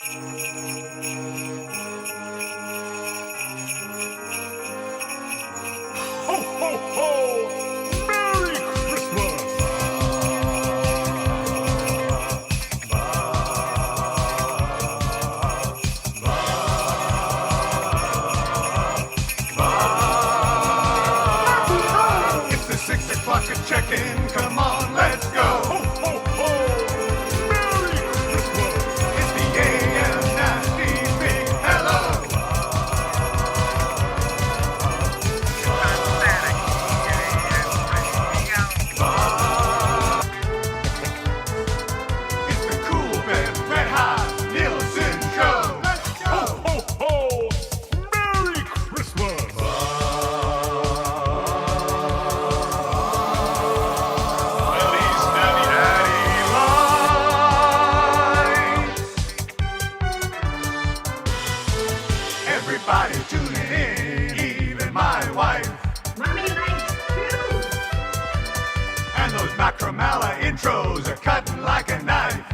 Ho, ho, ho! Merry Christmas! It's the 6 o'clock check-in. Come on, let's go! Ho, ho, ho! Merry Christmas! It's the AM Nasty Big Hello! It's the Cool Band Red Hot Nielson Show! Let's go! Ho, ho, ho! Merry Christmas! Feliz Navidad lights! Everybody tuning in, even my wife. Mommy likes too. And those Macala intros are cutting like a knife.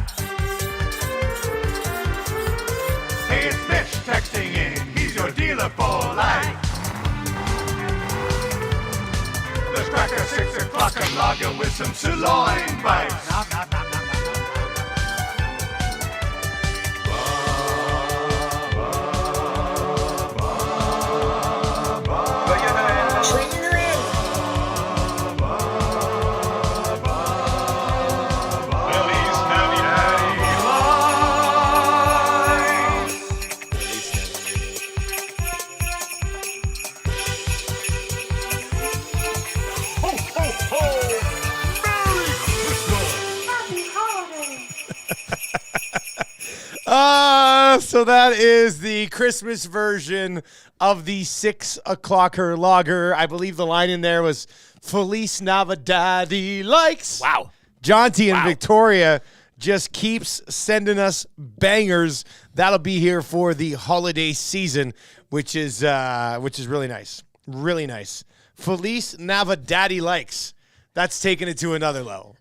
Hey, it's Mitch texting in. He's your dealer for life. Let's crack a 6 o'clock and lager with some sirloin bites. Feliz Navidad lights. Ho, ho, ho! Merry Christmas! Happy holidays. So that is the Christmas version of the 6 o'clocker lager. I believe the line in there was Feliz Navidad likes. Wow. Jonty and Victoria just keeps sending us bangers. That'll be here for the holiday season, which is really nice. Really nice. Feliz Navidad likes. That's taking it to another level.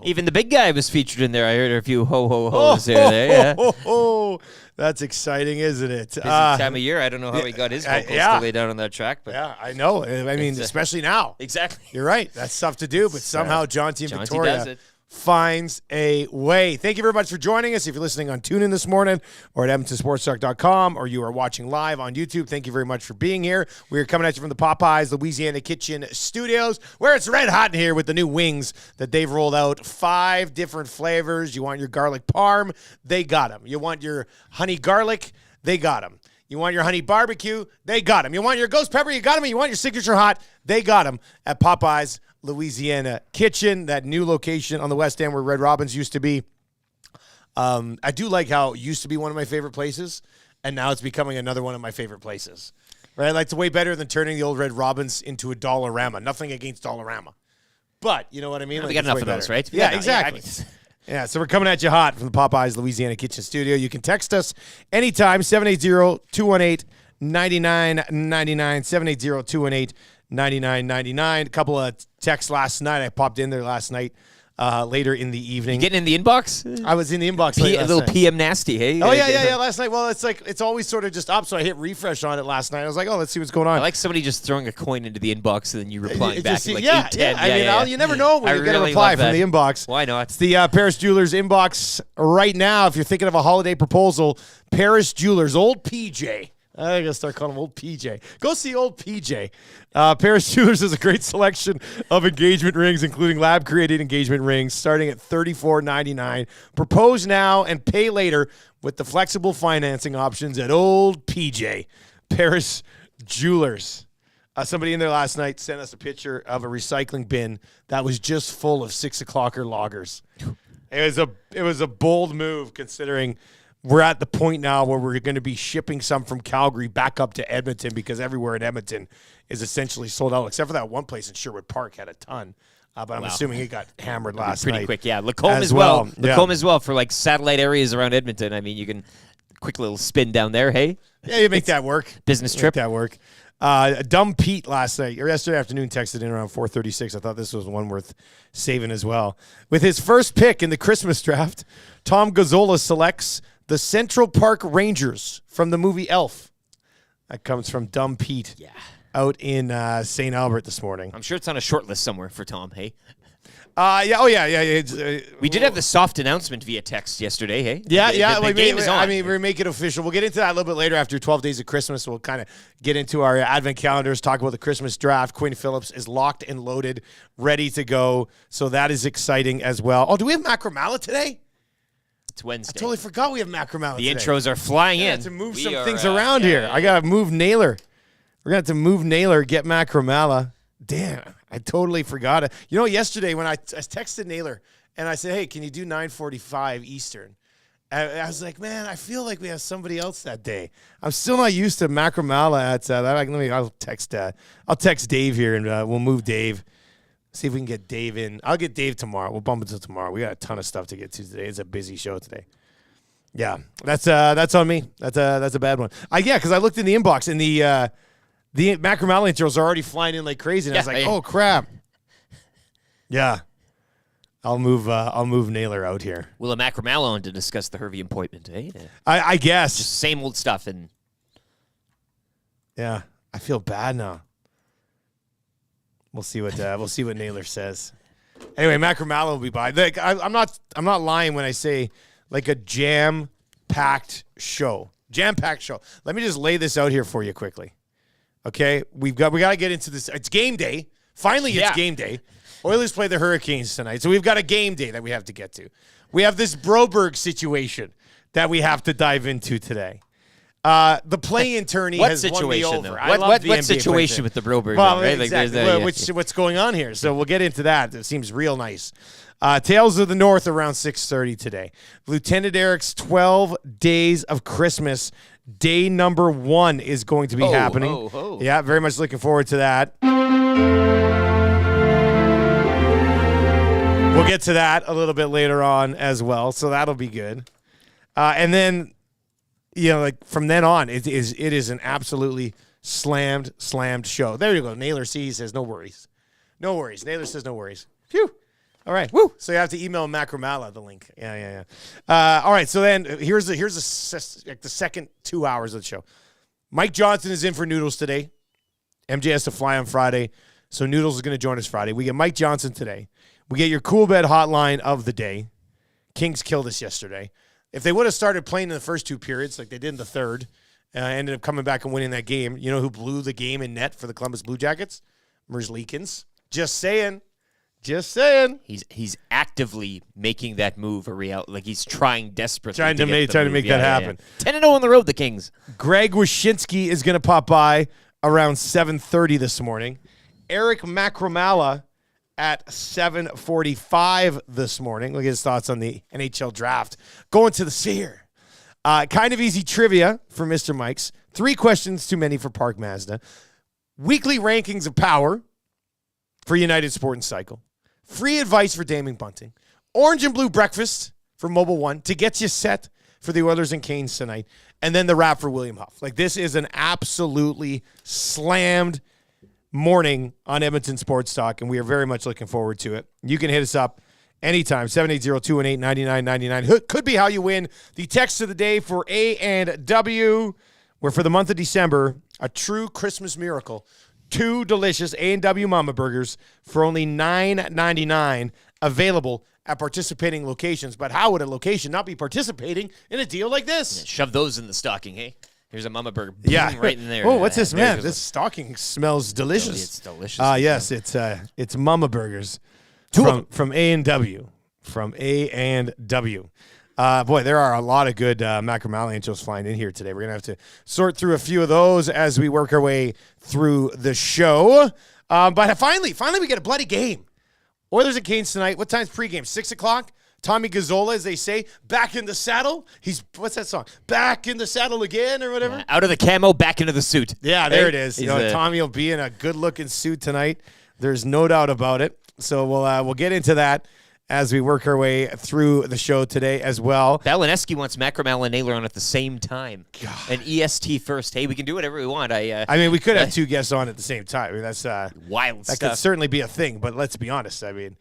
Even the big guy was featured in there. I heard a few ho-ho-hos there. Yeah. That's exciting, isn't it? Busy time of year. I don't know how he got his vocals to lay down on that track. But Yeah, I know. I mean, especially now. exactly. You're right. That's tough to do, but somehow Jonty and Jonty Victoria does it. finds a way. Thank you very much for joining us. If you're listening on TuneIn this morning or at edmontonsportstalk.com or you are watching live on YouTube, thank you very much for being here. We are coming at you from the Popeyes Louisiana Kitchen Studios, where it's red hot in here with the new wings that they've rolled out. 5 different flavors. You want your garlic parm? They got them. You want your honey garlic? They got them. You want your honey barbecue? They got them. You want your ghost pepper? You got them. You want your signature hot? They got them at Popeyes Louisiana Kitchen, that new location on the West End where Red Robin's used to be. I do like how it used to be one of my favorite places, and now it's becoming another one of my favorite places. Right? Like, it's way better than turning the old Red Robin's into a Dollarama. Nothing against Dollarama. But, you know what I mean? We got enough of those, right? Yeah, exactly. Yeah, so we're coming at you hot from the Popeyes Louisiana Kitchen Studio. You can text us anytime, 780-218-9999, 780-218-9999. A couple of texts last night. I popped in there last night, later in the evening. Getting in the inbox? I was in the inbox late A last little night. PM nasty, hey? Oh, yeah, last night. Well, it's always sort of just up, so I hit refresh on it last night. I was like, oh, let's see what's going on. I like somebody just throwing a coin into the inbox and then you replying It back just- in like yeah, 8, 10. I mean, you never know when I you get a really reply love from that. the inbox. Why not? It's the Paris Jewelers inbox right now. If you're thinking of a holiday proposal, Paris Jewelers, old PJ. I gotta start calling him old PJ. Go see old PJ. Paris Jewelers has a great selection of engagement rings, including lab-created engagement rings, starting at $34.99. Propose now and pay later with the flexible financing options at old PJ. Paris Jewelers. Somebody in there last night sent us a picture of a recycling bin that was just full of 6 o'clocker loggers. It was a bold move, considering we're at the point now where we're going to be shipping some from Calgary back up to Edmonton, because everywhere in Edmonton is essentially sold out, except for that one place in Sherwood Park had a ton. But I'm assuming it got hammered last night. Pretty quick, yeah. Lacombe as as well. Yeah. Lacombe as well for like satellite areas around Edmonton. I mean, you can quick little spin down there, hey? Yeah, you make that work. Business trip. Make that work. Dumb Pete last night, or yesterday afternoon, texted in around 4:36. I thought this was one worth saving as well. With his first pick in the Christmas draft, Tom Gazzola selects The Central Park Rangers from the movie Elf. That comes from Dumb Pete. Yeah. Out in St. Albert this morning. I'm sure it's on a short list somewhere for Tom, hey? Yeah. Oh, yeah. We did have the soft announcement via text yesterday, hey? Yeah. The game is on. I mean, we make it official. We'll get into that a little bit later after 12 Days of Christmas. We'll kind of get into our Advent calendars, talk about the Christmas draft. Quinn Phillips is locked and loaded, ready to go. So that is exciting as well. Oh, do we have Macala today? It's Wednesday. I totally forgot we have Macala today. The intros are flying in. To move some things around here. I got to move Naylor. We're going to have to move Naylor, get Macala. Damn, I totally forgot it. You know, yesterday when I texted Naylor and I said, hey, can you do 9:45 Eastern? I was like, man, I feel like we have somebody else that day. I'm still not used to Macala at that. I'll text Dave here and we'll move Dave. See if we can get Dave in. I'll get Dave tomorrow. We'll bump into tomorrow. We got a ton of stuff to get to today. It's a busy show today. Yeah, that's on me. That's a bad one. Because I looked in the inbox and the Macala intros are already flying in like crazy. And I was like, oh crap. Yeah. I'll move Naylor out here. We'll have Macala on to discuss the Hervey appointment, eh? I guess. Just same old stuff. And yeah, I feel bad now. We'll see what Naylor says. Anyway, Macala will be by. Like, I'm not lying when I say like a jam-packed show. Jam-packed show. Let me just lay this out here for you quickly. Okay, we got to get into this. It's game day. Finally, it's game day. Oilers play the Hurricanes tonight, so we've got a game day that we have to get to. We have this Broberg situation that we have to dive into today. The play-in tourney has won me over. What situation with the Broberg? Well, right? Exactly. What's going on here? So we'll get into that. It seems real nice. Tales of the North around 6:30 today. Lieutenant Eric's 12 Days of Christmas. Day number 1 is going to be happening. Yeah, very much looking forward to that. We'll get to that a little bit later on as well, so that'll be good. And then, like from then on, it is an absolutely slammed show. There you go. Naylor says no worries. No worries. Naylor says no worries. Phew. All right. Woo. So you have to email Macala the link. Yeah. All right. So then here's the second 2 hours of the show. Mike Johnson is in for Noodles today. MJ has to fly on Friday, so Noodles is going to join us Friday. We get Mike Johnson today. We get your cool bed hotline of the day. Kings killed us yesterday. If they would have started playing in the first 2 periods like they did in the third, ended up coming back and winning that game. You know who blew the game in net for the Columbus Blue Jackets? Merzlikins. Just saying. He's actively making that move a reality. Like he's trying desperately to make that happen. 10-0 on the road, the Kings. Greg Wyshynski is going to pop by around 7:30 this morning. Eric Macala at 7:45 this morning. Look at his thoughts on the NHL draft. Going to the Sphere. Kind of easy trivia for Mr. Mike's. 3 questions too many for Park Mazda. Weekly rankings of power for United Sport and Cycle. Free advice for Damon Bunting. Orange and blue breakfast for Mobile One to get you set for the Oilers and Canes tonight. And then the wrap for William Huff. Like, this is an absolutely slammed morning on Edmonton Sports Talk, and we are very much looking forward to it. You can hit us up anytime, 780-218-9999. Could be how you win the text of the day for A&W, where for the month of December, a true Christmas miracle, 2 delicious A&W Mama Burgers for only $9.99, available at participating locations. But how would a location not be participating in a deal like this? Yeah, shove those in the stocking, hey? Here's a Mama Burger. Yeah. Right in there. Oh, what's this, man? This stocking smells delicious. It's delicious. Yes, it's Mama Burgers from A&W. From A&W. Boy, there are a lot of good Macala intros flying in here today. We're going to have to sort through a few of those as we work our way through the show. But finally, we get a bloody game. Oilers and Canes tonight. What time's pregame? 6 o'clock? Tommy Gazzola, as they say, back in the saddle. What's that song? Back in the saddle again or whatever? Yeah, out of the camo, back into the suit. Yeah, there it is. Tommy will be in a good-looking suit tonight. There's no doubt about it. So we'll get into that as we work our way through the show today as well. Balineski wants Macala and Naylor on at the same time. God. An EST first. Hey, we can do whatever we want. I mean, we could have 2 guests on at the same time. I mean, that's wild stuff. That could certainly be a thing, but let's be honest. I mean,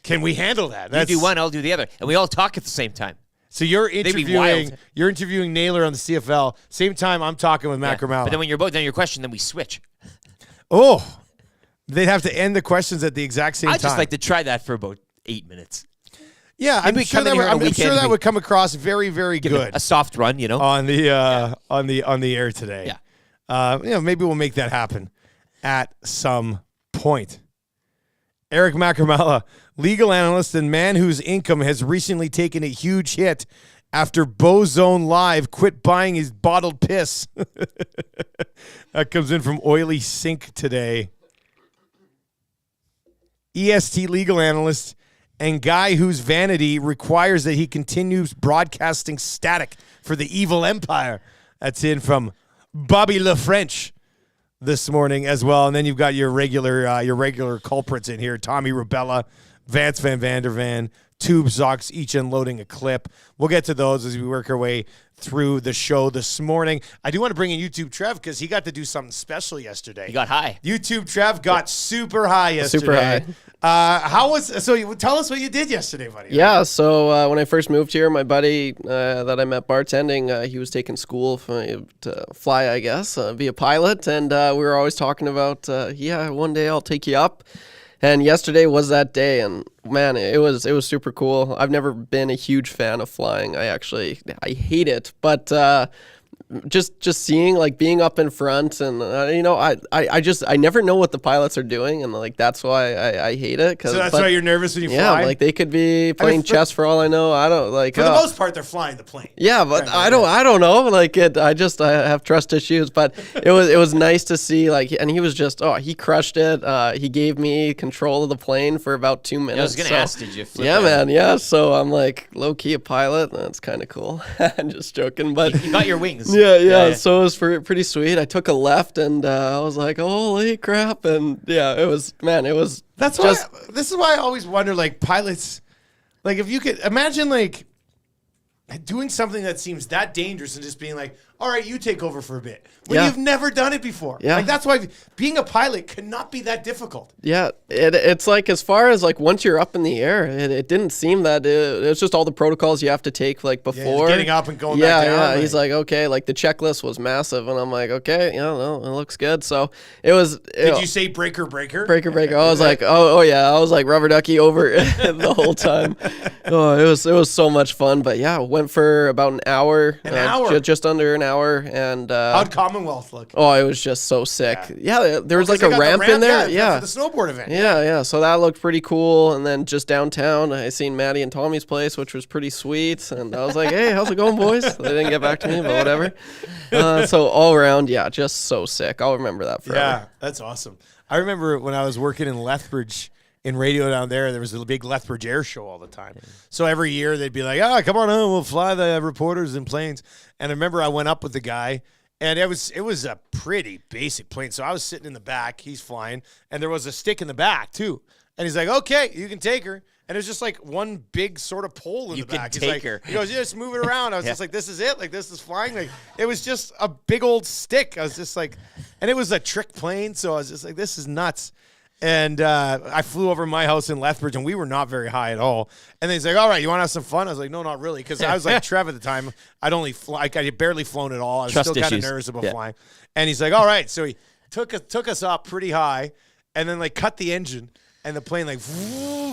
can we handle that? You do one, I'll do the other. And we all talk at the same time. So you're be interviewing wild. Naylor on the CFL. Same time I'm talking with Matt Gramala. But then when you're both done your question, then we switch. Oh, they'd have to end the questions at the exact same time. I'd just like to try that for about 8 minutes. Yeah, Maybe I'm sure, come in here on a I'm sure weekend that and would come across very, very Give it good a soft run, on the air today. Yeah. Maybe we'll make that happen at some point. Eric Macamala, legal analyst and man whose income has recently taken a huge hit after Bozone Live quit buying his bottled piss. That comes in from Oily Sink today. EST legal analyst and guy whose vanity requires that he continues broadcasting static for the evil empire. That's in from Bobby LaFrench this morning as well. And then you've got your regular culprits in here. Tommy Rabella, Vance Van Vandervan, Tube Socks, each unloading a clip. We'll get to those as we work our way through the show this morning. I do want to bring in YouTube Trev because he got to do something special yesterday. He got high. YouTube Trev got super high yesterday. Super high. Tell us what you did yesterday, buddy. Yeah, so when I first moved here, my buddy that I met bartending, he was taking school to fly, I guess, be a pilot, and we were always talking about, one day I'll take you up. And yesterday was that day, and man, it was super cool. I've never been a huge fan of flying. I hate it, but just seeing, like, being up in front, and I never know what the pilots are doing, and like that's why I hate it. So that's why you're nervous when you fly? Yeah, like they could be playing chess for all I know. I don't like. For the most part, they're flying the plane. Yeah, but I don't know. Like it, I have trust issues. But it was nice to see, like, and he was just he crushed it. He gave me control of the plane for about 2 minutes. I was gonna ask, did you flip Yeah, it? man. Yeah. So I'm like low key a pilot. That's kind of cool. I'm just joking, but You got your wings. yeah. So it was pretty sweet. I took a left, and I was like, holy crap! And yeah, it was. That's why. This is why I always wonder, like, pilots, like, if you could imagine, like, doing something that seems that dangerous and just being like, all right, you take over for a bit when you've never done it before. Yeah. Like, that's why being a pilot cannot be that difficult. Yeah, it's like, as far as like once you're up in the air, it didn't seem that it's just all the protocols you have to take, like, before getting up and going back down. Yeah, he's like, okay, like the checklist was massive, and I'm like, okay, no, it looks good. So it was. Did you say breaker? Breaker. I was like, oh yeah, I was like rubber ducky over the whole time. Oh, it was so much fun. But yeah, went for about an hour. Just under an hour. And how'd Commonwealth look? Oh, it was just so sick. Yeah, there was like a ramp in there. Yeah, for the snowboard event. Yeah. So that looked pretty cool. And then just downtown, I seen Maddie and Tommy's place, which was pretty sweet. And I was like, hey, how's it going, boys? They didn't get back to me, but whatever. So all around, yeah, just so sick. I'll remember that forever. Yeah, that's awesome. I remember when I was working in Lethbridge in radio down there was a big Lethbridge air show all the time. So every year they'd be like, come on in, we'll fly the reporters in planes. And I remember I went up with the guy, and it was a pretty basic plane. So I was sitting in the back, he's flying, and there was a stick in the back too. And he's like, okay, you can take her. And it was just like one big sort of pole in the back. You can take her. her. He goes, just move it around. I was just like, this is it? Like, this is flying? Like, it was just a big old stick. I was just like, and it was a trick plane. So I was just like, this is nuts. And I flew over my house in Lethbridge, and we were not very high at all. And then he's like, all right, you want to have some fun? I was like, no, not really. Because I was like Trev at the time. I had barely flown at all. I was still kind of nervous about flying. And he's like, all right. So he took us up pretty high and then, like, cut the engine. And the plane, like,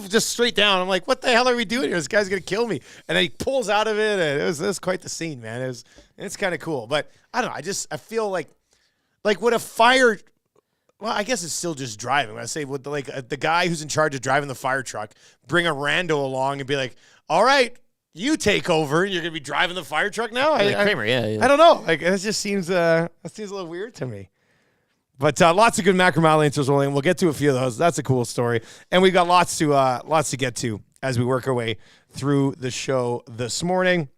just straight down. I'm like, what the hell are we doing here? This guy's going to kill me. And then he pulls out of it. And it was quite the scene, man. It's kind of cool. But I don't know. I feel like would a fire... Well, I guess it's still just driving. I say, would the guy who's in charge of driving the fire truck bring a rando along and be like, all right, you take over. You're going to be driving the fire truck now? Kramer, yeah. I don't know. Like, it just seems a little weird to me. But lots of good Macamala answers rolling. We'll get to a few of those. That's a cool story. And we've got lots to get to as we work our way through the show this morning.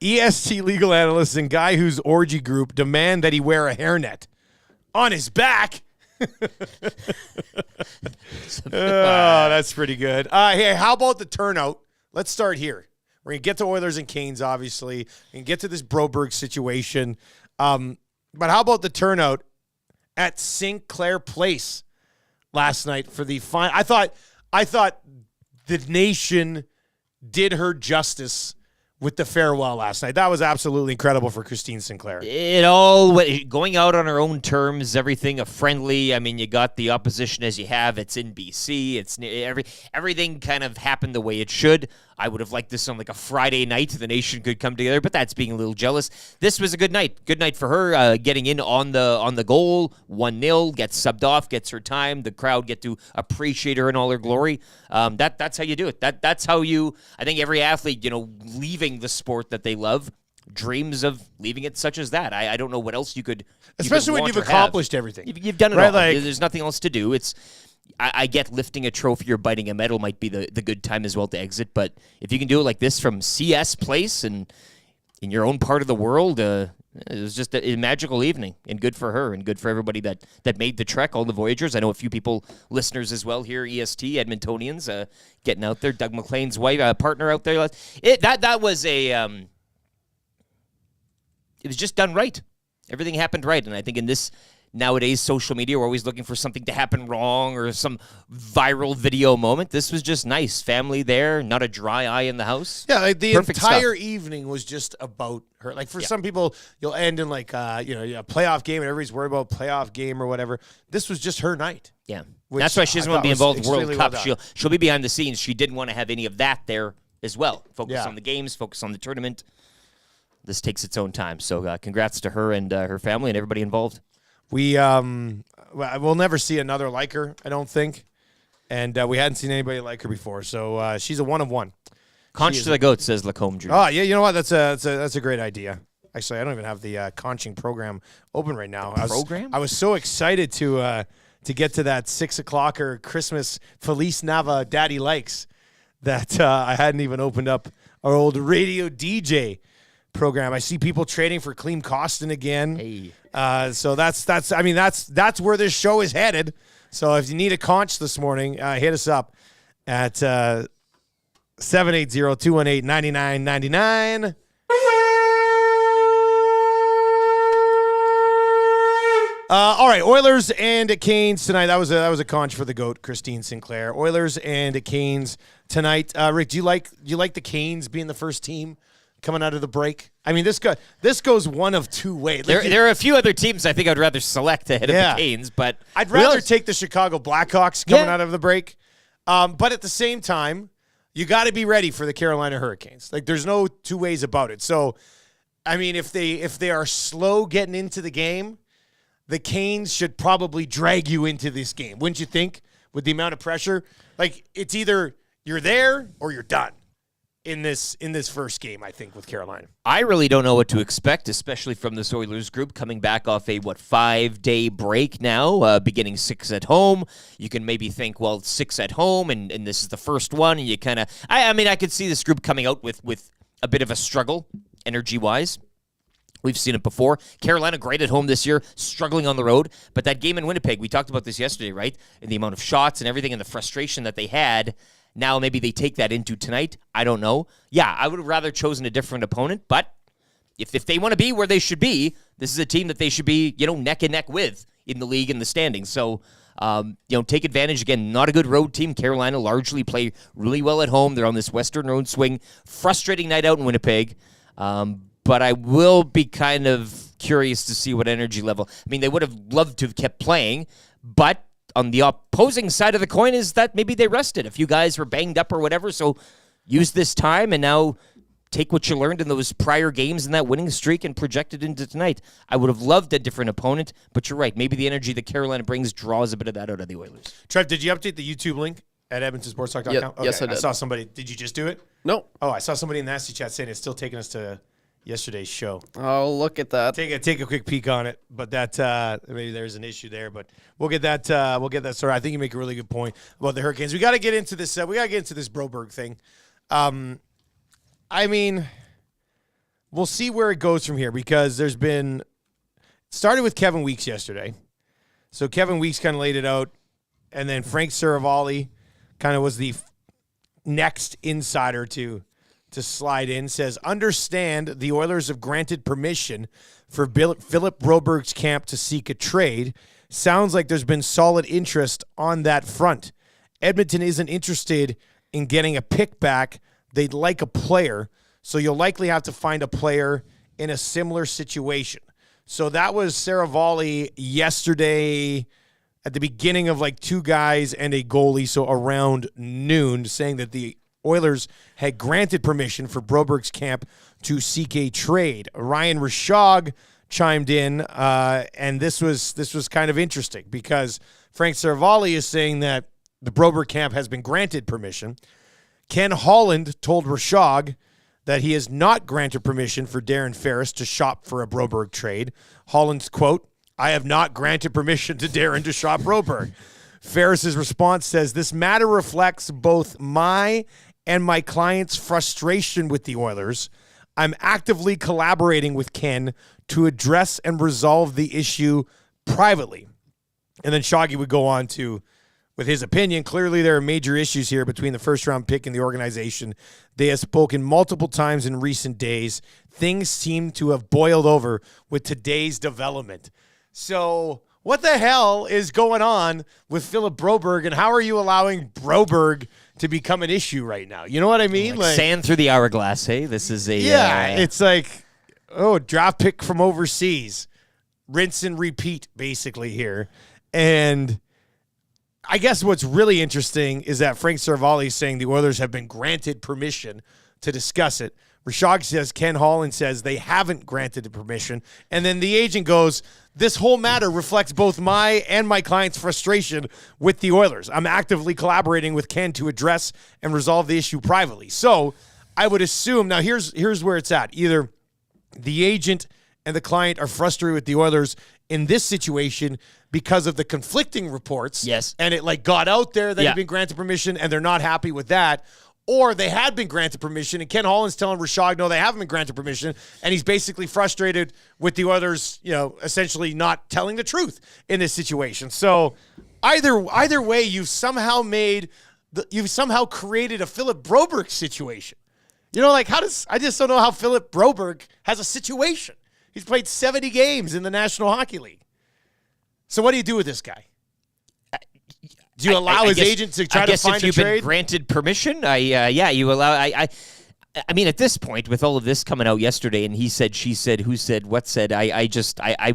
EST legal analyst and guy whose orgy group demand that he wear a hairnet on his back. That's pretty good. Hey, how about the turnout? Let's start here. We're going to get to Oilers and Canes, obviously, and get to this Broberg situation. But how about the turnout at Sinclair Place last night for the final? I thought the nation did her justice with the farewell last night. That was absolutely incredible for Christine Sinclair. It all going out on her own terms, everything a friendly. I mean, you got the opposition as you have. It's in BC. It's everything kind of happened the way it should. I would have liked this on like a Friday night. The nation could come together, but that's being a little jealous. This was a good night. Good night for her. Getting in on the goal, 1-0, gets subbed off, gets her time. The crowd get to appreciate her in all her glory. That's how you do it. That's how you. I think every athlete, leaving the sport that they love, dreams of leaving it such as that. I don't know what else you could. Especially when you've accomplished everything. You've done it right, all. like, There's nothing else to do. I get lifting a trophy or biting a medal might be the good time as well to exit, but if you can do it like this from CS Place and in your own part of the world, it was just a magical evening, and good for her and good for everybody that made the trek, all the Voyagers. I know a few people, listeners as well here, EST, Edmontonians, getting out there. Doug McLean's wife, partner out there. That was it was just done right. Everything happened right, and I think in this nowadays, social media, we're always looking for something to happen wrong or some viral video moment. This was just nice. Family there, not a dry eye in the house. Yeah, like the Perfect entire stuff. evening was just about her. Like for some people, you'll end in like a playoff game and everybody's worried about playoff game or whatever. This was just her night. Yeah, which that's why she doesn't I want to be thought was involved in World extremely Cup. well done. She'll be behind the scenes. She didn't want to have any of that there as well. Focus Yeah. on the games, focus on the tournament. This takes its own time. So congrats to her and her family and everybody involved. We'll never see another like her, I don't think. And we hadn't seen anybody like her before. So she's a one of one. Conch to the goat, says Lacombe Jr. Oh, yeah, you know what? That's a great idea. Actually, I don't even have the conching program open right now. I was so excited to get to that 6 o'clocker Christmas Feliz Nava Daddy Likes that I hadn't even opened up our old radio DJ program. I see people trading for Clem Costin again. Hey. So that's where this show is headed. So if you need a conch this morning, hit us up at 780-218-9999. All right, Oilers and Canes tonight. That was a conch for the GOAT, Christine Sinclair. Oilers and Canes tonight. Rick, do you like the Canes being the first team coming out of the break? I mean, this goes one of two ways. There are a few other teams I think I'd rather select ahead of the Canes, but I'd rather take the Chicago Blackhawks coming out of the break. But at the same time, you got to be ready for the Carolina Hurricanes. Like, there's no two ways about it. So, I mean, if they are slow getting into the game, the Canes should probably drag you into this game, wouldn't you think? With the amount of pressure, like it's either you're there or you're done in this first game. I think with Carolina, I really don't know what to expect, especially from this Oilers group coming back off a 5-day break now, beginning 6 at home. You can maybe think, well, it's 6 at home, and this is the first one, and you kind of, I mean, I could see this group coming out with a bit of a struggle, energy-wise. We've seen it before. Carolina, great at home this year, struggling on the road. But that game in Winnipeg, we talked about this yesterday, right? And the amount of shots and everything and the frustration that they had. Now maybe they take that into tonight. I don't know. Yeah, I would have rather chosen a different opponent. But if they want to be where they should be, this is a team that they should be, neck and neck with in the league and the standings. So, take advantage. Again, not a good road team. Carolina largely play really well at home. They're on this Western road swing. Frustrating night out in Winnipeg. But I will be kind of curious to see what energy level. I mean, they would have loved to have kept playing, but on the opposing side of the coin is that maybe they rested. A few guys were banged up or whatever, so use this time and now take what you learned in those prior games and that winning streak and project it into tonight. I would have loved a different opponent, but you're right. Maybe the energy that Carolina brings draws a bit of that out of the Oilers. Trev, did you update the YouTube link at EdmontonSportsTalk.com? Yep. Okay. Yes, I did. I saw somebody. Did you just do it? No. Oh, I saw somebody in the Nasty Chat saying it's still taking us to yesterday's show. I'll look at that. Take a quick peek on it, but that maybe there's an issue there, but we'll get that sorted. I think you make a really good point about the Hurricanes. We got to get into this. We got to get into this Broberg thing. I mean, we'll see where it goes from here because there's been started with Kevin Weeks yesterday. So Kevin Weeks kind of laid it out, and then Frank Saravalli kind of was the next insider to slide in, says, understand the Oilers have granted permission for Philip Broberg's camp to seek a trade. Sounds like there's been solid interest on that front. Edmonton isn't interested in getting a pick back they'd like a player, so you'll likely have to find a player in a similar situation. So that was Saravalli yesterday at the beginning of like 2 guys and a goalie, so around noon, saying that the Oilers had granted permission for Broberg's camp to seek a trade. Ryan Rishaug chimed in, and this was kind of interesting because Frank Saravalli is saying that the Broberg camp has been granted permission. Ken Holland told Rishaug that he has not granted permission for Darren Ferris to shop for a Broberg trade. Holland's quote, "I have not granted permission to Darren to shop Broberg." Ferris's response says, "This matter reflects both my and my client's frustration with the Oilers. I'm actively collaborating with Ken to address and resolve the issue privately." And then Shoggy would go on to, with his opinion, clearly there are major issues here between the first-round pick and the organization. They have spoken multiple times in recent days. Things seem to have boiled over with today's development. So what the hell is going on with Philip Broberg, and how are you allowing Broberg to become an issue right now? You know what I mean? Like sand through the hourglass, hey? This is a... it's like, draft pick from overseas. Rinse and repeat, basically, here. And I guess what's really interesting is that Frank Saravalli is saying the Oilers have been granted permission to discuss it. Rishaug says Ken Holland says they haven't granted the permission. And then the agent goes, "This whole matter reflects both my and my client's frustration with the Oilers. I'm actively collaborating with Ken to address and resolve the issue privately." So I would assume, now here's where it's at. Either the agent and the client are frustrated with the Oilers in this situation because of the conflicting reports. Yes. And it got out there that he'd been granted permission and they're not happy with that. Or they had been granted permission, and Ken Holland's telling Rishaug, no, they haven't been granted permission, and he's basically frustrated with the Oilers, essentially not telling the truth in this situation. So either way, you've somehow created a Philip Broberg situation. I just don't know how Philip Broberg has a situation. He's played 70 games in the National Hockey League. So what do you do with this guy? Do you allow his agent to try to find a trade? I guess if you've been granted permission, you allow. I mean, at this point, with all of this coming out yesterday, and he said, she said, who said, what said, I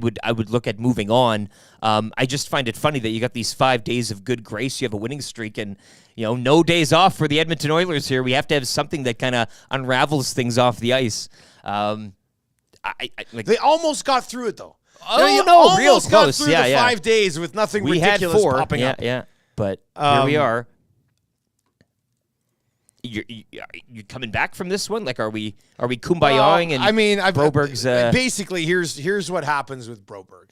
would look at moving on. I just find it funny that you got these 5 days of good grace. You have a winning streak, and no days off for the Edmonton Oilers here. We have to have something that kind of unravels things off the ice. They almost got through it though. Oh no, real close. Got through the 5 days with nothing ridiculous popping up. Yeah. But here we are. You're coming back from this one? Are we kumbayaing? And Broberg's basically here's what happens with Broberg.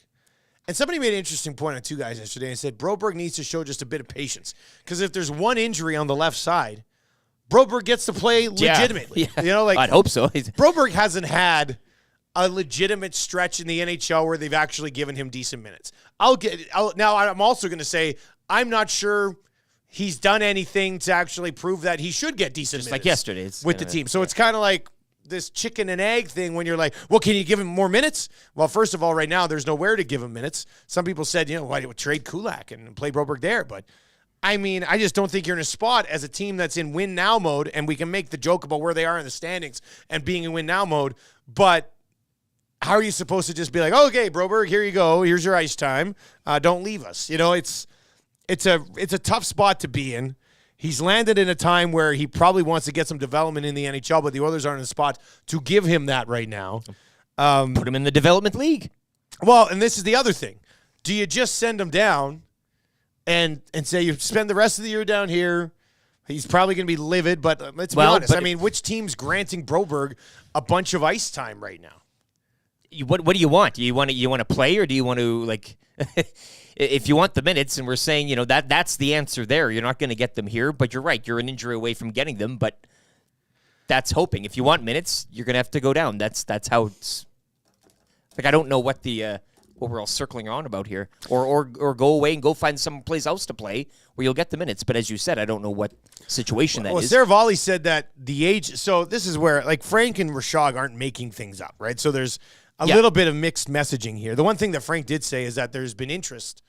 And somebody made an interesting point on 2 guys yesterday and said Broberg needs to show just a bit of patience because if there's one injury on the left side, Broberg gets to play legitimately. Yeah. I'd hope so. Broberg hasn't had a legitimate stretch in the NHL where they've actually given him decent minutes. Now I'm also going to say I'm not sure he's done anything to actually prove that he should get decent minutes. Like yesterday. With the team. So it's kind of like this chicken and egg thing when you're like, well, can you give him more minutes? Well, first of all, right now, there's nowhere to give him minutes. Some people said, why do you trade Kulak and play Broberg there? But, I just don't think you're in a spot as a team that's in win-now mode, and we can make the joke about where they are in the standings and being in win-now mode, but how are you supposed to just be like, okay, Broberg, here you go. Here's your ice time. Don't leave us. It's a tough spot to be in. He's landed in a time where he probably wants to get some development in the NHL, but the Oilers aren't in a spot to give him that right now. Put him in the development league. Well, and this is the other thing. Do you just send him down and say you spend the rest of the year down here? He's probably going to be livid, but let's be honest. Which team's granting Broberg a bunch of ice time right now? What do you want? Do you want to play, or do you want to if you want the minutes, and we're saying that's the answer there. You're not going to get them here, but you're right. You're an injury away from getting them, but that's hoping. If you want minutes, you're going to have to go down. That's how it's. I don't know what we're all circling around about here, or go away and go find some place else to play where you'll get the minutes. But as you said, I don't know what situation that is. Saravalli said that the age. So this is where Frank and Rishaug aren't making things up, right? So there's a little bit of mixed messaging here. The one thing that Frank did say is that there's been interest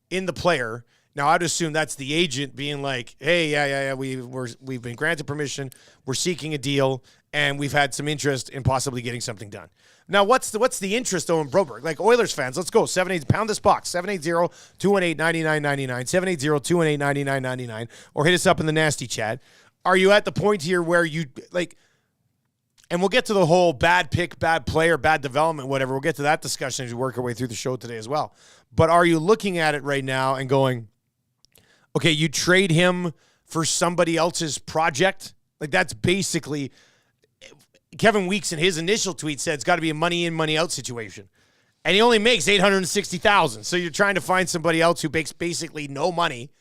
in the player. Now, I'd assume that's the agent being like, hey, yeah, we've been granted permission, we're seeking a deal, and we've had some interest in possibly getting something done. Now, what's the interest, though, in Broberg? Like, Oilers fans, let's go. 780, pound this box, 780-218-9999, 780-218-9999, or hit us up in the nasty chat. Are you at the point here where you, like, and we'll get to the whole bad pick, bad player, bad development, whatever. We'll get to that discussion as we work our way through the show today as well. But are you looking at it right now and going, okay, you trade him for somebody else's project? Like, that's basically – Kevin Weeks in his initial tweet said it's got to be a money in, money out situation. And he only makes $860,000. So you're trying to find somebody else who makes basically no money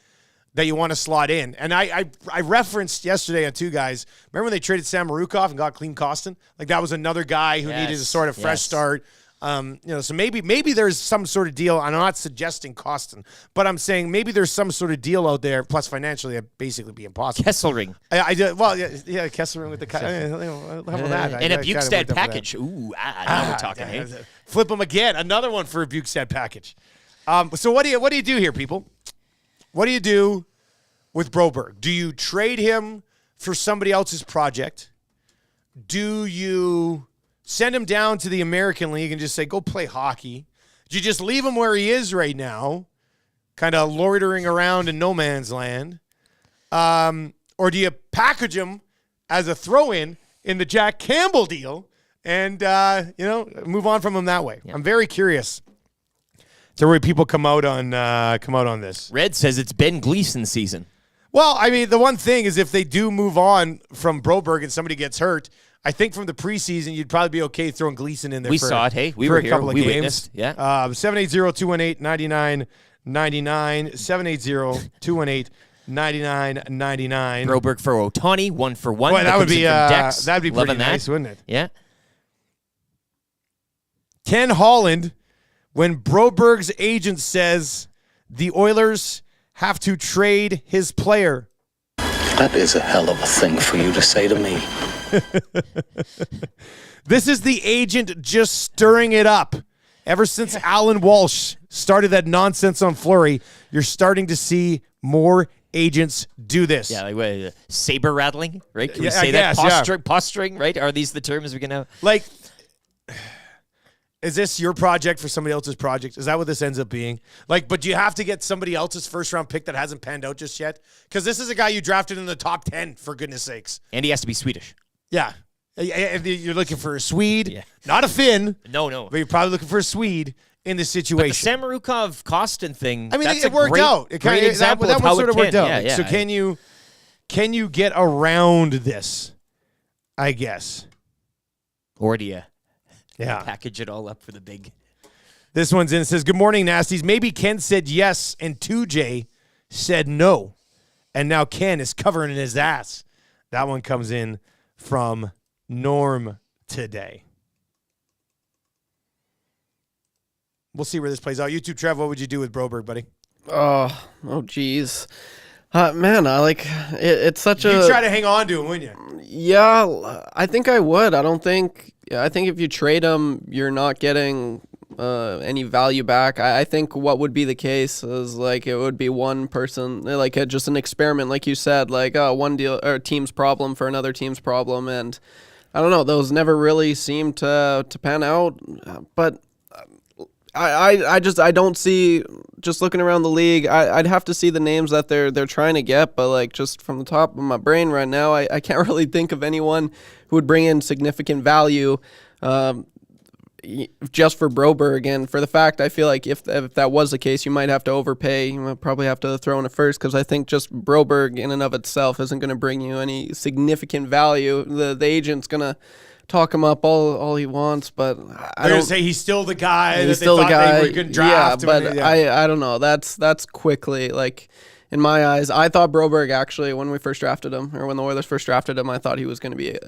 that you want to slot in. And I referenced yesterday on Two Guys, remember when they traded Sam Marukov and got Clean Costin? Like, that was another guy who needed a sort of fresh start. So maybe there's some sort of deal. I'm not suggesting Costin, but I'm saying maybe there's some sort of deal out there. Plus, financially, it'd basically be impossible. Kesselring. Kesselring with the how about that? And a Bukestad package. Ooh, now we're talking. Hey? Flip him again. Another one for a Bukestad package. So what do you do here, people? What do you do with Broberg? Do you trade him for somebody else's project? Do you send him down to the American League and just say, go play hockey? Do you just leave him where he is right now, kind of loitering around in no man's land? Or do you package him as a throw-in in the Jack Campbell deal and, move on from him that way? Yeah. I'm very curious to where people come out on this. Red says it's Ben Gleason season. Well, I mean, the one thing is if they do move on from Broberg and somebody gets hurt, I think from the preseason, you'd probably be okay throwing Gleason in there. We saw it. Hey, we were a here. Couple of we games. Witnessed. Yeah. 780-218-9999. 780-218-9999. Broberg for Ohtani, 1-for-1. Boy, that'd be pretty nice, wouldn't it? Yeah. Ken Holland, when Broberg's agent says the Oilers have to trade his player. That is a hell of a thing for you to say to me. This is the agent just stirring it up. Ever since Alan Walsh started that nonsense on Fleury, you're starting to see more agents do this. Yeah, like saber rattling, right? Can we say I that? guess, Posturing, right? Are these the terms we're going to... Like, is this your project for somebody else's project? Is that what this ends up being? Like, but do you have to get somebody else's first-round pick that hasn't panned out just yet? Because this is a guy you drafted in the top 10, for goodness sakes. And he has to be Swedish. Yeah. If you're looking for a Swede, not a Finn. No. But you're probably looking for a Swede in this situation. But the Samorukov-Kostin thing, I mean, that's it worked out. It great example that of one how sort it of worked can. out. Yeah. So can you get around this, I guess? Or do you Yeah. package it all up for the big... This one's in. It says, good morning, Nasties. Maybe Ken said yes and 2J said no. And now Ken is covering his ass. That one comes in from Norm today. We'll see where this plays out. YouTube Trev, what would you do with Broberg, buddy? Oh, geez. Man, I like it, it's such a... You'd try to hang on to him, wouldn't you? Yeah, I think I would. I think if you trade him, you're not getting any value back. I think what would be the case is like it would be one person, like just an experiment, like you said, like one deal or team's problem for another team's problem, and I don't know. Those never really seem to pan out, but. I don't see, just looking around the league, I'd have to see the names that they're trying to get, but like just from the top of my brain right now, I can't really think of anyone who would bring in significant value just for Broberg. And for the fact, I feel like if that was the case, you might have to overpay. You might probably have to throw in a first, because I think just Broberg in and of itself isn't going to bring you any significant value. The agent's going to talk him up all he wants, but I don't say he's still the guy. He's that still they the thought guy. They could draft. Yeah, but I don't know. That's quickly, like, in my eyes. I thought Broberg, actually, when we first drafted him, or when the Oilers first drafted him, I thought he was going to be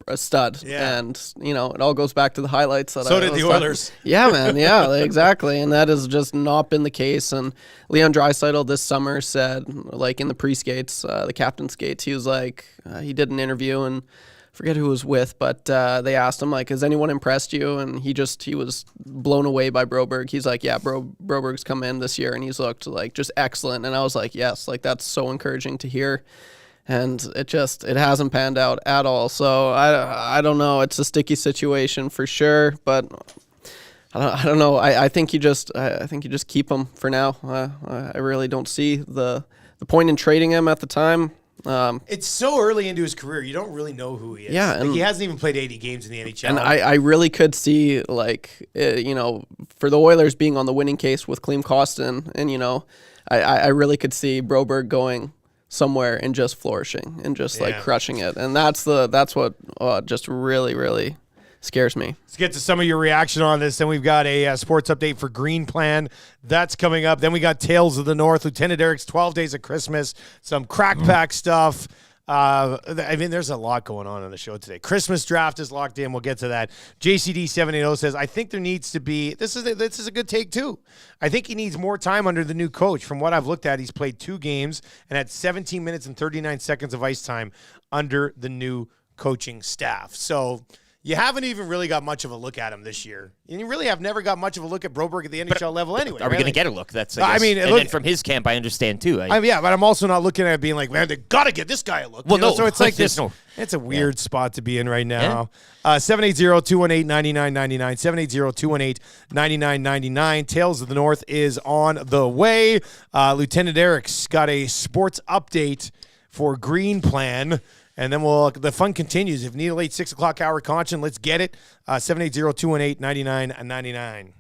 a stud. Yeah. And it all goes back to the highlights. So did the Oilers. Yeah, man. Yeah, exactly. And that has just not been the case. And Leon Draisaitl this summer said, like in the pre-skates, the captain skates, he was like, he did an interview and forget who was with, but they asked him, like, has anyone impressed you? And he was blown away by Broberg. He's like, yeah, Broberg's come in this year and he's looked like just excellent. And I was like, yes, like that's so encouraging to hear. And it hasn't panned out at all. So I don't know. It's a sticky situation for sure, but I don't know. I think you just keep him for now. I really don't see the point in trading him at the time. It's so early into his career, you don't really know who he is. Yeah, like, he hasn't even played 80 games in the NHL. And I really could see, like, for the Oilers being on the winning case with Klim Kostin, and I really could see Broberg going somewhere and just flourishing and just like crushing it, and that's what just really, really scares me. Let's get to some of your reaction on this. Then we've got a sports update for Green Plan. That's coming up. Then we got Tales of the North, Lieutenant Eric's 12 Days of Christmas, some crack pack stuff. There's a lot going on the show today. Christmas draft is locked in. We'll get to that. JCD780 says, I think there needs to be, this is a good take too. I think he needs more time under the new coach. From what I've looked at, he's played 2 games and had 17 minutes and 39 seconds of ice time under the new coaching staff. So you haven't even really got much of a look at him this year. And you really have never got much of a look at Broberg at the NHL level anyway. Are we going to get a look? That's, and from his camp, I understand too. But I'm also not looking at it being like, man, they got to get this guy a look. Well, no. So it's like this. It's a weird spot to be in right now. 780-218-9999. 780-218-9999. Tales of the North is on the way. Lieutenant Eric's got a sports update for Green Plan. And then the fun continues. If you need a late 6 o'clock hour caution, let's get it. 780-218-9999.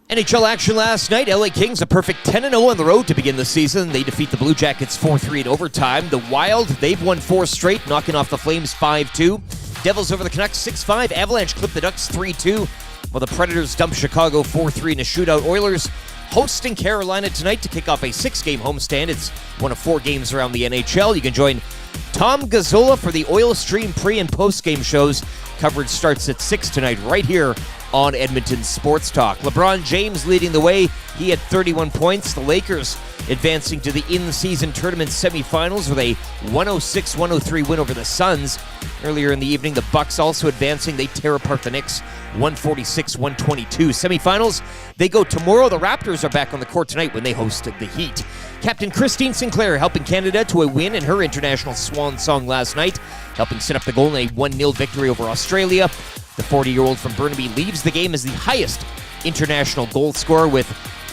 NHL action last night. LA Kings a perfect 10-0 on the road to begin the season. They defeat the Blue Jackets 4-3 in overtime. The Wild, they've won 4 straight, knocking off the Flames 5-2. Devils over the Canucks 6-5. Avalanche clip the Ducks 3-2. While the Predators dump Chicago 4-3 in a shootout. Oilers hosting Carolina tonight to kick off a 6-game homestand. It's one of 4 games around the NHL. You can join Tom Gazzola for the Oil Stream pre- and post-game shows. Coverage starts at 6 tonight right here on Edmonton Sports Talk. LeBron James leading the way. He had 31 points. The Lakers advancing to the in-season tournament semifinals with a 106-103 win over the Suns. Earlier in the evening, the Bucks also advancing. They tear apart the Knicks 146-122. Semifinals, they go tomorrow. The Raptors are back on the court tonight when they hosted the Heat. Captain Christine Sinclair helping Canada to a win in her international swan song last night, helping set up the goal in a 1-0 victory over Australia. The 40-year-old from Burnaby leaves the game as the highest international goal scorer with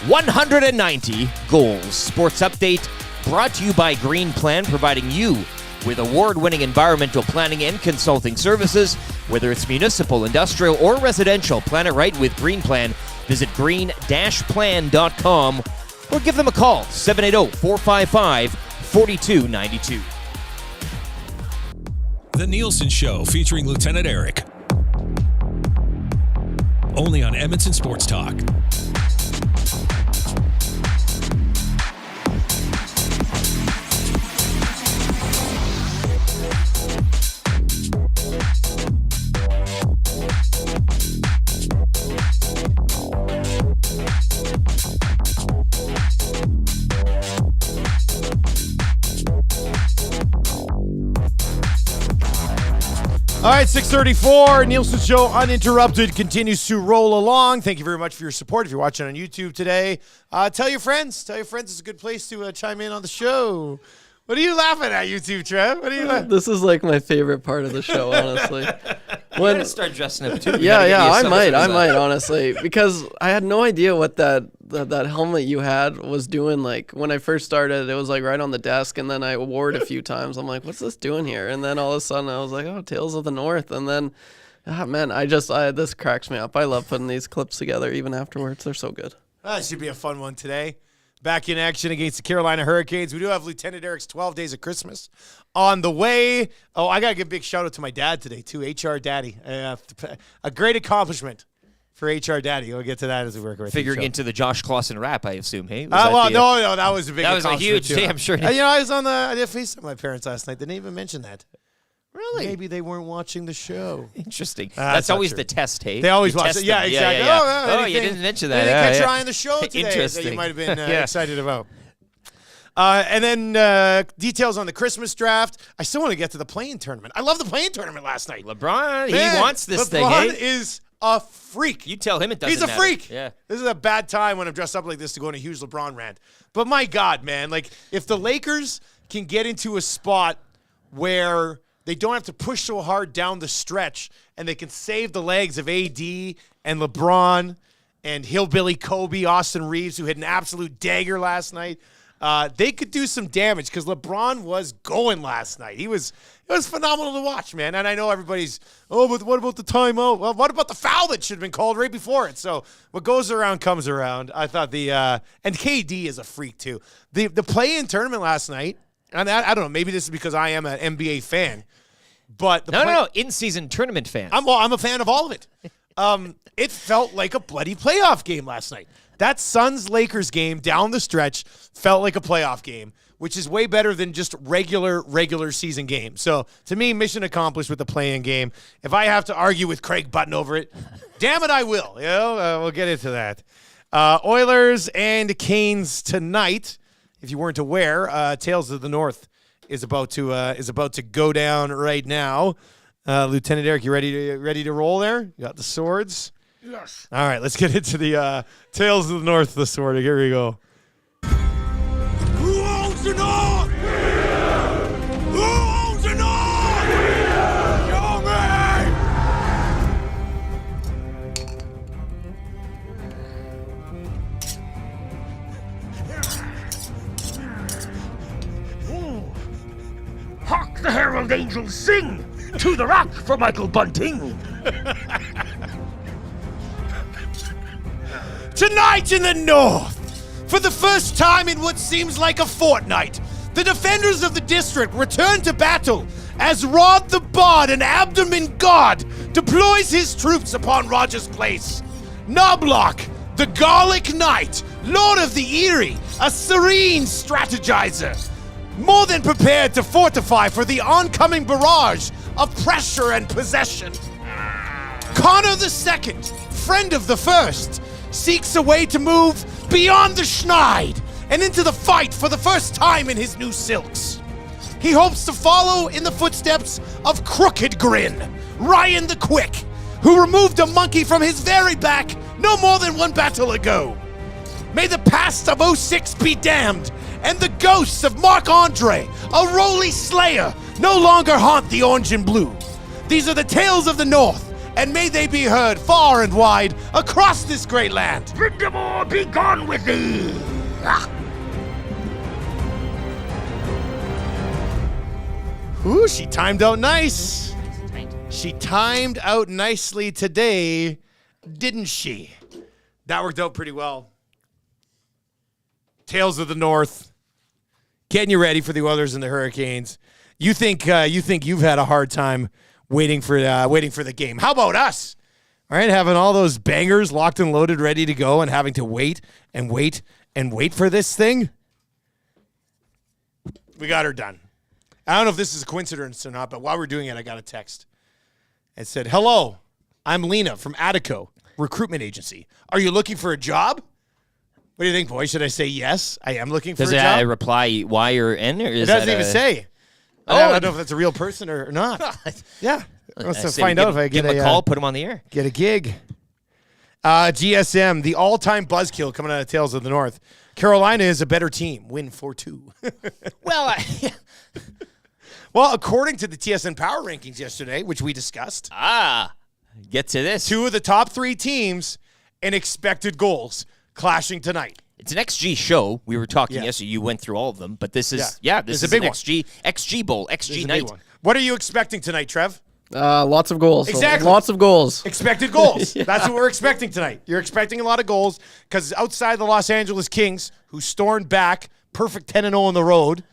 190 goals. Sports update brought to you by Green Plan, providing you with award-winning environmental planning and consulting services. Whether it's municipal, industrial, or residential, plan it right with Green Plan. Visit green-plan.com or give them a call, 780-455-4292. The Nielson Show featuring Lieutenant Eric. Only on Edmonton Sports Talk. All right, 6:34. Nielsen Show uninterrupted continues to roll along. Thank you very much for your support. If you're watching on YouTube today, tell your friends. Tell your friends it's a good place to chime in on the show. What are you laughing at, YouTube Trev? What are you laughing? This is like my favorite part of the show, honestly. You gotta start dressing up too. Yeah, I might honestly, because I had no idea what that helmet you had was doing. Like when I first started, it was like right on the desk, and then I wore it a few times. I'm like, what's this doing here? And then all of a sudden, I was like, oh, Tales of the North. And then, man, this cracks me up. I love putting these clips together, even afterwards. They're so good. That should be a fun one today. Back in action against the Carolina Hurricanes. We do have Lieutenant Eric's 12 Days of Christmas on the way. Oh, I got to give a big shout out to my dad today, too, HR Daddy. A great accomplishment for HR Daddy. We'll get to that as we work our way through the show. Into the Josh Clausen rap, I assume, hey? No, that was a big That was a huge too. day, I'm sure. I did FaceTime with my parents last night. They didn't even mention that. Really? Maybe they weren't watching the show. Interesting. That's That's always true. the test, hey? They always You watch test it. Yeah, them. exactly. Oh, you didn't mention that. They didn't catch your eye on the show today that you Interesting. might have been Yeah. excited about. And then details on the Christmas draft. I still want to get to the play-in tournament. I love the play-in tournament last night. LeBron, Man, he wants this thing, LeBron eh? is a freak. You tell him it doesn't He's a matter. freak. Yeah. This is a bad time when I'm dressed up like this to go on a huge LeBron rant. But my God, man, like if the Lakers can get into a spot where they don't have to push so hard down the stretch and they can save the legs of AD and LeBron and Hillbilly Kobe, Austin Reeves, who hit an absolute dagger last night, they could do some damage because LeBron was going last night. It was phenomenal to watch, man. And I know everybody's, but what about the timeout? Well, what about the foul that should have been called right before it? So what goes around comes around. I thought and KD is a freak too. The play-in tournament last night, and I don't know, maybe this is because I am an NBA fan, but No, in-season tournament fan. I'm a fan of all of it. It felt like a bloody playoff game last night. That Suns-Lakers game down the stretch felt like a playoff game, which is way better than just regular season game. So, to me, mission accomplished with the play-in game. If I have to argue with Craig Button over it, damn it, I will. You know, we'll get into that. Oilers and Canes tonight. If you weren't aware, Tales of the North is about to go down right now. Lieutenant Eric, you ready to roll there? You got the swords? Yes. All right, let's get into the Tales of the North, the sword. Here we go. Who owns the North? Who owns the North? Show me! Hark the herald angels sing! To the rock for Michael Bunting! Tonight in the North, for the first time in what seems like a fortnight, the defenders of the district return to battle as Rod the Bard, an abdomen god, deploys his troops upon Rogers Place. Knobloch, the Garlic Knight, Lord of the Erie, a serene strategizer, more than prepared to fortify for the oncoming barrage of pressure and possession. Connor II, friend of the first, seeks a way to move beyond the Schneid and into the fight for the first time in his new silks. He hopes to follow in the footsteps of Crooked Grin, Ryan the Quick, who removed a monkey from his very back no more than one battle ago. May the past of 06 be damned, and the ghosts of Marc Andre, a Roly Slayer, no longer haunt the orange and blue. These are the tales of the North, and may they be heard far and wide across this great land. Vindemore, be gone with thee! Ooh, she timed out nice. She timed out nicely today, didn't she? That worked out pretty well. Tales of the North, getting you ready for the Oilers and the Hurricanes. You think you've had a hard time waiting for the game. How about us? All right, having all those bangers locked and loaded, ready to go, and having to wait for this thing. We got her done. I don't know if this is a coincidence or not, but while we're doing it, I got a text. It said, "Hello, I'm Lena from Attico Recruitment Agency. Are you looking for a job?" What do you think, boy? Should I say yes? I am looking for a job. Does it reply Y or N? Or It doesn't even say. I don't know if that's a real person or not. Yeah. Let's find out if I get give him a call, put him on the air. Get a gig. GSM, the all-time buzzkill coming out of Tales of the North. Carolina is a better team. Win 4-2. Well, Well, according to the TSN Power Rankings yesterday, which we discussed, get to this. 2 of the top 3 teams and expected goals clashing tonight. It's an XG show. We were talking Yeah. yesterday. You went through all of them, but this is It's this a is big an one. XG Bowl, This XG is a night. big one. What are you expecting tonight, Trev? Lots of goals. Exactly. Lots of goals. Expected goals. That's what we're expecting tonight. You're expecting a lot of goals because outside the Los Angeles Kings, who stormed back, perfect 10-0 on the road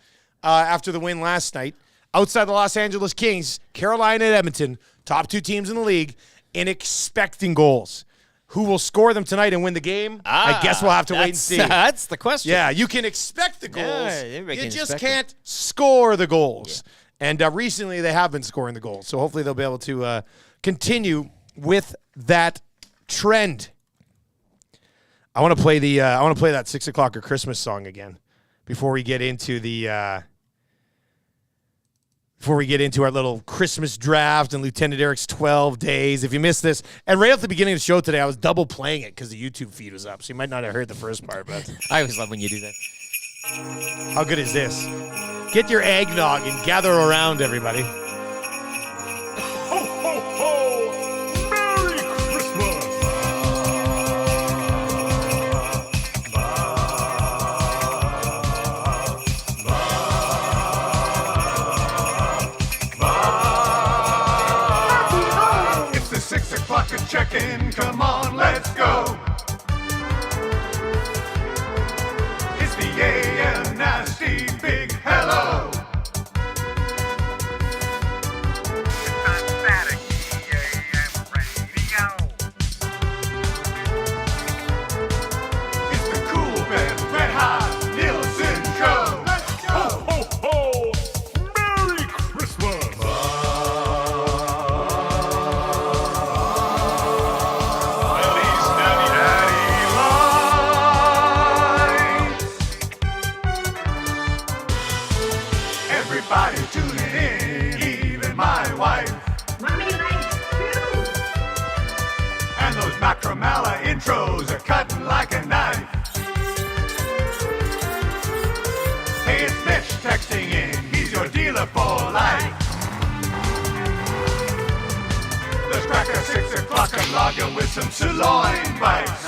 after the win last night, outside the Los Angeles Kings, Carolina and Edmonton, top 2 teams in the league, and expecting goals. Who will score them tonight and win the game? I guess we'll have to wait and see. That's the question. Yeah, you can expect the goals. everybody You can just expect can't score the goals. Yeah. And recently they have been scoring the goals. So hopefully they'll be able to continue with that trend. I want to play that 6 o'clock or Christmas song again before we get into the before we get into our little Christmas draft and Lieutenant Eric's 12 days. If you missed this, and right at the beginning of the show today, I was double playing it because the YouTube feed was up, so you might not have heard the first part. But I always love when you do that. how good is this? Get your eggnog and gather around, everybody. Ho, ho, ho! Merry Christmas! Happy holidays. It's the 6 o'clock and check-in. Come on, let's go. It's the AM nasty big hello. It's static AM radio. It's the cool band red hot Nielson show. Let's go. Ho, ho, ho! Merry Christmas! Feliz Navidad lights. Everybody tuning in, even my wife. Mommy likes too. And those Macala intros are cutting like a knife. Hey, it's Mitch texting in. He's your dealer for life. Let's crack at 6 o'clock and log in with some sirloin bites.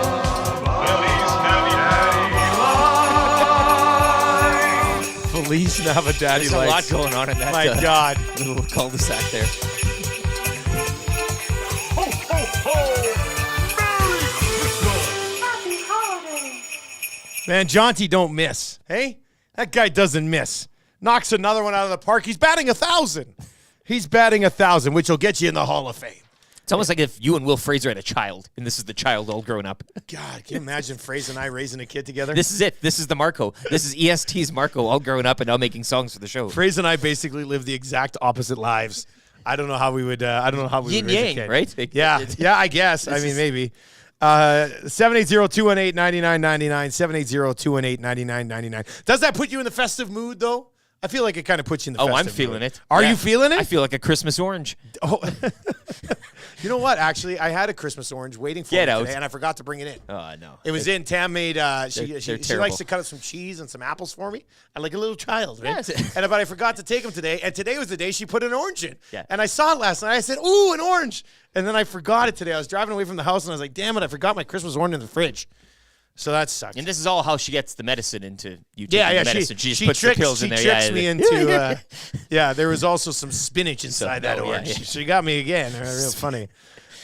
Feliz Navidad lights. Feliz Navidad, There's a lot going on in that My God. little cul-de-sac there. Ho, ho, ho! Merry Christmas! Happy holidays. Man, Jonty don't miss. Hey? That guy doesn't miss. Knocks another one out of the park. He's batting 1,000. He's batting 1,000, which will get you in the Hall of Fame. It's almost like if you and Will Fraser had a child, and this is the child all grown up. God, can you imagine Fraser and I raising a kid together? This is it. This is the Marco. This is EST's Marco, all grown up and now making songs for the show. Fraser and I basically live the exact opposite lives. I don't know how we would. I don't know how we Yin would raise a yang, kid. right? Yeah, yeah. I guess. I mean, maybe. 780-218-9999. 780-218-9999. Does that put you in the festive mood, though? I feel like it kind of puts you in the Oh, festive I'm feeling mood. it. Are Yeah. you feeling it? I feel like a Christmas orange. Oh. You know what? Actually, I had a Christmas orange waiting for Get me out. today, and I forgot to bring it in. Oh, no. It was in. Tam made. She they're likes terrible. to cut up some cheese and some apples for me. I like a little child, right? Yes. But I forgot to take them today, and today was the day she put an orange in. Yeah. And I saw it last night. I said, "Ooh, an orange!" And then I forgot it today. I was driving away from the house, and I was like, "Damn it! I forgot my Christmas orange in the fridge." So that sucked. And this is all how she gets the medicine into you. Yeah, taking yeah. the medicine. She just she puts tricks, the pills in she there. tricks Yeah, me yeah. into. Yeah, there was also some spinach inside that no, yeah, orange. yeah. She got me again. Real funny.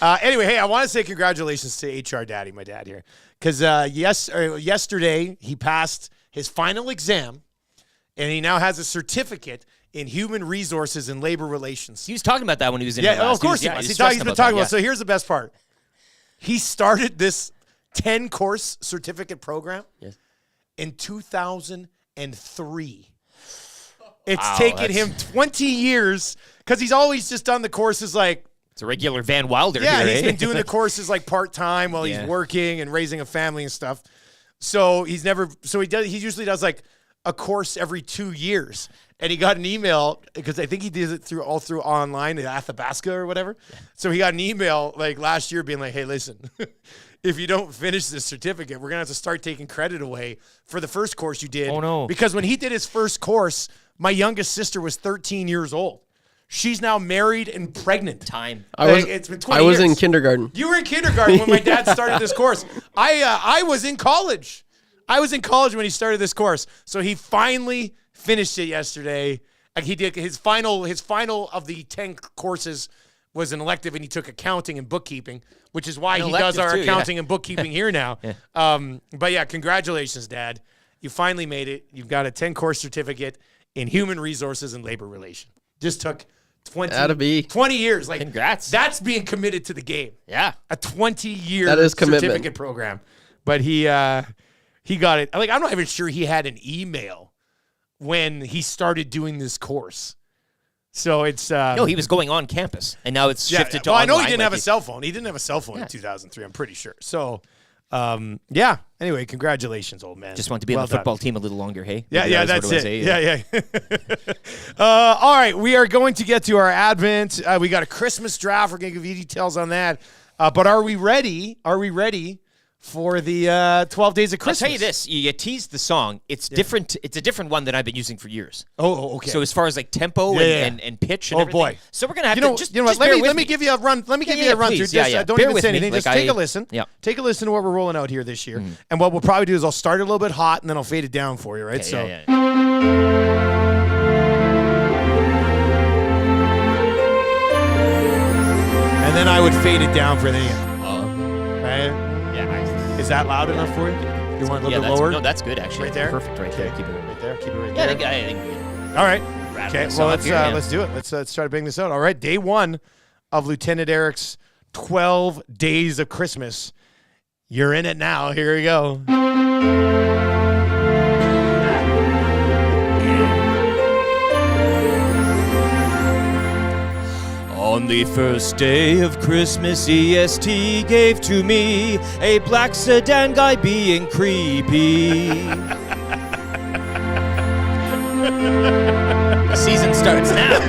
Anyway, hey, I want to say congratulations to HR Daddy, my dad here, because yesterday he passed his final exam, and he now has a certificate in human resources and labor relations. He was talking about that when he was in here Yeah, last. of course he yeah, was. He's stressing been about talking that, about. So here's the best part. He started this 10-course certificate program Yes. in 2003. It's Wow, taken that's- him 20 years because he's always just done the courses like, It's a regular Van Wilder yeah, here, he's eh? been doing the courses like part-time while Yeah. he's working and raising a family and stuff. So he usually does like a course every 2 years. And he got an email because I think he did it through online at Athabasca or whatever. So he got an email like last year being like, "Hey, listen, if you don't finish this certificate, we're going to have to start taking credit away for the first course you did." Oh, no. Because when he did his first course, my youngest sister was 13 years old. She's now married and pregnant. Time. It's been 20 I was in years. kindergarten. You were in kindergarten when my dad started this course. I was in college. I was in college when he started this course. So he finally finished it yesterday. Like he did his final of the 10 courses was an elective, and he took accounting and bookkeeping, which is why An he does elective our too, accounting yeah. and bookkeeping here now. But yeah, congratulations, Dad. You finally made it. You've got a 10-course certificate in human resources and labor relation. Just took 20 years. Like, Congrats. That's being committed to the game. Yeah. A 20-year That is commitment. certificate program. But he got it. Like, I'm not even sure he had an email when he started doing this course. So it's No, he was going on campus, and now it's shifted to well, I online. know he didn't have a he's- cell phone. He didn't have a cell phone in 2003. I'm pretty sure. So, yeah. Anyway, congratulations, old man. Just want to be Well on the football done. team a little longer, hey? Yeah, Maybe yeah, that was that's what it. was, Yeah. All right, we are going to get to our Advent. We got a Christmas draft. We're going to give you details on that. But are we ready? Are we ready for the 12 Days of I'll Christmas? tell you this: you teased the song. It's different. It's a different one than I've been using for years. Oh, okay. So as far as like tempo Yeah. and pitch and Oh, everything. boy. So we're gonna have you know, to just you know what? just bear with Let me me. give you a run. Let me give you yeah, a run please. through. Yeah, Just yeah. don't Bear even with say me. anything. Like, Just take a listen. Yeah. Take a listen to what we're rolling out here this year. And what we'll probably do is I'll start it a little bit hot, and then I'll fade it down for you, right? Okay, So. yeah, yeah. And then I would fade it down for the right? Yeah. Is that loud enough for you? You want it a little bit that's, lower? No, that's good actually. Right there? Perfect right there. Keep it right there. Keep it right Yeah, there. I think All right. rattle Okay. this Well, off let's here, yeah. let's do it. Let's try to bang this out. All right. Day 1 of Lieutenant Eric's 12 Days of Christmas. You're in it now. Here we go. On the first day of Christmas, EST gave to me a black sedan guy being creepy. The season starts now.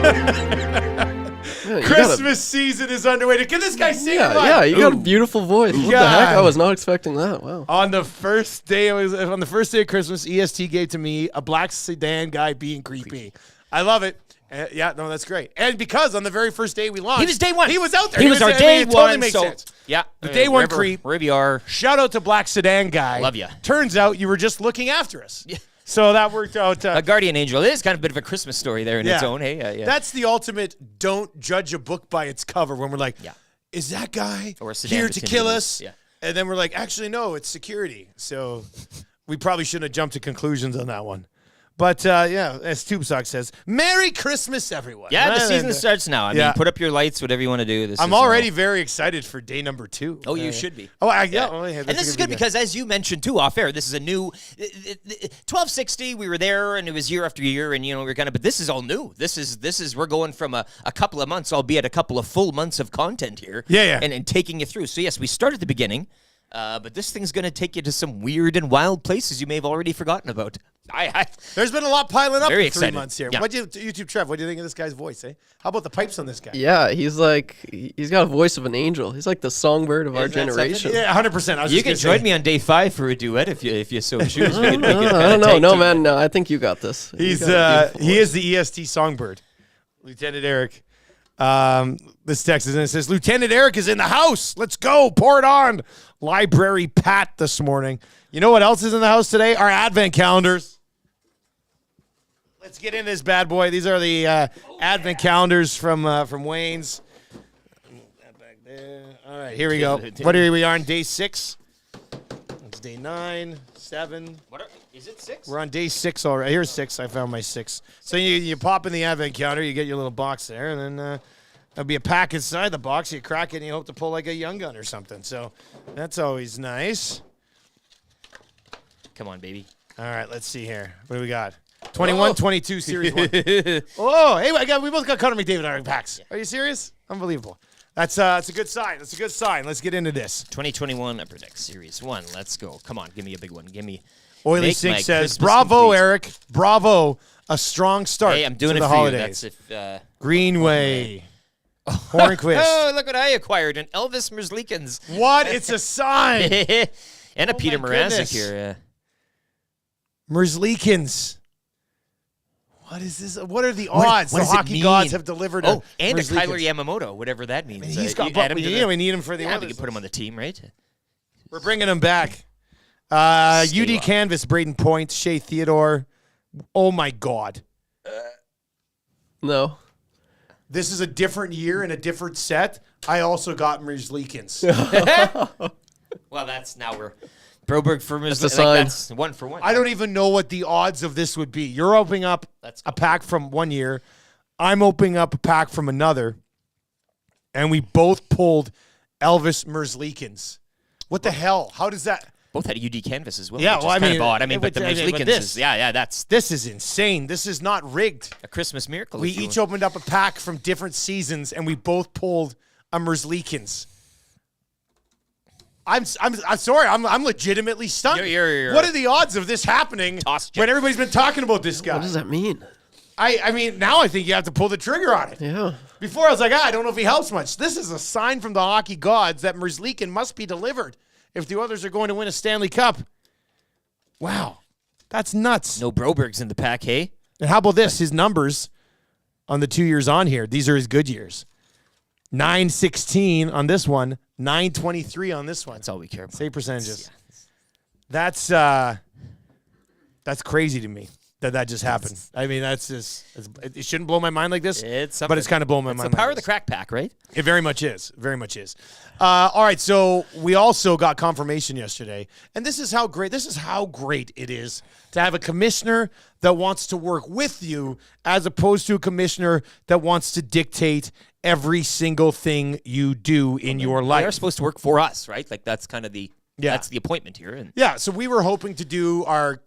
Yeah, you Christmas season is underway. Can this guy sing? Got or a, what? yeah, you got a beautiful voice. What the God. heck? I was not expecting that. Wow. On the first day of Christmas, EST gave to me a black sedan guy being creepy. I love it. Yeah, no, that's great. And because on the very first day we launched, He was day one. He was out there. He was our I mean, day it totally one. makes So sense. yeah, The day one creep. Wherever you are. Shout out to Black Sedan Guy. Love ya. Turns out you were just looking after us. Yeah. So that worked out. A guardian angel. It is kind of a bit of a Christmas story there in its own. Hey, yeah. That's the ultimate don't judge a book by its cover when we're like, is that guy Or a sedan here to vicinity. kill us? Yeah. And then we're like, actually, no, it's security. So we probably shouldn't have jumped to conclusions on that one. But, yeah, as Tube Sock says, Merry Christmas, everyone. Yeah, the Right? season And, starts now. I mean, put up your lights, whatever you want to do. This I'm is, already very excited for day number 2. Oh, you should be. Oh, yeah. Yeah. Oh, yeah, And this is good because, as you mentioned too, off air, this is a new 1260. We were there, and it was year after year, and we're kind of. But this is all new. This is we're going from a couple of months, albeit a couple of full months of content here. Yeah. And taking you through. So yes, we start at the beginning, but this thing's going to take you to some weird and wild places you may have already forgotten about. There's been a lot piling up Very in 3 excited. months here. Yeah. YouTube Trev, what do you think of this guy's voice, eh? How about the pipes on this guy? Yeah, he's got a voice of an angel. He's like the songbird of our Isn't that generation. Yeah, 100%. I was You just can gonna join say. me on day 5 for a duet if you so choose. We can I don't know. No, man. No, I think you got this. He's You got a beautiful he voice. is the EST songbird, Lieutenant Eric. This text is in. It says, Lieutenant Eric is in the house. Let's go. Pour it on. Library Pat this morning. You know what else is in the house today? Our advent calendars. Let's get in this bad boy. These are the advent calendars from Wayne's. That back there. All right, here we go. What are we on? Day 6. It's day 9, 7. Is it 6? We're on day 6 already. Here's 6. I found my 6. So you pop in the advent calendar, you get your little box there, and then there'll be a pack inside the box. You crack it, and you hope to pull like a young gun or something. So that's always nice. Come on, baby. All right, let's see here. What do we got? 21, 22, Series 1. Oh, hey, we both got Connor McDavid in our packs. Are you serious? Unbelievable. That's a good sign. That's a good sign. Let's get into this. 2021 Upper Deck Series 1. Let's go. Come on, give me a big one. Give me. Oily Make Sink my says, Christmas bravo, complete." Eric. Bravo. A strong start Hey, I'm doing to it the for holidays. you. That's if. Greenway. Hornquist. Oh, look what I acquired. An Elvis Merzlikins. What? It's a sign. And a Peter my Mrazek goodness. here. Merzlikins. What is this? What are the odds what the does it hockey mean? gods have delivered? Oh, and a Merzlikins? Kyler Yamamoto, whatever that means. He's got. you add him to We need him for the yeah, others. we can put him on the team, right? We're bringing him back. Stay UD on. Canvas, Braden Point, Shea Theodore. Oh my God. No. This is a different year and a different set. I also got Merzlikins. Well, that's now we're Broberg for That's a sign. That's 1 for 1. I don't even know what the odds of this would be. You're opening up Let's a go. pack from one year. I'm opening up a pack from another. And we both pulled Elvis Merzlikins. What the hell? How does that? Both had a UD canvas as well. Yeah, which well, is I kind mean, of odd. I mean, but the but Major League this- that's This is insane. This is not rigged. a Christmas miracle. We if you each will. opened up a pack from different seasons, and we both pulled a Merzlikins. I'm sorry. I'm legitimately stunned. You're- What are the odds of this happening Toss when everybody's been talking about this guy? What does that mean? I mean, now I think you have to pull the trigger on it. Yeah. Before I was like, I don't know if he helps much. This is a sign from the hockey gods that Merzlikin must be delivered if the others are going to win a Stanley Cup. Wow. That's nuts. No Brobergs in the pack, hey? And how about this? His numbers on the 2 years on here. These are his good years. 916 on this one, 923 on this one. That's all we care about. Save percentages. That's crazy to me that just happened. I mean, that's just it shouldn't blow my mind like this. It's but it's kind of blowing my It's mind. the power like of the this. crack pack, right? It very much is. Very much is. All right, so we also got confirmation yesterday, and this is how great it is to have a commissioner that wants to work with you as opposed to a commissioner that wants to dictate every single thing you do in your They are life. supposed to work for us, right? Like that's kind of Yeah. that's the appointment here. And Yeah, so we were hoping to do our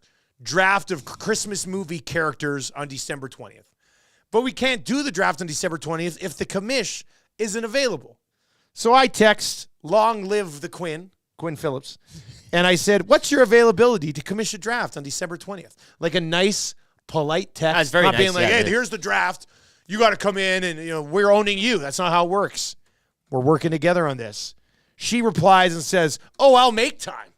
draft of Christmas movie characters on December 20th. But we can't do the draft on December 20th if the commish isn't available. So I text, long live the Quinn Phillips, and I said, what's your availability to commish a draft on December 20th? Like a nice, polite text. That's very not nice, being like, yeah, hey, yeah. here's the draft. You got to come in and, we're owning you. That's not how it works. We're working together on this. She replies and says, oh, I'll make time.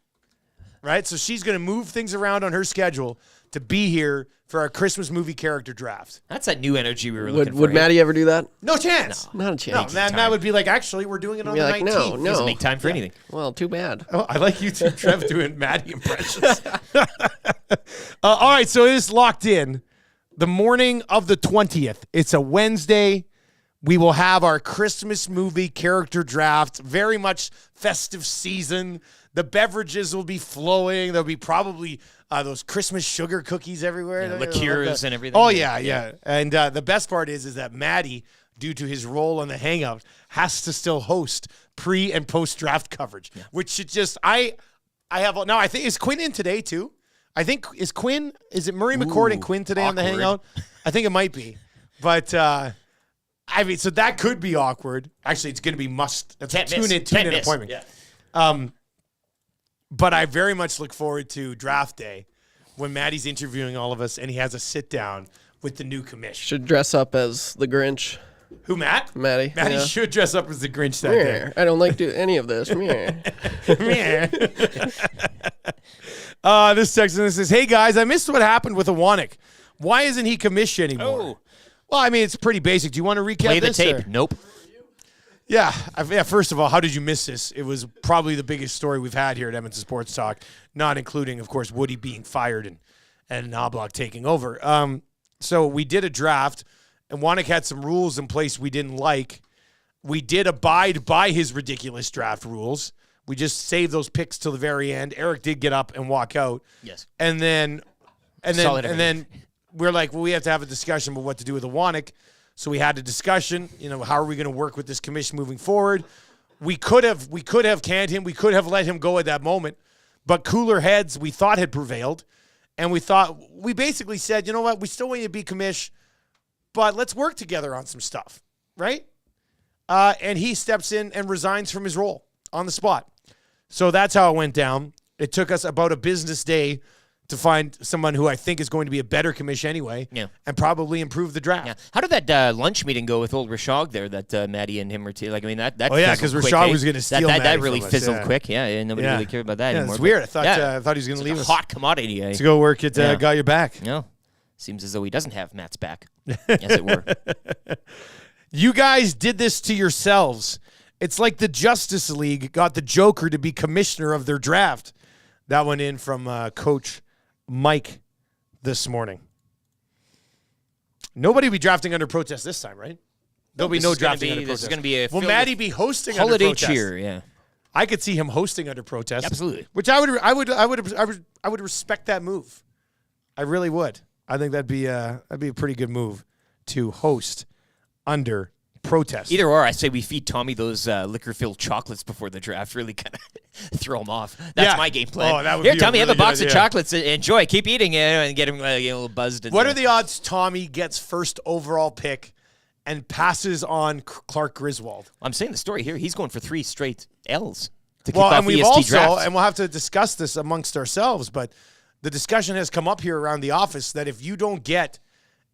Right? So she's going to move things around on her schedule to be here for our Christmas movie character draft. that's that new energy we were looking for. Would hey? Maddie ever do that? No chance. Not a No, chance. Matt would be like, actually, we're doing it on Be the like, 19th. no. Doesn't make time for anything. Well, too bad. Oh, I like YouTube Trev doing Maddie impressions. All right, so it is locked in. The morning of the 20th. It's a Wednesday. We will have our Christmas movie character draft. Very much festive season. The beverages will be flowing. There'll be probably those Christmas sugar cookies everywhere. Yeah, liqueurs and everything. Oh, yeah. And the best part is that Maddie, due to his role on the Hangout, has to still host pre- and post-draft coverage, which should just, I think, is Quinn in today too? I think, is it Murray McCord and Quinn today on the awkward. Hangout? I think it might be. But, I mean, so that could be awkward. Actually, it's going to be must. That's Can't a miss. tune-in Can't miss. appointment. Yeah. But I very much look forward to draft day when Maddie's interviewing all of us and he has a sit-down with the new commission. Should dress up as the Grinch. Who, Matt? Maddie. Maddie yeah. should dress up as the Grinch that day. Yeah, I don't like any of this. Yeah. This text says, hey, guys, I missed what happened with Iwanek. Why isn't he commish anymore? Oh. Well, I mean, it's pretty basic. Do you want to recap Play the this, tape. or- Nope. Yeah. First of all, how did you miss this? It was probably the biggest story we've had here at Edmonton Sports Talk, not including, of course, Woody being fired and Knobloch taking over. So we did a draft, and Wanek had some rules in place we didn't like. We did abide by his ridiculous draft rules. We just saved those picks till the very end. Eric did get up and walk out. Yes. And then we're like, well, we have to have a discussion about what to do with Iwanek. So we had a discussion, how are we going to work with this commission moving forward? We could have canned him. We could have let him go at that moment. But cooler heads we thought had prevailed. And we basically said, you know what? We still want you to be commish, but let's work together on some stuff, right? And he steps in and resigns from his role on the spot. So that's how it went down. It took us about a business day to find someone who I think is going to be a better commish anyway, and probably improve the draft. Yeah. How did that lunch meeting go with old Rashog there that Maddie and him were that? I mean, that Oh, yeah, fizzled 'cause quick, Rashog eh? was gonna steal that Maddie really from us, fizzled yeah. quick. Yeah, and nobody really cared about that Yeah, anymore. it's weird. But, I thought he was going to leave a us. hot commodity. Eh? To go work at Got Your Back. No, seems as though he doesn't have Matt's back, as it were. You guys did this to yourselves. It's like the Justice League got the Joker to be commissioner of their draft. That went in from Coach Mike this morning. Nobody will be drafting under protest this time, right? There'll be This no is gonna drafting under This protest. is going to be a Will filled Maddie with be hosting under holiday protest? cheer. Yeah, I could see him hosting under protest. Absolutely. Which I would respect that move. I really would. I think that'd be a pretty good move to host under protest. Either or, I say we feed Tommy those liquor-filled chocolates before the draft. Really kind of throw him off. That's Yeah. my game plan. Oh, that would Here, be a Tommy, have a really good box of idea. chocolates. Enjoy. Keep eating it and get him a little buzzed. What are the odds Tommy gets first overall pick and passes on Clark Griswold? I'm saying the story here. He's going for 3 straight L's to kick Well, off and we've EST also, drafts. and we'll have to discuss this amongst ourselves, but the discussion has come up here around the office that if you don't get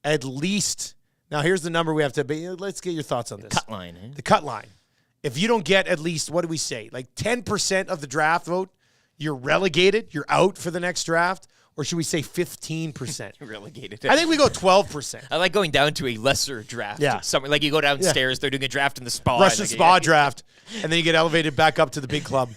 at least, now here's the number we have to be, let's get your thoughts on this. Cut line. Eh? The cut line. If you don't get at least, what do we say, like 10% of the draft vote, you're relegated, you're out for the next draft, or should we say 15%? Relegated. I think we go 12%. I like going down to a lesser draft. Yeah. Somewhere like you go downstairs, they're doing a draft in the spa. Russian like, spa draft, and then you get elevated back up to the big club.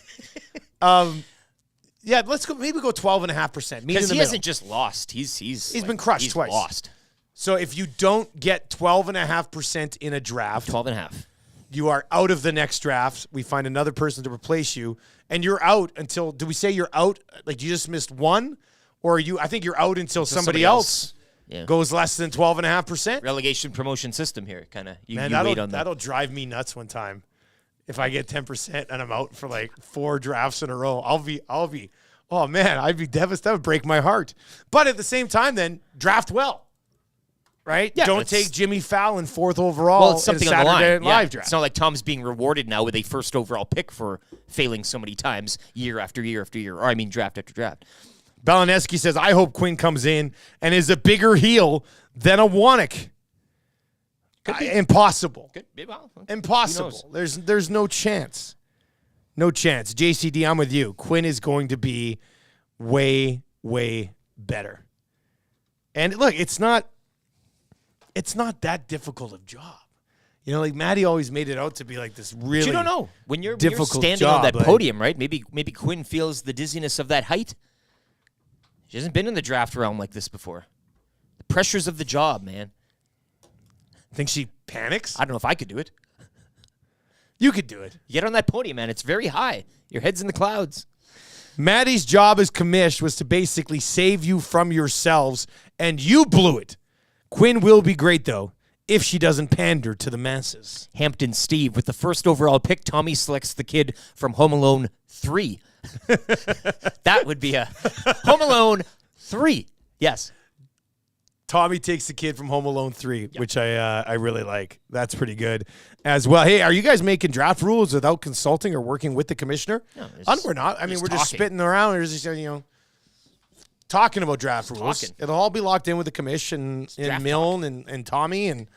Yeah, let's go. Maybe go 12.5%. Because he hasn't just lost. He's been crushed he's twice. Lost. So if you don't get 12.5% in a draft, 12.5. you are out of the next draft. We find another person to replace you, and you're out until. Do we say you're out? Like you just missed one, or are you? I think you're out until somebody else Yeah. goes less than 12.5%. Relegation promotion system here, kind of. You Man, wait on that. that'll drive me nuts one time. If I get 10% and I'm out for like 4 drafts in a row, I'll be. Oh man, I'd be devastated. That would break my heart. But at the same time, then draft well. Right? Yeah, Don't it's- take Jimmy Fallon 4th overall Well, it's something in a on the Saturday line. Night Yeah. Live draft. It's not like Tom's being rewarded now with a first overall pick for failing so many times year after year after year. Or I mean draft after draft. Balaneski says, I hope Quinn comes in and is a bigger heel than a Wannick. Impossible. Good. Well, Impossible. There's no chance. No chance. JCD, I'm with you. Quinn is going to be way, way better. And look, it's not that difficult of job. You know, like Maddie always made it out to be like this really But you don't know. When you're difficult standing job, on that like- podium, right? Maybe Quinn feels the dizziness of that height. She hasn't been in the draft realm like this before. The pressures of the job, man. Think she panics? I don't know if I could do it. You could do it. You get on that podium, man. It's very high. Your head's in the clouds. Maddie's job as commish was to basically save you from yourselves, and you blew it. Quinn will be great, though, if she doesn't pander to the masses. Hampton Steve with the first overall pick. Tommy selects the kid from Home Alone 3. That would be a Home Alone 3. Yes. Tommy takes the kid from Home Alone 3, which I really like. That's pretty good as well. Hey, are you guys making draft rules without consulting or working with the commissioner? No, We're not. I mean, we're just talking. spitting around. We're just, talking about draft rules. talking. It'll all be locked in with the commission and Milne and Tommy, and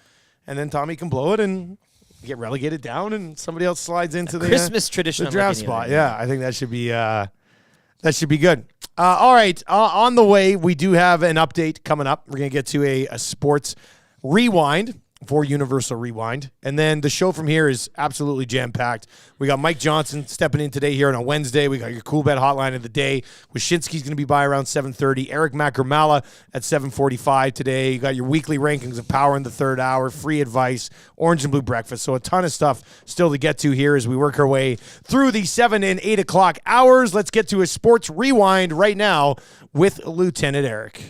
then Tommy can blow it and get relegated down, and somebody else slides into the Christmas tradition the unlike draft any spot. other. Yeah, I think that should be good. All right, on the way, we do have an update coming up. We're going to get to a sports rewind for Universal Rewind. And then the show from here is absolutely jam-packed. We got Mike Johnson stepping in today here on a Wednesday. We got your Cool Bet hotline of the day. Wyshynski's going to be by around 7:30. Eric Macala at 7:45 today. You got your weekly rankings of Power in the third hour, free advice, Orange and Blue breakfast. So a ton of stuff still to get to here as we work our way through the 7 and 8 o'clock hours. Let's get to a sports rewind right now with Lieutenant Eric.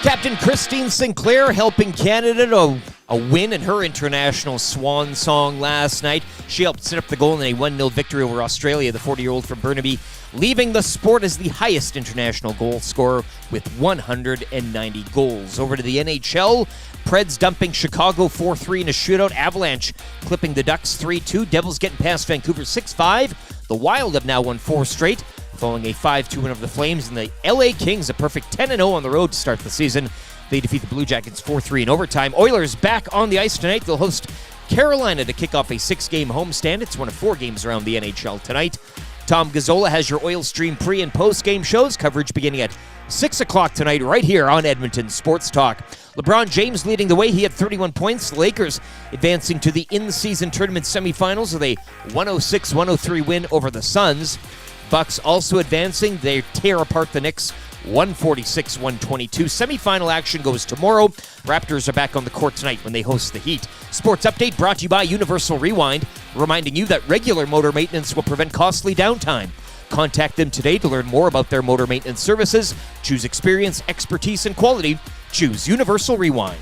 Captain Christine Sinclair helping Canada to a win in her international swan song last night. She helped set up the goal in a 1-0 victory over Australia, the 40-year-old from Burnaby, leaving the sport as the highest international goal scorer with 190 goals. Over to the NHL, Preds dumping Chicago 4-3 in a shootout. Avalanche clipping the Ducks 3-2. Devils getting past Vancouver 6-5. The Wild have now won 4 straight, following a 5-2 win over the Flames, and the LA Kings a perfect 10-0 on the road to start the season. They defeat the Blue Jackets 4-3 in overtime. Oilers back on the ice tonight. They'll host Carolina to kick off a 6-game homestand. It's one of 4 games around the NHL tonight. Tom Gazzola has your Oil Stream pre- and post-game shows. Coverage beginning at 6 o'clock tonight right here on Edmonton Sports Talk. LeBron James leading the way. He had 31 points. The Lakers advancing to the in-season tournament semifinals with a 106-103 win over the Suns. Bucks also advancing. They tear apart the Knicks 146-122. Semifinal action goes tomorrow. Raptors are back on the court tonight when they host the Heat. Sports update brought to you by Universal Rewind, reminding you that regular motor maintenance will prevent costly downtime. Contact them today to learn more about their motor maintenance services. Choose experience, expertise, and quality. Choose Universal Rewind.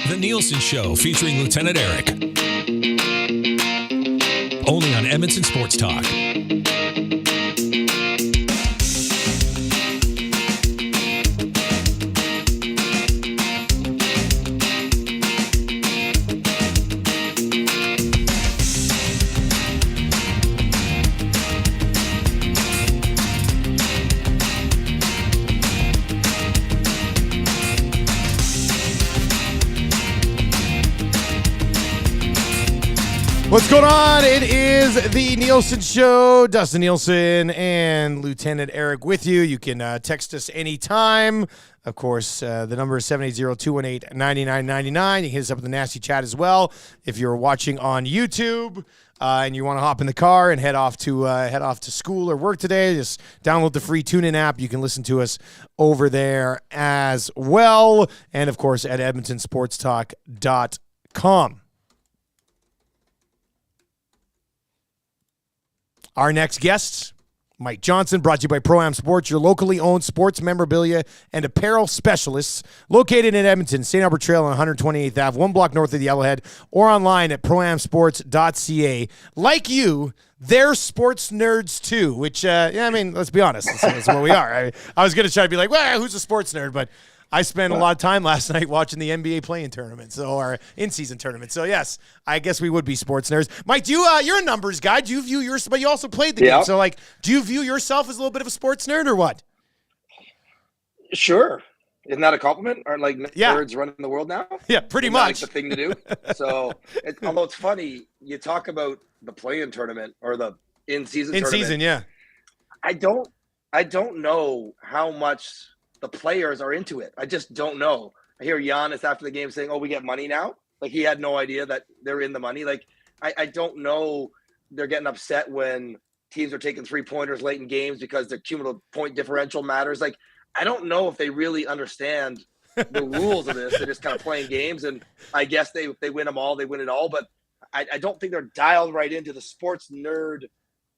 The Nielson Show featuring Lieutenant Eric. Only on Edmonton Sports Talk. What's going on? It is the Nielson Show. Dustin Nielson and Lieutenant Eric with you. You can text us anytime. Of course, the number is 780-218-9999. You can hit us up in the nasty chat as well. If you're watching on YouTube and you want to hop in the car and head off to school or work today, just download the free TuneIn app. You can listen to us over there as well. And, of course, at edmontonsportstalk.com. Our next guest, Mike Johnson, brought to you by Pro-Am Sports, your locally owned sports memorabilia and apparel specialists, located in Edmonton, St. Albert Trail on 128th Ave, one block north of the Yellowhead, or online at proamsports.ca. Like you, they're sports nerds too, which, let's be honest, that's what we are. I was going to try to be like, well, who's a sports nerd? But I spent a lot of time last night watching the NBA play-in tournament, or in-season tournament. So yes, I guess we would be sports nerds. Mike, you're a numbers guy. Do you view but you also played the game. So do you view yourself as a little bit of a sports nerd or what? Sure. Isn't that a compliment? Aren't nerds running the world now? Yeah, pretty much. That's the thing to do. So, although it's funny, you talk about the play-in tournament or the in-season tournament. In-season, yeah. I don't know how much the players are into it. I just don't know. I hear Giannis after the game saying, "Oh, we get money now." Like he had no idea that they're in the money. Like I don't know. They're getting upset when teams are taking 3-pointers late in games because their cumulative point differential matters. Like I don't know if they really understand the rules of this. They're just kind of playing games, and I guess if they win them all, they win it all. But I don't think they're dialed right into the sports nerd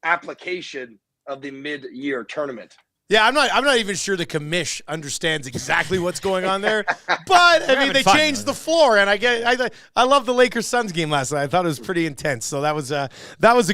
application of the mid-year tournament. Yeah, I'm not even sure the commish understands exactly what's going on there. But I mean, they changed the floor, and I love the Lakers Suns game last night. I thought it was pretty intense. So that was a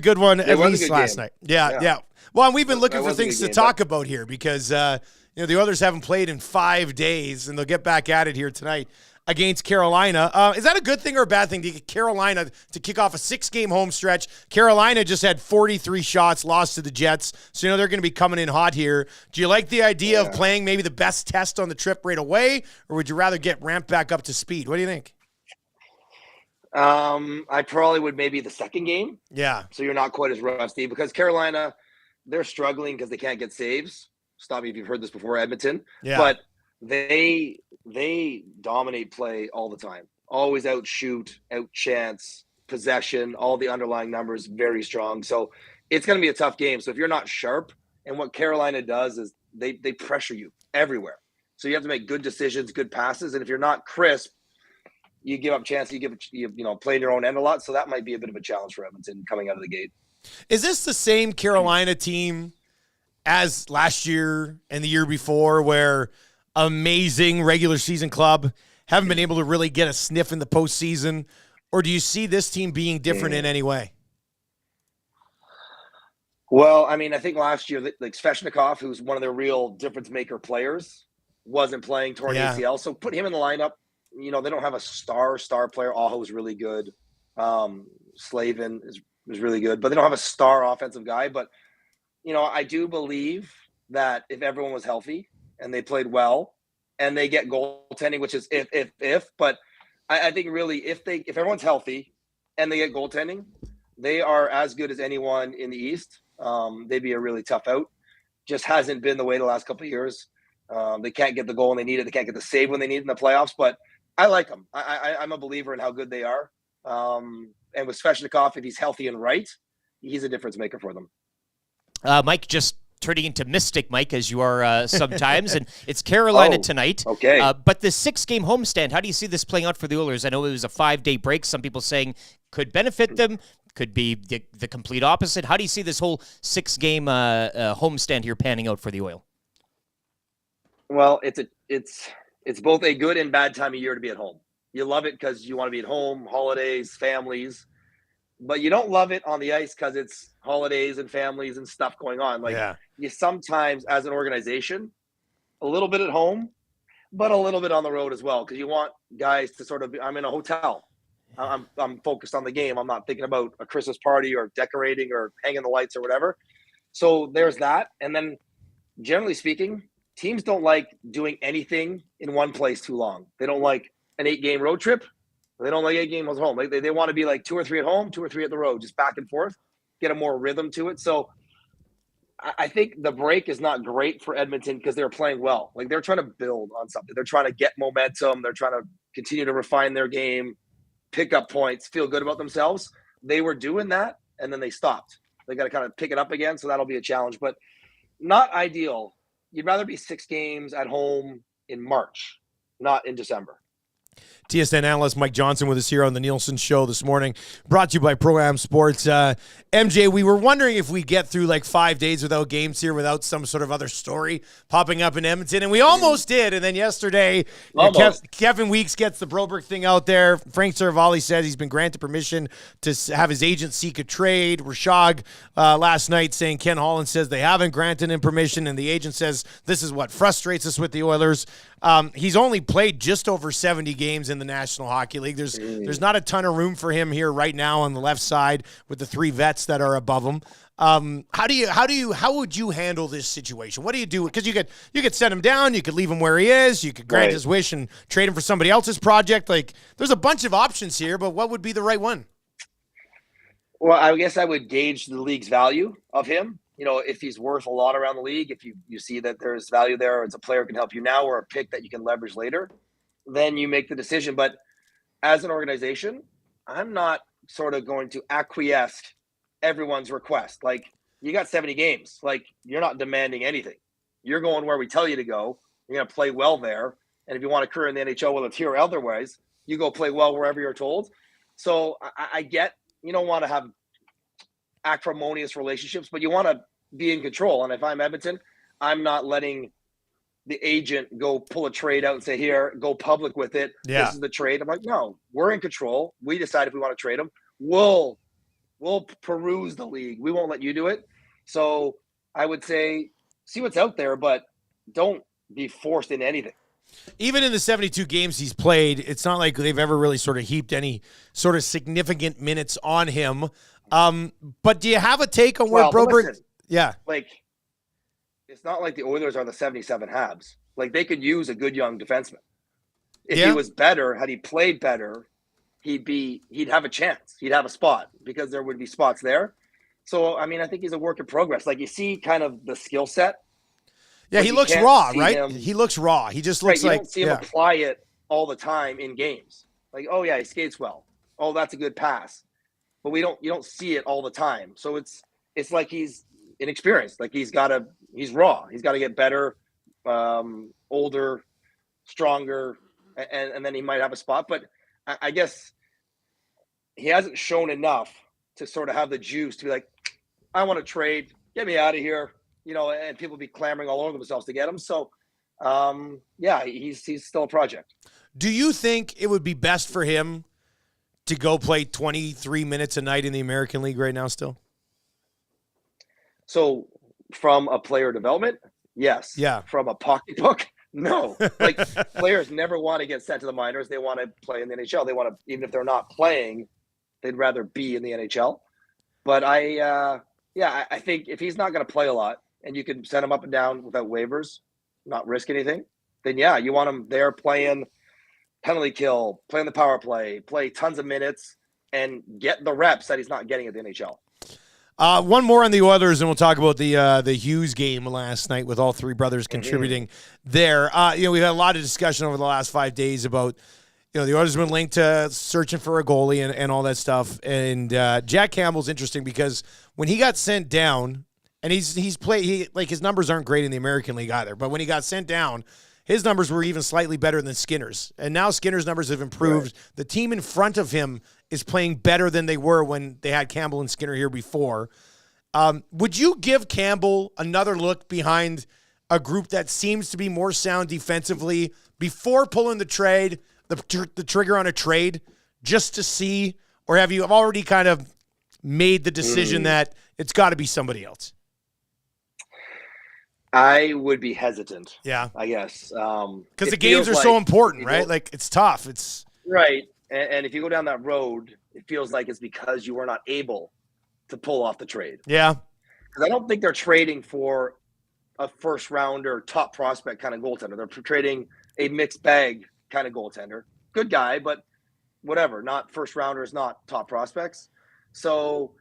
good one at least last night. Yeah. Well, and we've been looking for things to talk about here because the others haven't played in 5 days, and they'll get back at it here tonight against Carolina. Is that a good thing or a bad thing to get Carolina to kick off a 6-game home stretch? Carolina just had 43 shots, lost to the Jets, so they're going to be coming in hot here. Do you like the idea of playing maybe the best test on the trip right away, or would you rather get ramped back up to speed? What do you think? I probably would maybe the second game. Yeah. So you're not quite as rusty because Carolina, they're struggling because they can't get saves. Stop me if you've heard this before, Edmonton. Yeah. But they dominate play all the time. Always outshoot, outchance, possession, all the underlying numbers very strong. So it's going to be a tough game. So if you're not sharp, and what Carolina does is they pressure you everywhere. So you have to make good decisions, good passes, and if you're not crisp, you give up chances. You play in your own end a lot. So that might be a bit of a challenge for Edmonton coming out of the gate. Is this the same Carolina team as last year and the year before, where amazing regular season club haven't been able to really get a sniff in the postseason? Or do you see this team being different in any way? Well, I mean, I think last year, like Svechnikov, who's one of their real difference maker players, wasn't playing torn ACL. So put him in the lineup. They don't have a star player. Aho is really good. Slavin is really good, but they don't have a star offensive guy. But, I do believe that if everyone was healthy and they played well and they get goaltending, which is if, but I think really if everyone's healthy and they get goaltending, they are as good as anyone in the East. They'd be a really tough out. Just hasn't been the way the last couple of years. They can't get the goal when they need it. They can't get the save when they need it in the playoffs, but I like them. I'm a believer in how good they are. And with Svechnikov, if he's healthy and right, he's a difference maker for them. Mike, just turning into Mystic Mike, as you are sometimes, and it's Carolina tonight. Okay. But the 6-game homestand, how do you see this playing out for the Oilers? I know it was a 5-day break. Some people saying could benefit them, could be the complete opposite. How do you see this whole 6-game homestand here panning out for the Oil? Well, it's both a good and bad time of year to be at home. You love it because you want to be at home, holidays, families, but you don't love it on the ice because it's holidays and families and stuff going on. Like you sometimes, as an organization, a little bit at home, but a little bit on the road as well, because you want guys to sort of be, I'm in a hotel. I'm focused on the game. I'm not thinking about a Christmas party or decorating or hanging the lights or whatever. So there's that. And then generally speaking, teams don't like doing anything in one place too long. They don't like an 8-game road trip. They don't like 8 games at home. Like they want to be like 2 or 3 at home, 2 or 3 at the road, just back and forth, get a more rhythm to it. So I think the break is not great for Edmonton because they're playing well. Like they're trying to build on something. They're trying to get momentum. They're trying to continue to refine their game, pick up points, feel good about themselves. They were doing that, and then they stopped. They got to kind of pick it up again, so that'll be a challenge, but not ideal. You'd rather be 6 games at home in March, not in December. TSN analyst Mike Johnson with us here on the Nielson Show this morning, brought to you by Pro-Am Sports. MJ, we were wondering if we get through like 5 days without games here, without some sort of other story popping up in Edmonton, and we almost did. And then yesterday, Kevin Weeks gets the Broberg thing out there. Frank Saravalli says he's been granted permission to have his agent seek a trade. Rashog last night saying Ken Holland says they haven't granted him permission, and the agent says this is what frustrates us with the Oilers. He's only played just over 70 games in the National Hockey League. There's not a ton of room for him here right now on the left side with the 3 vets that are above him. How would you handle this situation? What do you do? Because you could send him down, you could leave him where he is, you could grant his wish and trade him for somebody else's project. Like there's a bunch of options here, but what would be the right one? Well, I guess I would gauge the league's value of him. You know, if he's worth a lot around the league, if you see that there's value there, or it's a player who can help you now or a pick that you can leverage later, then you make the decision. But as an organization, I'm not sort of going to acquiesce everyone's request. Like, you got 70 games. Like, you're not demanding anything. You're going where we tell you to go. You're going to play well there. And if you want a career in the NHL, whether it's here or otherwise, you go play well wherever you're told. So I get you don't want to have acrimonious relationships, but you want to be in control. And if I'm Edmonton, I'm not letting the agent go pull a trade out and say, here, go public with it. Yeah. This is the trade. I'm like, no, we're in control. We decide if we want to trade him. We'll peruse the league. We won't let you do it. So I would say, see what's out there, but don't be forced into anything. Even in the 72 games he's played, it's not like they've ever really sort of heaped any sort of significant minutes on him. But do you have a take on where Broberg? Yeah. Like, it's not like the Oilers are the 77 Habs. Like, they could use a good young defenseman. If he was better, had he played better, he'd have a chance. He'd have a spot because there would be spots there. So, I mean, I think he's a work in progress. Like, you see kind of the skill set. Yeah, he looks raw, right? He looks raw. He just looks like you don't see him apply it all the time in games. Like, oh yeah, he skates well. Oh, that's a good pass. But you don't see it all the time. So it's like he's inexperienced. Like he's raw. He's got to get better, older, stronger, and then he might have a spot. But I guess he hasn't shown enough to sort of have the juice to be like, I want to trade, get me out of here. You know, and people be clamoring all over themselves to get him. So, he's still a project. Do you think it would be best for him to go play 23 minutes a night in the American League right now still? So, from a player development, yes. Yeah. From a pocketbook, no. Like, players never want to get sent to the minors. They want to play in the NHL. They want to, even if they're not playing, they'd rather be in the NHL. But I think if he's not going to play a lot, and you can send him up and down without waivers, not risk anything, then you want him there playing penalty kill, playing the power play, play tons of minutes, and get the reps that he's not getting at the NHL. One more on the Oilers, and we'll talk about the Hughes game last night with all three brothers contributing there. We've had a lot of discussion over the last 5 days about, the Oilers have been linked to searching for a goalie and all that stuff. And Jack Campbell's interesting because when he got sent down, and he's played, his numbers aren't great in the American League either. But when he got sent down, his numbers were even slightly better than Skinner's. And now Skinner's numbers have improved. Right. The team in front of him is playing better than they were when they had Campbell and Skinner here before. Would you give Campbell another look behind a group that seems to be more sound defensively before pulling the trade? the trigger on a trade just to see, or have you already kind of made the decision that it's got to be somebody else? I would be hesitant. Yeah. I guess. Because the games are so important, right? Like, it's tough. It's right. And if you go down that road, it feels like it's because you were not able to pull off the trade. Yeah. Because I don't think they're trading for a first rounder, top prospect kind of goaltender. They're trading a mixed bag kind of goaltender. Good guy, but whatever. Not first rounders, not top prospects. So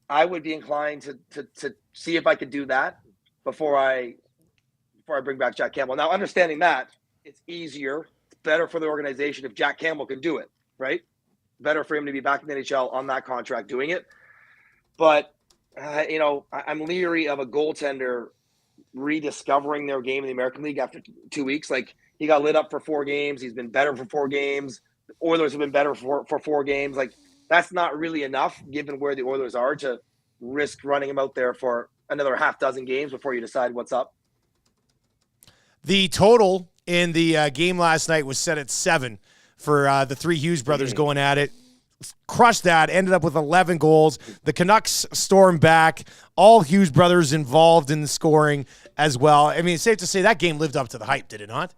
I would be inclined to see if I could do that before I bring back Jack Campbell. Now, understanding that, it's easier, it's better for the organization if Jack Campbell can do it, right? Better for him to be back in the NHL on that contract doing it. But, I'm leery of a goaltender rediscovering their game in the American League after 2 weeks. Like, he got lit up for 4 games. He's been better for 4 games. The Oilers have been better for 4 games. Like, that's not really enough given where the Oilers are to risk running him out there for another half dozen games before you decide what's up. the total in the game last night was set at 7 for the 3 Hughes brothers going at it. Crushed that, ended up with 11 goals. The Canucks stormed back. All Hughes brothers involved in the scoring as well. I mean, it's safe to say that game lived up to the hype, did it not?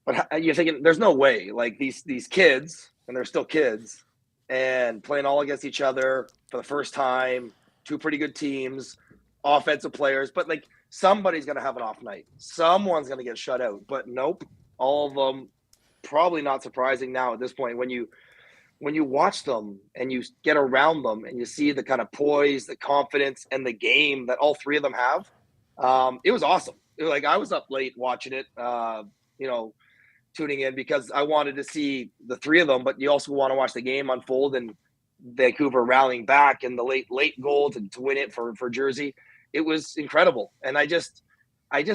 But you're thinking, there's no way. Like, these kids, and they're still kids, and playing all against each other for the first time, 2 pretty good teams, offensive players. But, like, somebody's going to have an off night. Someone's going to get shut out. But nope, all of them, probably not surprising now at this point. When you watch them and you get around them and you see the kind of poise, the confidence, and the game that all 3 of them have, it was awesome. It was like, I was up late watching it, tuning in because I wanted to see the 3 of them, but you also want to watch the game unfold and Vancouver rallying back and the late goal to win it for Jersey. It was incredible. And I just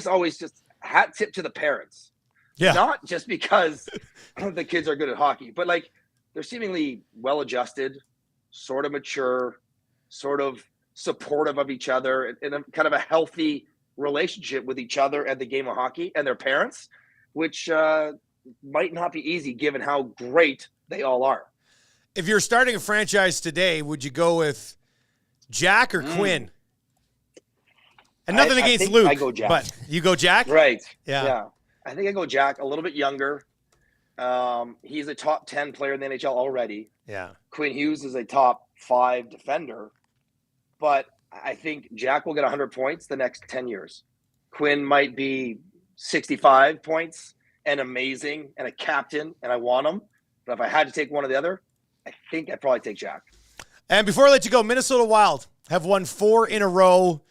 always just hat tip to the parents. Yeah. Not just because the kids are good at hockey, but like, they're seemingly well-adjusted, sort of mature, sort of supportive of each other, in a kind of a healthy relationship with each other and the game of hockey and their parents, which might not be easy given how great they all are. If you're starting a franchise today, would you go with Jack or Quinn? And nothing against Luke, I go Jack. But you go Jack? Right. Yeah. I think I go Jack, a little bit younger. He's a top 10 player in the NHL already. Yeah. Quinn Hughes is a top 5 defender, but I think Jack will get 100 points the next 10 years. Quinn might be 65 points and amazing and a captain, and I want him. But if I had to take one or the other, I think I'd probably take Jack. And before I let you go, Minnesota Wild have won 4 in a row.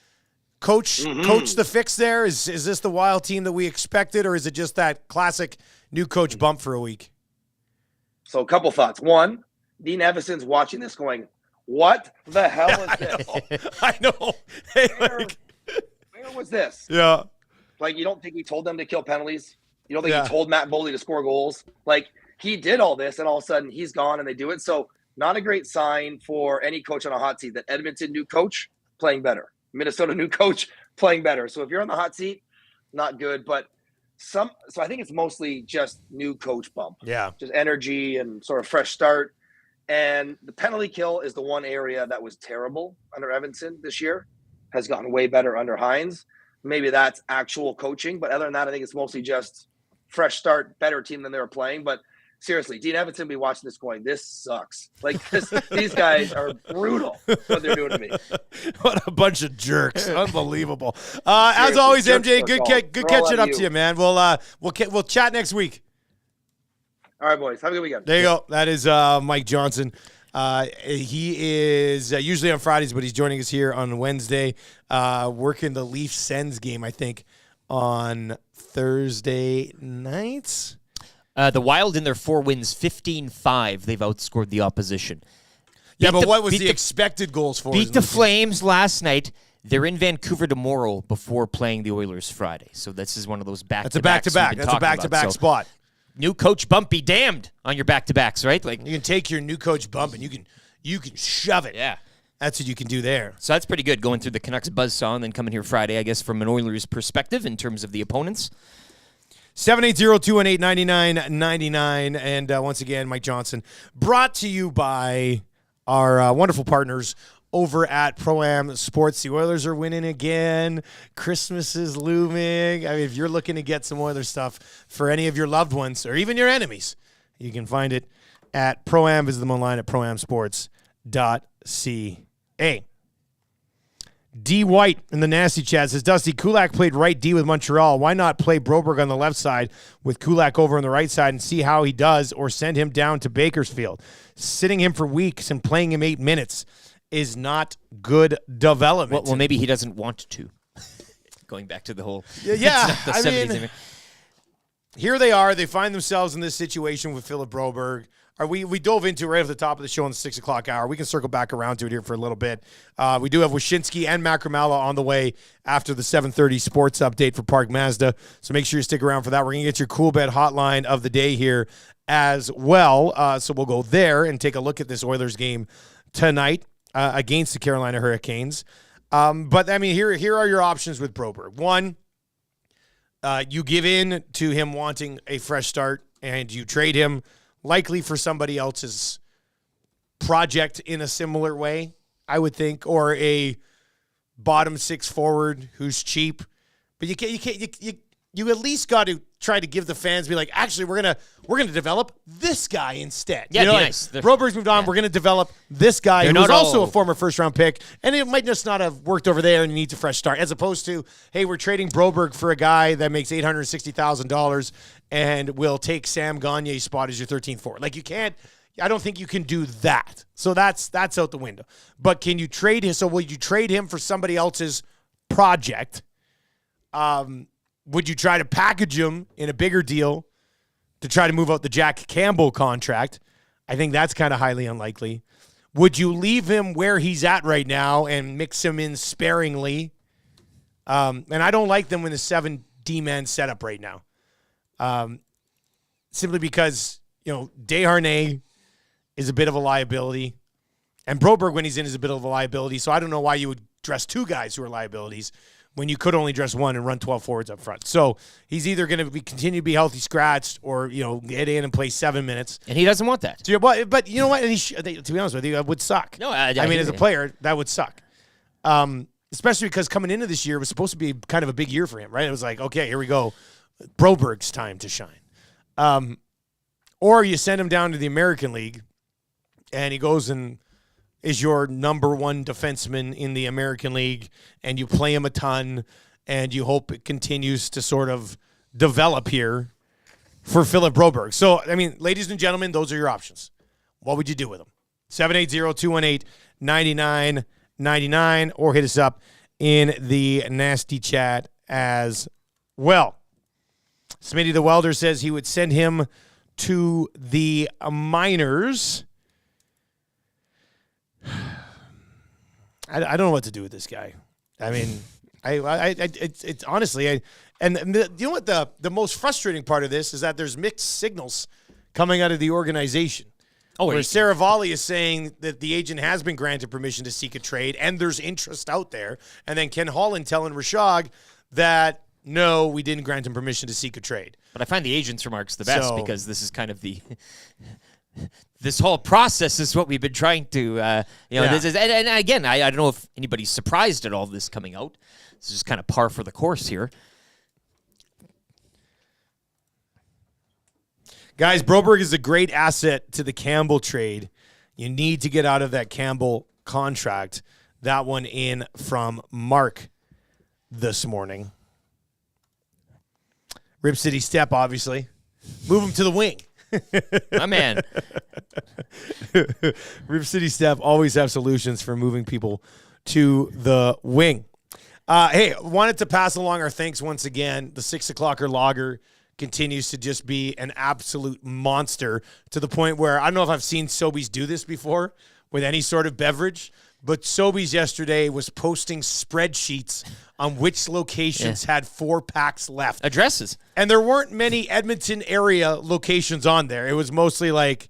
Coach the fix there. Is this the Wild team that we expected, or is it just that classic new coach bump for a week? So a couple thoughts. One, Dean Evason's watching this going, what the hell is this? I know. Hey, Where was this? Yeah. Like, you don't think he told them to kill penalties? You don't think he told Matt Boldy to score goals? Like, he did all this, and all of a sudden he's gone and they do it. So not a great sign for any coach on a hot seat that Edmonton new coach playing better. Minnesota new coach playing better. So if you're on the hot seat, not good. But so I think it's mostly just new coach bump. Yeah. Just energy and sort of fresh start. And the penalty kill is the one area that was terrible under Evason this year. Has gotten way better under Hines. Maybe that's actual coaching. But other than that, I think it's mostly just fresh start, better team than they were playing. But seriously, Dean Evason will be watching this going, this sucks. Like, these guys are brutal, what they're doing to me. What a bunch of jerks. Unbelievable. As always, MJ, good catching up to you, man. We'll chat next week. All right, boys. Have a good weekend. There you go. That is Mike Johnson. He is usually on Fridays, but he's joining us here on Wednesday, working the Leafs-Sens game, I think, on Thursday nights. The Wild, in their 4 wins, 15-5, they've outscored the opposition. What was the expected goals for? Beat the Flames last night. They're in Vancouver tomorrow before playing the Oilers Friday. So this is one of those back-to-backs. That's a back-to-back spot. New coach bump, be damned on your back-to-backs, right? Like, you can take your new coach bump and you can shove it. Yeah. That's what you can do there. So that's pretty good, going through the Canucks buzzsaw and then coming here Friday, I guess, from an Oilers perspective in terms of the opponents. 780-218-9999. And once again, Mike Johnson, brought to you by our wonderful partners over at Pro-Am Sports. The Oilers are winning again. Christmas is looming. I mean, if you're looking to get some Oilers stuff for any of your loved ones or even your enemies, you can find it at Pro-Am. Visit them online at proamsports.ca. D. White in the nasty chat says, Dusty, Kulak played right D with Montreal. Why not play Broberg on the left side with Kulak over on the right side and see how he does, or send him down to Bakersfield? Sitting him for weeks and playing him 8 minutes is not good development. Well, maybe he doesn't want to. Going back to the whole yeah, the I 70s. mean, here they are. They find themselves in this situation with Philip Broberg. We dove into right at the top of the show in the 6 o'clock hour. We can circle back around to it here for a little bit. We do have Wyshynski and Macala on the way after the 7:30 sports update for Park Mazda. So make sure you stick around for that. We're going to get your cool bet hotline of the day here as well. So we'll go there and take a look at this Oilers game tonight against the Carolina Hurricanes. But, I mean, here are your options with Broberg. One, you give in to him wanting a fresh start and you trade him likely for somebody else's project in a similar way, I would think, or a bottom six forward who's cheap. But you at least got to try to give the fans, be like, actually, we're gonna develop this guy instead. Yeah, you know, nice. Broberg's moved on. Yeah. We're gonna develop this guy who's also a former first round pick, and it might just not have worked over there, and he needs a fresh start. As opposed to, hey, we're trading Broberg for a guy that makes $860,000 and will take Sam Gagne's spot as your 13th forward. Like, you can't. I don't think you can do that. So that's out the window. But can you trade him? So will you trade him for somebody else's project? Would you try to package him in a bigger deal to try to move out the Jack Campbell contract? I think that's kind of highly unlikely. Would you leave him where he's at right now and mix him in sparingly? And I don't like them in the 7 D-man setup right now. Simply because, Desharnais is a bit of a liability. And Broberg, when he's in, is a bit of a liability. So I don't know why you would dress 2 guys who are liabilities when you could only dress 1 and run 12 forwards up front. So he's either going to continue to be healthy scratched or, get in and play 7 minutes. And he doesn't want that. So, but you know what? And to be honest with you, that would suck. No, I mean, as a player, that would suck. Especially because coming into this year, it was supposed to be kind of a big year for him, right? It was like, okay, here we go. Broberg's time to shine. Or you send him down to the American League and he goes and is your number 1 defenseman in the American League, and you play him a ton, and you hope it continues to sort of develop here for Philip Broberg. So, I mean, ladies and gentlemen, those are your options. What would you do with them? 780-218-9999, or hit us up in the nasty chat as well. Smitty the Welder says he would send him to the minors. I don't know what to do with this guy. I mean, it's honestly, you know what the most frustrating part of this is that there's mixed signals coming out of the organization. Where Saravalli is saying that the agent has been granted permission to seek a trade and there's interest out there, and then Ken Holland telling Rashog that no, we didn't grant him permission to seek a trade. But I find the agent's remarks the best because this is kind of the. This whole process is what we've been trying to, this is, and again, I don't know if anybody's surprised at all this coming out. This is just kind of par for the course here. Guys, Broberg is a great asset to the Campbell trade. You need to get out of that Campbell contract. That one in from Mark this morning. Rip City Step, obviously. Move him to the wing. My man. Rip City Step always have solutions for moving people to the wing. Hey, wanted to pass along our thanks once again. The 6 o'clocker lager continues to just be an absolute monster to the point where I don't know if I've seen Sobeys do this before with any sort of beverage, but Sobeys yesterday was posting spreadsheets on which locations had 4 packs left. Addresses. And there weren't many Edmonton area locations on there. It was mostly like,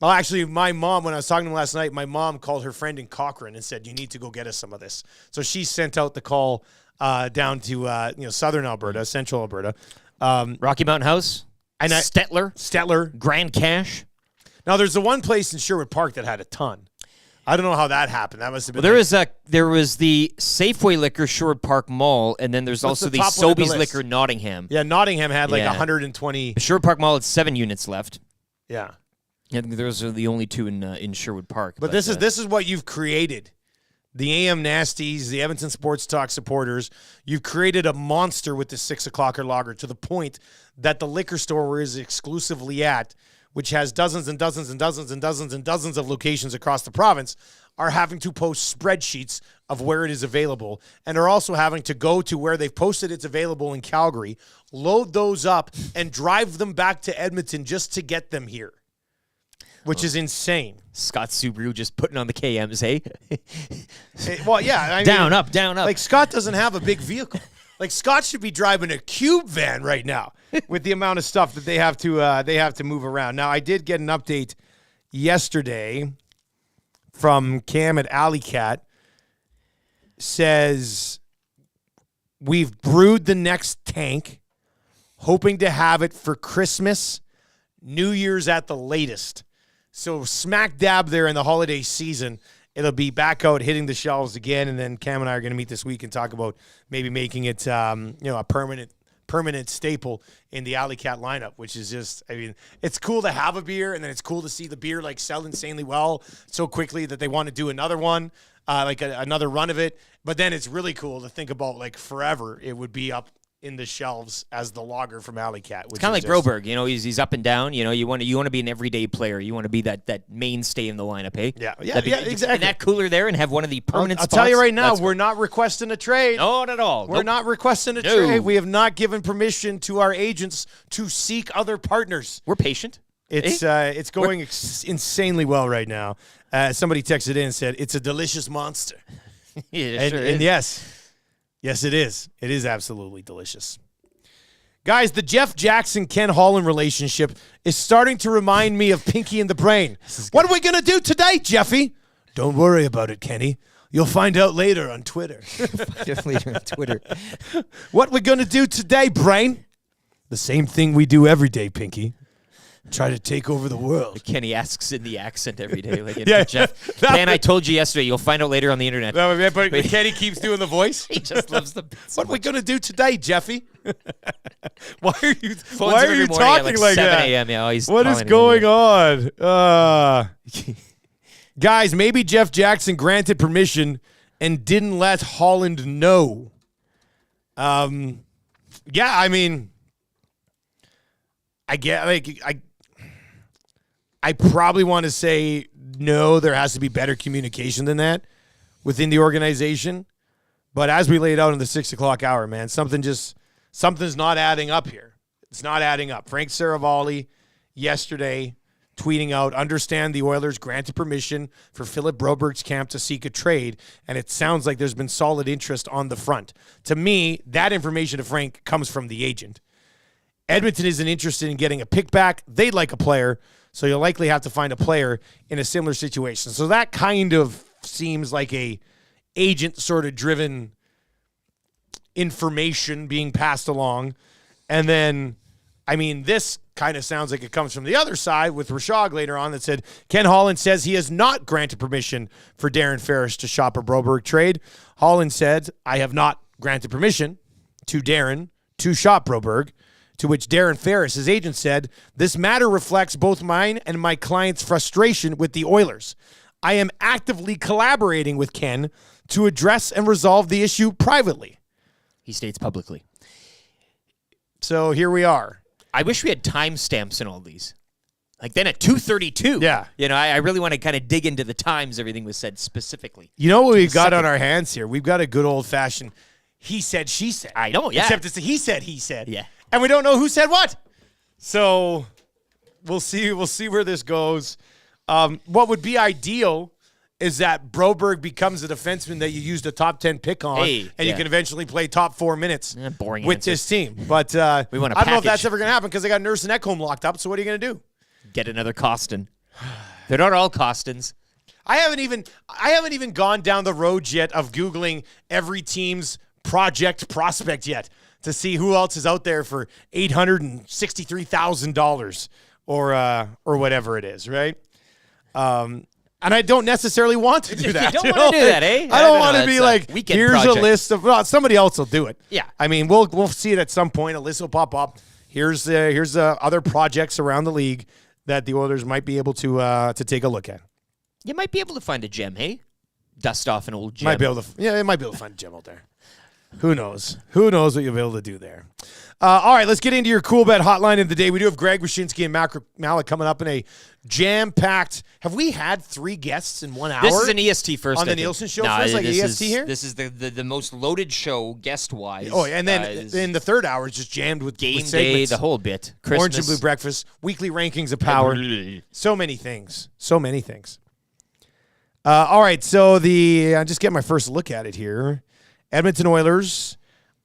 well, actually, my mom, when I was talking to him last night, my mom called her friend in Cochrane and said, you need to go get us some of this. So she sent out the call down to southern Alberta, central Alberta. Rocky Mountain House, and Stettler, Grand Cache. Now, there's the one place in Sherwood Park that had a ton. I don't know how that happened. That must have been. There was the Safeway Liquor Sherwood Park Mall, and then there's also the Sobeys Liquor Nottingham. Yeah, Nottingham had 120. Sherwood Park Mall had 7 units left. Yeah. I think those are the only 2 in Sherwood Park. But this is what you've created. The AM Nasties, the Edmonton Sports Talk supporters, you've created a monster with the 6 o'clocker lager to the point that the liquor store where is exclusively at, which has dozens and dozens and dozens and dozens and dozens of locations across the province, are having to post spreadsheets of where it is available, and are also having to go to where they've posted it's available in Calgary, load those up, and drive them back to Edmonton just to get them here, which is insane. Scott Subaru just putting on the KMs, hey? Well, yeah. Down, up. Like, Scott doesn't have a big vehicle. Like, Scott should be driving a cube van right now with the amount of stuff that they have to move around. Now, I did get an update yesterday from Cam at Alley Cat. Says we've brewed the next tank, hoping to have it for Christmas, New Year's at the latest. So smack dab there in the holiday season, it'll be back out hitting the shelves again, and then Cam and I are going to meet this week and talk about maybe making it a permanent staple in the Alley Cat lineup, which is just, I mean, it's cool to have a beer, and then it's cool to see the beer like sell insanely well so quickly that they want to do another one, another run of it. But then it's really cool to think about, like, forever it would be up in the shelves as the lager from Alley Cat. It's kind of like Broberg, he's up and down. You want to be an everyday player. You want to be that mainstay in the lineup, hey? Yeah, exactly. And that cooler there and have one of the permanent I'll spots. tell you right now, we're not requesting a trade. Not at all. We're not requesting a trade. We have not given permission to our agents to seek other partners. We're patient. It's going insanely well right now. Somebody texted in and said, it's a delicious monster. And yes, it is. It is absolutely delicious. Guys, the Jeff Jackson-Ken Holland relationship is starting to remind me of Pinky and the Brain. What are we going to do today, Jeffy? Don't worry about it, Kenny. You'll find out later on Twitter. What we're going to do today, Brain? The same thing we do every day, Pinky. Try to take over the world. Kenny asks in the accent every day. Like, Jeff, Ken, I told you yesterday. You'll find out later on the internet. But Kenny keeps doing the voice. He just loves the. What are we going to do today, Jeffy? Why are you talking like 7 that? a.m. Yeah, what is going on? Guys, maybe Jeff Jackson granted permission and didn't let Holland know. Yeah, I mean, I probably want to say no, there has to be better communication than that within the organization. But as we laid out in the 6 o'clock hour, man, something's not adding up here. It's not adding up. Frank Saravalli yesterday tweeting out, understand the Oilers granted permission for Philip Broberg's camp to seek a trade, and it sounds like there's been solid interest on the front. To me, that information to Frank comes from the agent. Edmonton isn't interested in getting a pick back. They'd like a player, so you'll likely have to find a player in a similar situation. So that kind of seems like a agent sort of driven information being passed along. And then, I mean, this kind of sounds like it comes from the other side with Rashog later on that said, Ken Holland says he has not granted permission for Darren Ferris to shop a Broberg trade. Holland said, I have not granted permission to Darren to shop Broberg. To which Darren Ferris, his agent, said, this matter reflects both mine and my client's frustration with the Oilers. I am actively collaborating with Ken to address and resolve the issue privately. He states publicly. So here we are. I wish we had timestamps in all these. Like then at 2:32. Yeah. I really want to kind of dig into the times everything was said specifically. You know what we've got on our hands here? We've got a good old-fashioned he said, she said. I know, yeah. Except it's a he said. Yeah. And we don't know who said what. So we'll see where this goes. What would be ideal is that Broberg becomes a defenseman that you used a top 10 pick on, and you can eventually play top 4 minutes with this team. But we want I don't know if that's ever going to happen because they got Nurse and Ekholm locked up. So what are you going to do? Get another Costin. They're not all Costins. I haven't even gone down the road yet of Googling every team's project prospect yet to see who else is out there for $863,000 or whatever it is, right? And I don't necessarily want to do that. You don't want to do that, eh? I don't want to be like, weekend here's project. a list of. Well, somebody else will do it. Yeah. I mean, we'll see it at some point. A list will pop up. Here's other projects around the league that the Oilers might be able to take a look at. You might be able to find a gem, hey? Dust off an old gem. Might be able to. Yeah, they might be able to find a gem out there. Who knows? Who knows what you'll be able to do there? All right, let's get into your cool bet hotline of the day. We do have Greg Wyshynski and Macala coming up in a jam-packed. Have we had 3 guests in 1 hour? This is an EST first. On the Nielson show first, like EST here? This is the most loaded show guest-wise. Oh, and then in the third hour is just jammed with game with day, segments. the whole bit. Christmas. Orange and Blue Breakfast, weekly rankings of power. So many things. So many things. All right, so I'll just get my first look at it here. Edmonton Oilers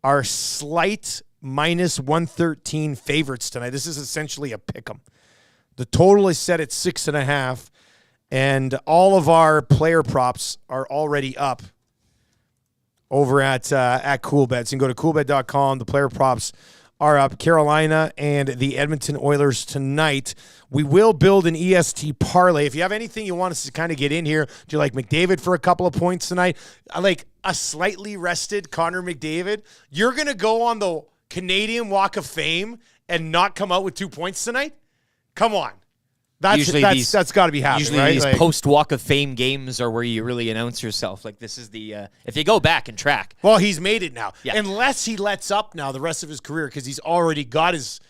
are slight minus 113 favorites tonight. This is essentially a pick 'em. The total is set at 6.5, and all of our player props are already up over at CoolBets. You can go to coolbet.com. The player props are up. Carolina and the Edmonton Oilers tonight. We will build an EST parlay. If you have anything you want us to kind of get in here, do you like McDavid for a couple of points tonight? I like a slightly rested Connor McDavid. You're going to go on the Canadian Walk of Fame and not come out with 2 points tonight? Come on. That's got to be happening, usually right? these Like, post-Walk of Fame games are where you really announce yourself. Like, this is the if you go back and track. well, he's made it now. Yeah. Unless he lets up now the rest of his career because he's already got his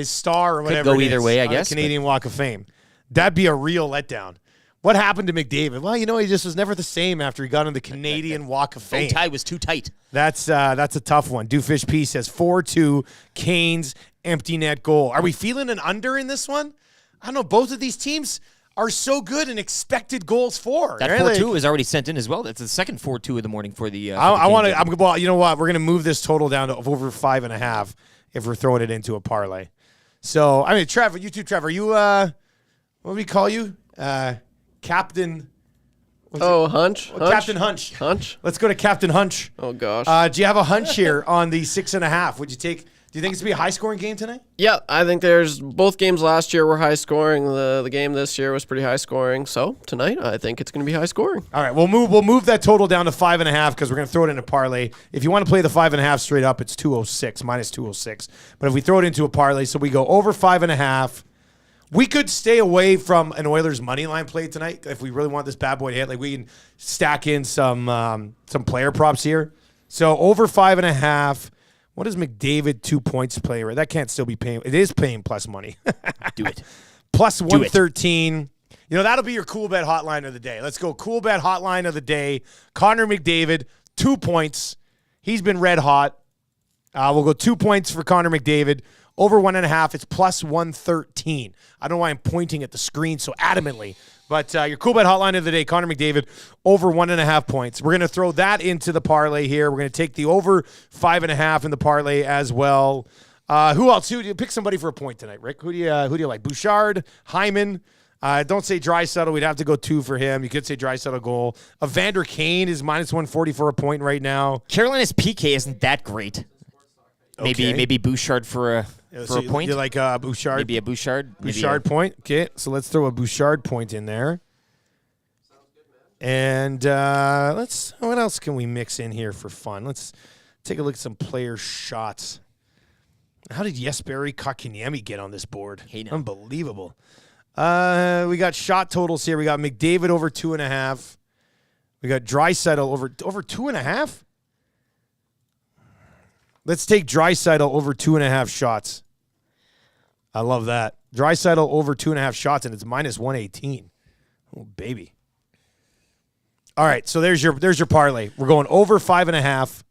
star or whatever go it either is way, I on the guess, Canadian Walk of Fame. That'd be a real letdown. What happened to McDavid? Well, he just was never the same after he got on the Canadian Walk of Fame. Bow tie was too tight. That's a tough one. Dooffish P says 4-2, Canes, empty net goal. Are we feeling an under in this one? I don't know. Both of these teams are so good in expected goals for. That right? 4-2 is already sent in as well. That's the second 4-2 of the morning for the. I want to. Well, you know what? We're going to move this total down to over 5.5 if we're throwing it into a parlay. So, I mean, Trev, YouTube Trev, are you? What do we call you? Captain. Hunch? Captain Hunch. Hunch? Let's go to Captain Hunch. Oh, gosh. Do you have a hunch here on the 6.5? Would you take? Do you think it's going to be a high-scoring game tonight? Yeah, I think both games last year were high scoring. The game this year was pretty high scoring. So tonight, I think it's going to be high scoring. All right, we'll move that total down to 5.5 because we're going to throw it in a parlay. If you want to play the 5.5 straight up, it's 206 minus 206. But if we throw it into a parlay, so we go over 5.5. We could stay away from an Oilers money line play tonight if we really want this bad boy to hit. Like we can stack in some player props here. So over 5.5. What is McDavid 2 points play? Right, that can't still be paying. It is paying plus money. Do it. Plus 113. You know, that'll be your cool bet hotline of the day. Let's go cool bet hotline of the day. Connor McDavid, 2 points. He's been red hot. We'll go 2 points for Connor McDavid. Over 1.5, it's plus 113. I don't know why I'm pointing at the screen so adamantly. But your cool bet hotline of the day, Connor McDavid, over 1.5 points. We're going to throw that into the parlay here. We're going to take the over 5.5 in the parlay as well. Who else? Who do you pick somebody for a point tonight, Rick? Who do you like? Bouchard, Hyman. Don't say Draisaitl. We'd have to go 2 for him. You could say Draisaitl goal. Evander Kane is minus 140 for a point right now. Carolina's PK isn't that great. Okay. Maybe Bouchard for a point. You like Bouchard? Maybe a Bouchard. Bouchard point. Okay, so let's throw a Bouchard point in there. And what else can we mix in here for fun? Let's take a look at some player shots. How did Jesperi Kotkaniemi get on this board? Hey, no. Unbelievable. We got shot totals here. We got McDavid over 2.5. We got Draisaitl over 2.5. Let's take Draisaitl over 2.5 shots. I love that. Draisaitl over 2.5 shots, and it's minus 118. Oh, baby. All right, so there's your parlay. We're going over 5.5.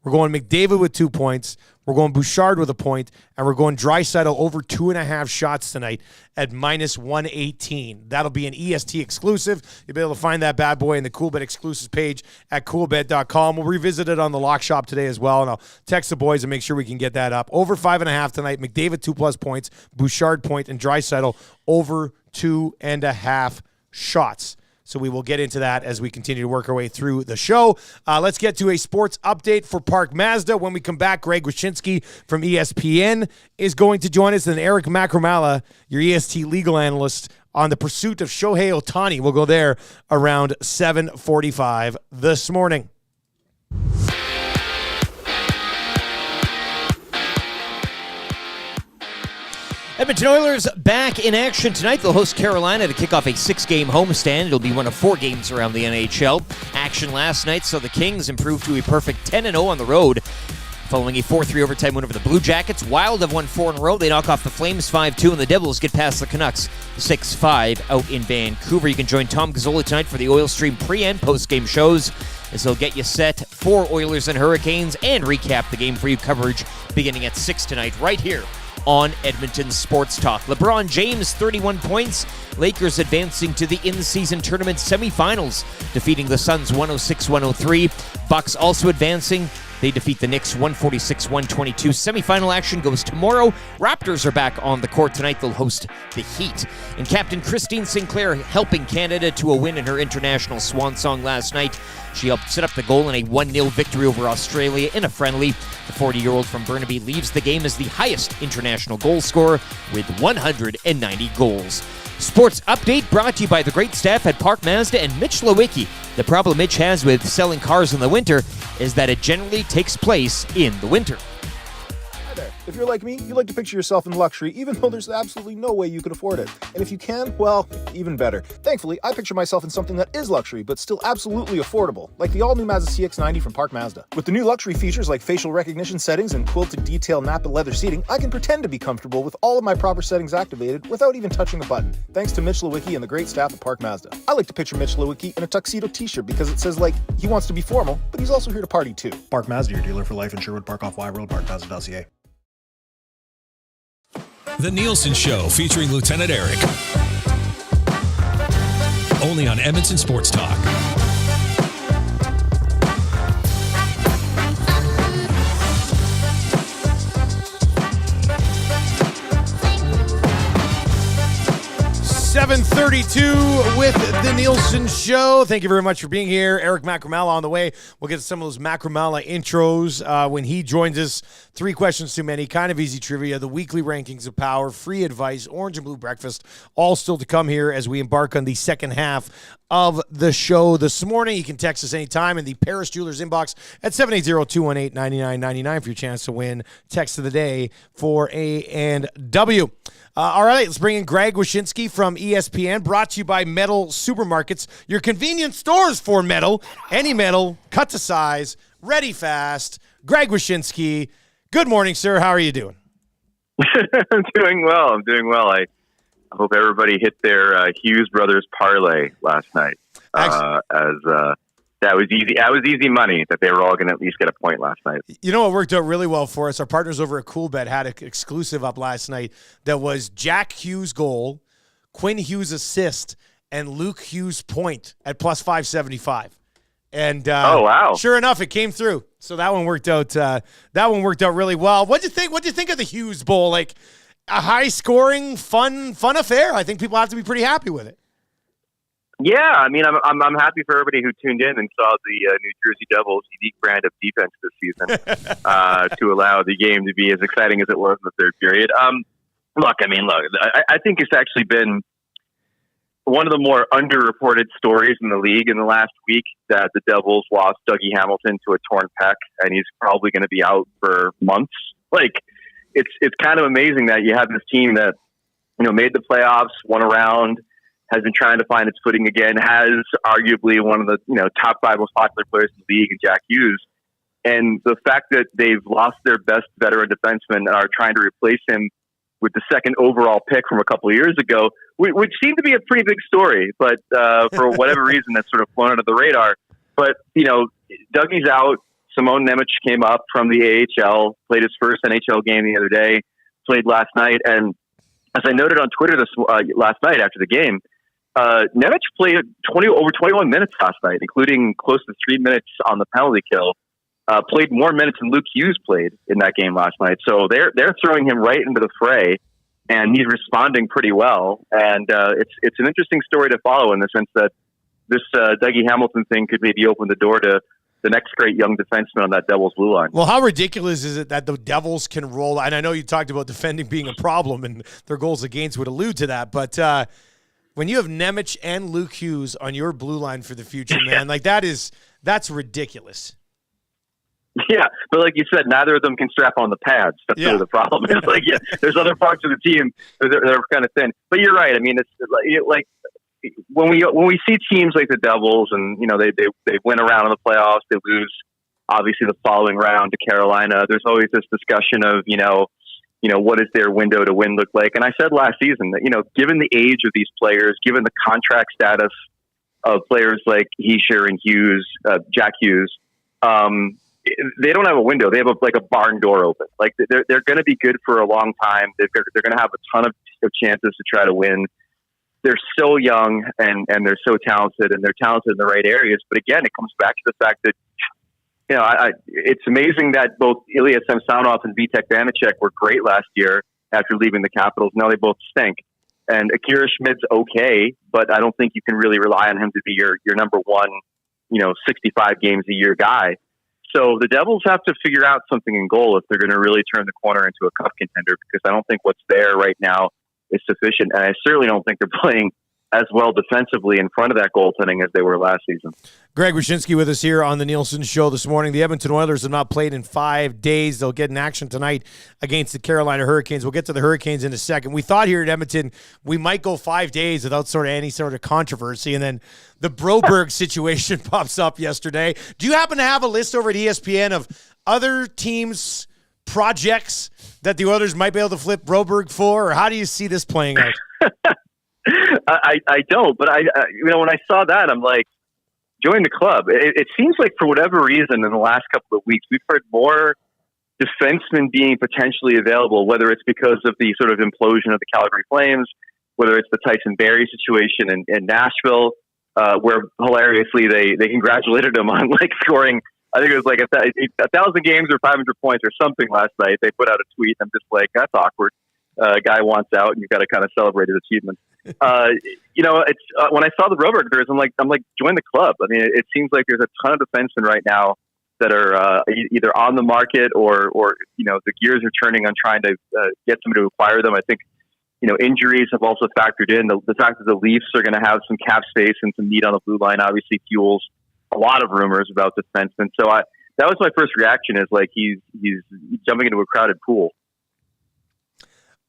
We're going McDavid with 2 points. We're going Bouchard with a point, and we're going Draisaitl over 2.5 shots tonight at minus 118. That'll be an EST exclusive. You'll be able to find that bad boy in the CoolBet exclusives page at coolbet.com. We'll revisit it on the lock shop today as well, and I'll text the boys and make sure we can get that up. Over 5.5 tonight. McDavid 2+ points, Bouchard point, and Draisaitl over 2.5 shots. So we will get into that as we continue to work our way through the show. Let's get to a sports update for Park Mazda. When we come back, Greg Wyshynski from ESPN is going to join us, and Eric Macala, your EST legal analyst, on the pursuit of Shohei Ohtani. We'll go there around 7:45 this morning. Edmonton Oilers back in action tonight. They'll host Carolina to kick off a 6-game homestand. It'll be one of 4 games around the NHL. Action last night saw the Kings improve to a perfect 10-0 on the road, following a 4-3 overtime win over the Blue Jackets. Wild have won 4 in a row. They knock off the Flames 5-2, and the Devils get past the Canucks 6-5 out in Vancouver. You can join Tom Gazzoli tonight for the Oil Stream pre- and post-game shows, as he'll get you set for Oilers and Hurricanes and recap the game for you. Coverage beginning at 6 tonight right here on Edmonton Sports Talk. LeBron James, 31 points. Lakers advancing to the in-season tournament semifinals, defeating the Suns 106-103. Bucks also advancing. They defeat the Knicks 146-122. Semifinal action goes tomorrow. Raptors are back on the court tonight. They'll host the Heat. And Captain Christine Sinclair helping Canada to a win in her international swan song last night. She helped set up the goal in a 1-0 victory over Australia in a friendly. The 40-year-old from Burnaby leaves the game as the highest international goal scorer with 190 goals. Sports Update brought to you by the great staff at Park Mazda and Mitch Lewicki. The problem Mitch has with selling cars in the winter is that it generally takes place in the winter. Hi there. If you're like me, you like to picture yourself in luxury, even though there's absolutely no way you could afford it. And if you can, well, even better. Thankfully, I picture myself in something that is luxury, but still absolutely affordable, like the all-new Mazda CX-90 from Park Mazda. With the new luxury features like facial recognition settings and quilted detail Napa leather seating, I can pretend to be comfortable with all of my proper settings activated without even touching a button, thanks to Mitch Lewicki and the great staff at Park Mazda. I like to picture Mitch Lewicki in a tuxedo t-shirt because it says, like, he wants to be formal, but he's also here to party too. Park Mazda, your dealer for life in Sherwood Park off Y Road, parkmazda.ca. The Nielson Show featuring Lieutenant Eric. Only on Edmonton Sports Talk. 7:32 with the Nielson Show. Thank you very much for being here. Eric Macala on the way. We'll get to some of those Macala intros when he joins us. 3 questions too many, kind of easy trivia, the weekly rankings of power, free advice, orange and blue breakfast, all still to come here as we embark on the second half of the show this morning. You can text us anytime in the Paris Jewelers inbox at 780-218-9999 for your chance to win text of the day for A&W. All right, let's bring in Greg Wyshynski from ESPN, brought to you by Metal Supermarkets, your convenience stores for metal. Any metal, cut to size, ready fast. Greg Wyshynski, good morning, sir. How are you doing? I'm doing well. I hope everybody hit their Hughes brothers parlay last night. That was easy. That was easy money that they were all going to at least get a point last night. You know what worked out really well for us? Our partners over at CoolBet had an exclusive up last night that was Jack Hughes goal, Quinn Hughes assist, and Luke Hughes point at plus 575. And oh wow! Sure enough, it came through. So that one worked out. That one worked out really well. What'd you think? What'd you think of the Hughes Bowl? Like a high-scoring, fun affair. I think people have to be pretty happy with it. Yeah, I mean, I'm happy for everybody who tuned in and saw the New Jersey Devils' unique brand of defense this season to allow the game to be as exciting as it was in the third period. I think it's actually been one of the more underreported stories in the league in the last week that the Devils lost Dougie Hamilton to a torn pec, and he's probably going to be out for months. Like, it's kind of amazing that you have this team that, you know, made the playoffs, won a round, has been trying to find its footing again, has arguably one of the, you know, top 5 most popular players in the league in Jack Hughes. And the fact that they've lost their best veteran defenseman and are trying to replace him with the second overall pick from a couple of years ago, which seemed to be a pretty big story, but for whatever reason, that's sort of flown under the radar. But, you know, Dougie's out. Simone Nemec came up from the AHL, played his first NHL game the other day, played last night. And as I noted on Twitter last night after the game, Nemec played over 21 minutes last night, including close to 3 minutes on the penalty kill. Played more minutes than Luke Hughes played in that game last night. So they're throwing him right into the fray, and he's responding pretty well. And it's an interesting story to follow in the sense that this Dougie Hamilton thing could maybe open the door to the next great young defenseman on that Devils blue line. Well, how ridiculous is it that the Devils can roll? And I know you talked about defending being a problem, and their goals against would allude to that. But when you have Nemec and Luke Hughes on your blue line for the future, man, like that's ridiculous. Yeah, but like you said, neither of them can strap on the pads. That's really the problem. It's like, there's other parts of the team that are kind of thin. But you're right. I mean, it's like when we see teams like the Devils, and they win around in the playoffs, they lose obviously the following round to Carolina. There's always this discussion of what does their window to win look like? And I said last season that given the age of these players, given the contract status of players like Hischier and Hughes, Jack Hughes, they don't have a window. They have a barn door open. Like they're going to be good for a long time. They're going to have a ton of chances to try to win. They're so young and they're so talented, and they're talented in the right areas. But again, it comes back to the fact that it's amazing that both Ilya Samsonov and Vitek Vanacek were great last year after leaving the Capitals. Now they both stink. And Akira Schmid's okay, but I don't think you can really rely on him to be your number one, 65 games a year guy. So the Devils have to figure out something in goal if they're going to really turn the corner into a cup contender, because I don't think what's there right now is sufficient. And I certainly don't think they're playing as well defensively in front of that goaltending as they were last season. Greg Wyshynski with us here on the Nielson Show this morning. The Edmonton Oilers have not played in 5 days. They'll get in action tonight against the Carolina Hurricanes. We'll get to the Hurricanes in a second. We thought here at Edmonton we might go 5 days without any sort of controversy, and then the Broberg situation pops up yesterday. Do you happen to have a list over at ESPN of other teams' projects that the Oilers might be able to flip Broberg for, or how do you see this playing out? I don't, but when I saw that, I'm like, join the club. It seems like for whatever reason in the last couple of weeks, we've heard more defensemen being potentially available, whether it's because of the sort of implosion of the Calgary Flames, whether it's the Tyson Barrie situation in Nashville, where hilariously they congratulated him on scoring, I think it was 1,000 games or 500 points or something last night. They put out a tweet, and I'm just like, that's awkward. Guy wants out, and you've got to kind of celebrate his achievement. It's when I saw the Broberg news, I'm like, join the club. I mean, it seems like there's a ton of defensemen right now that are either on the market or the gears are turning on trying to get somebody to acquire them. I think injuries have also factored in. The fact that the Leafs are going to have some cap space and some need on the blue line obviously fuels a lot of rumors about defensemen. So that was my first reaction, is like he's jumping into a crowded pool.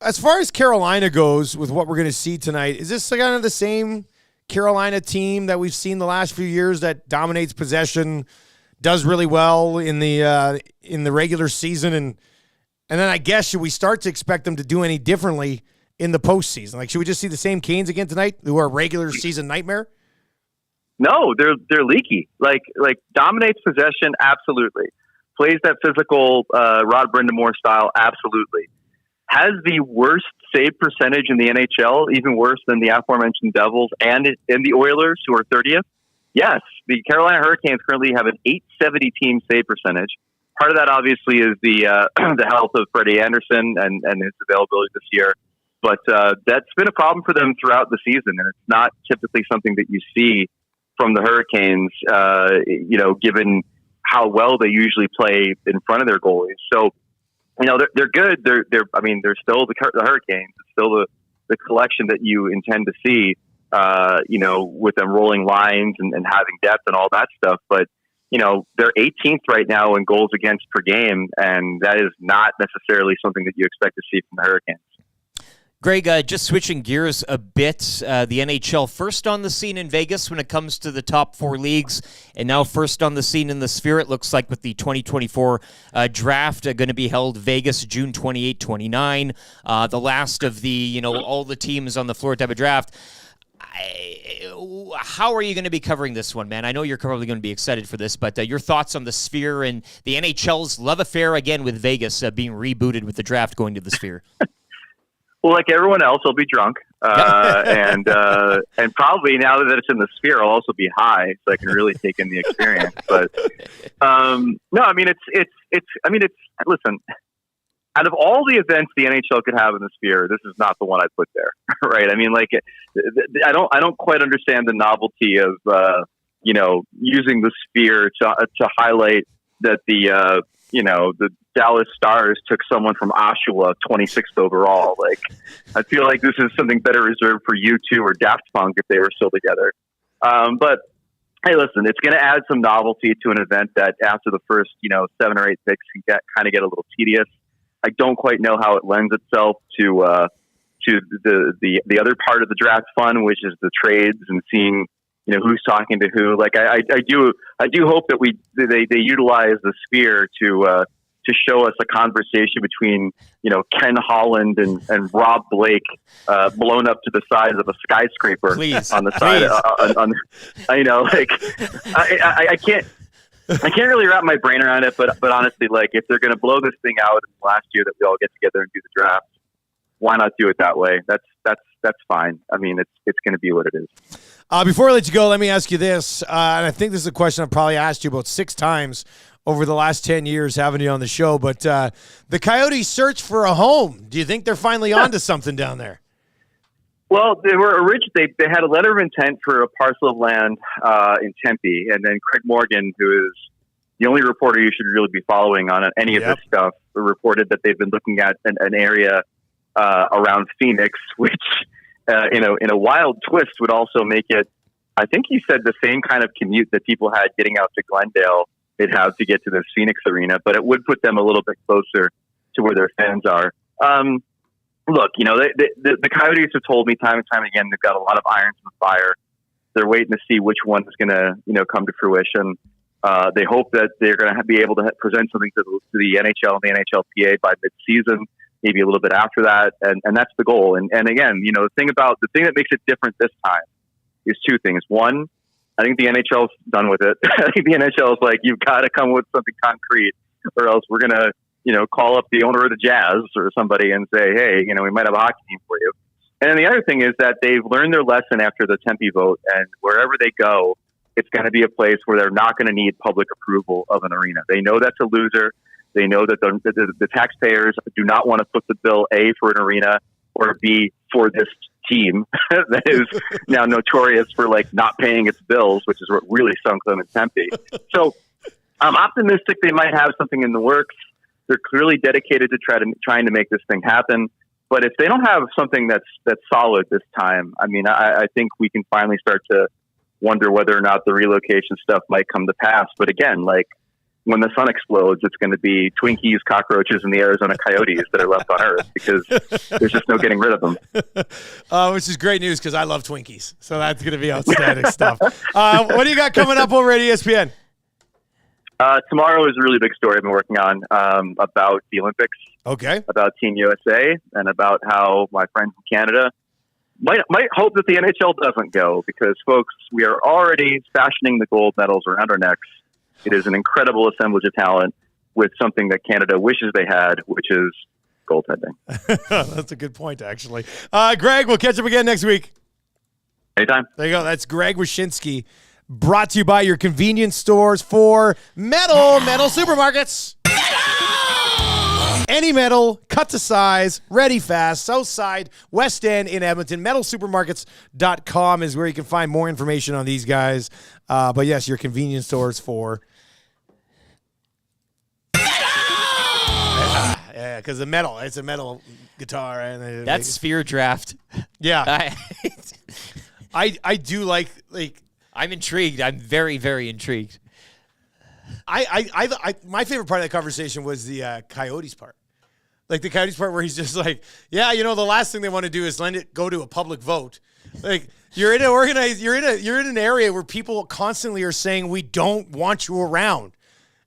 As far as Carolina goes, with what we're going to see tonight, is this kind of the same Carolina team that we've seen the last few years that dominates possession, does really well in the regular season, and then I guess should we start to expect them to do any differently in the postseason? Like, should we just see the same Canes again tonight, who are a regular season nightmare? No, they're leaky. Like dominates possession, absolutely. Plays that physical Rod Brindamore style, absolutely. Has the worst save percentage in the NHL, even worse than the aforementioned Devils and in the Oilers, who are 30th. Yes, the Carolina Hurricanes currently have an .870 team save percentage. Part of that obviously is the the health of Freddie Anderson and his availability this year. But that's been a problem for them throughout the season, and it's not typically something that you see from the Hurricanes, given how well they usually play in front of their goalies. So, they're good. They're still the Hurricanes. It's still the collection that you intend to see, with them rolling lines and having depth and all that stuff. But, they're 18th right now in goals against per game, and that is not necessarily something that you expect to see from the Hurricanes. Greg, just switching gears a bit, the NHL first on the scene in Vegas when it comes to the top 4 leagues, and now first on the scene in the Sphere, it looks like, with the 2024 draft going to be held Vegas June 28, 29. The last of the, all the teams on the floor type of draft. How are you going to be covering this one, man? I know you're probably going to be excited for this, but your thoughts on the Sphere and the NHL's love affair again with Vegas being rebooted with the draft going to the Sphere? Well, like everyone else, I'll be drunk, and probably now that it's in the Sphere, I'll also be high, so I can really take in the experience. But no, I mean it's. Listen, out of all the events the NHL could have in the Sphere, this is not the one I put there, right? I mean, like, I don't quite understand the novelty of using the Sphere to highlight that the Dallas Stars took someone from Oshawa 26th overall. Like, I feel like this is something better reserved for U2 or Daft Punk if they were still together. But hey, listen, it's going to add some novelty to an event that after the first 7 or 8 picks can kind of get a little tedious. I don't quite know how it lends itself to the other part of the draft fun, which is the trades and seeing who's talking to who. Like I do hope that they utilize the Sphere to show us a conversation between Ken Holland and Rob Blake blown up to the size of a skyscraper on the side. I can't really wrap my brain around it, but honestly, like, if they're going to blow this thing out last year that we all get together and do the draft, why not do it that way? That's fine. I mean, it's going to be what it is. Before I let you go, let me ask you this, and I think this is a question I've probably asked you about 6 times over the last 10 years having you on the show, but the Coyotes search for a home. Do you think they're finally onto something down there? Well, they had a letter of intent for a parcel of land in Tempe, and then Craig Morgan, who is the only reporter you should really be following on any of this stuff, reported that they've been looking at an area around Phoenix, which in a wild twist would also make it, I think he said, the same kind of commute that people had getting out to Glendale they'd have to get to the Phoenix arena, but it would put them a little bit closer to where their fans are. Look, the Coyotes have told me time and time again they've got a lot of irons in the fire. They're waiting to see which one is going to come to fruition. They hope that they're going to be able to present something to the NHL and the NHLPA by mid-season, maybe a little bit after that, and that's the goal. And again, the thing that makes it different this time is 2 things. One, I think the NHL's done with it. I think the NHL is like, you've got to come with something concrete, or else we're going to call up the owner of the Jazz or somebody and say, hey, we might have a hockey team for you. And then the other thing is that they've learned their lesson after the Tempe vote, and wherever they go, it's going to be a place where they're not going to need public approval of an arena. They know that's a loser. They know that the taxpayers do not want to foot the bill, A, for an arena, or B, for this team that is now notorious for not paying its bills, which is what really sunk them in Tempe. So I'm optimistic they might have something in the works. They're clearly dedicated to trying to make this thing happen. But if they don't have something that's solid this time, I mean, I think we can finally start to wonder whether or not the relocation stuff might come to pass. But again, when the sun explodes, it's going to be Twinkies, cockroaches, and the Arizona Coyotes that are left on Earth because there's just no getting rid of them. Which is great news because I love Twinkies. So that's going to be outstanding stuff. What do you got coming up over at ESPN? Tomorrow is a really big story I've been working on about the Olympics. Okay. About Team USA and about how my friends in Canada might hope that the NHL doesn't go because, folks, we are already fashioning the gold medals around our necks. It is an incredible assemblage of talent with something that Canada wishes they had, which is goaltending. That's a good point, actually. Greg, we'll catch up again next week. Anytime. There you go. That's Greg Wyshynski, brought to you by your convenience stores for metal supermarkets. Any metal, cut to size, ready fast, Southside, West End in Edmonton. Metalsupermarkets.com is where you can find more information on these guys. But yes, your convenience stores for yeah, because the metal, it's a metal guitar. And that's Sphere Draft. Yeah. I do like I'm intrigued. I'm very, very intrigued. My favorite part of that conversation was the Coyotes part. The Coyotes part where he's just like, yeah, the last thing they want to do is go to a public vote. You're in an area where people constantly are saying we don't want you around.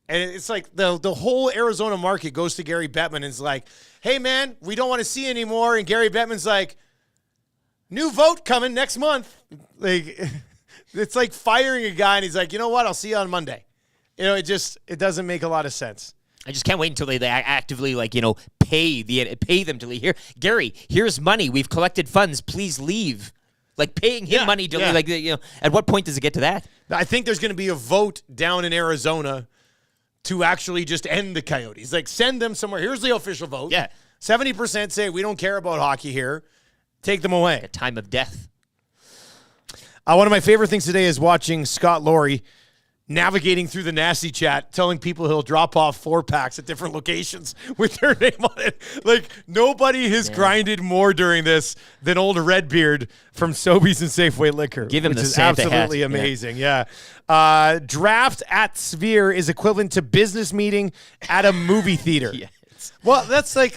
And it's like the whole Arizona market goes to Gary Bettman and is like, hey man, we don't want to see you anymore. And Gary Bettman's like, new vote coming next month. It's like firing a guy and he's like, you know what? I'll see you on Monday. It doesn't make a lot of sense. I just can't wait until they actively pay them to leave. Here, Gary, here's money. We've collected funds. Please leave. Paying him money to leave. At what point does it get to that? I think there's going to be a vote down in Arizona to actually just end the Coyotes. Like, send them somewhere. Here's the official vote. Yeah. 70% say we don't care about hockey here. Take them away. A time of death. One of my favorite things today is watching Scott Laurie navigating through the nasty chat, telling people he'll drop off 4-packs at different locations with their name on it. Like, nobody has grinded more during this than old Redbeard from Sobeys and Safeway Liquor. Give him which the is Santa absolutely hat. amazing. Yeah. Draft at Sphere is equivalent to business meeting at a movie theater. Yeah. Well, that's like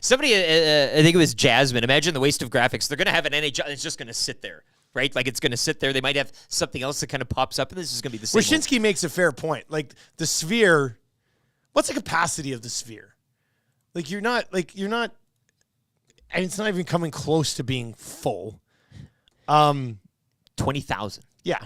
somebody. I think it was Jasmine. Imagine the waste of graphics. They're going to have an NHL. It's just going to sit there, right? Like it's going to sit there. They might have something else that kind of pops up, and this is going to be the same. Wyshynski makes a fair point. Like the Sphere, what's the capacity of the Sphere? Like you're not. And it's not even coming close to being full. 20,000. Yeah.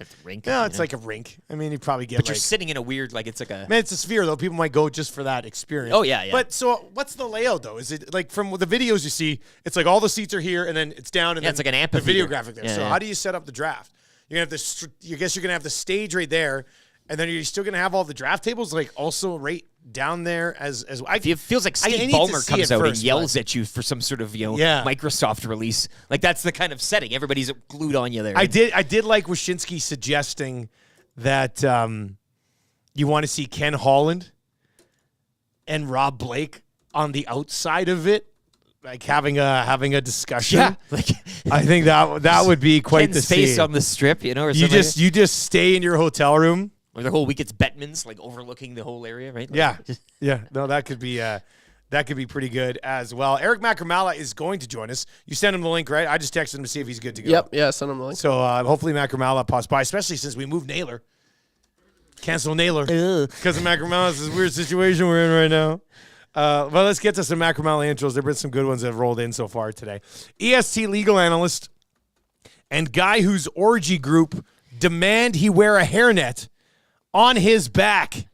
It's a rink. No, it's like a rink. I mean, you probably get. But you're sitting in a weird, like it's like a. Man, it's a Sphere though. People might go just for that experience. Oh yeah, yeah. But so, what's the layout though? Is it like from the videos you see? It's like all the seats are here, and then it's down, and then it's like an the amphitheater. video graphic there. Yeah, so yeah. how do you set up the draft? You're gonna have to. I guess you're gonna have the stage right there, and then you're still gonna have all the draft tables like also right down there as. It feels like I Steve need to Ballmer see comes it out first, and yells but- at you for some sort of Yeah. Microsoft release. Like that's the kind of setting. Everybody's glued on you there. I did like Wyshynski suggesting that you want to see Ken Holland and Rob Blake on the outside of it, like having a discussion. Yeah, like I think that would be quite Ken's the face scene. on the strip, or You something just you just stay in your hotel room. or the whole week it's Bettman's, like overlooking the whole area, right? Like, Yeah, yeah. No, that could be pretty good as well. Eric Macala is going to join us. You sent him the link, right? I just texted him to see if he's good to go. Yep. Yeah. Send him the link. So hopefully Macala pops by, especially since we moved Naylor. Cancel Naylor because of Macamala. This is a weird situation we're in right now. Well, let's get to some Macamala intros. There have been some good ones that have rolled in so far today. EST legal analyst and guy whose orgy group demand he wear a hairnet on his back,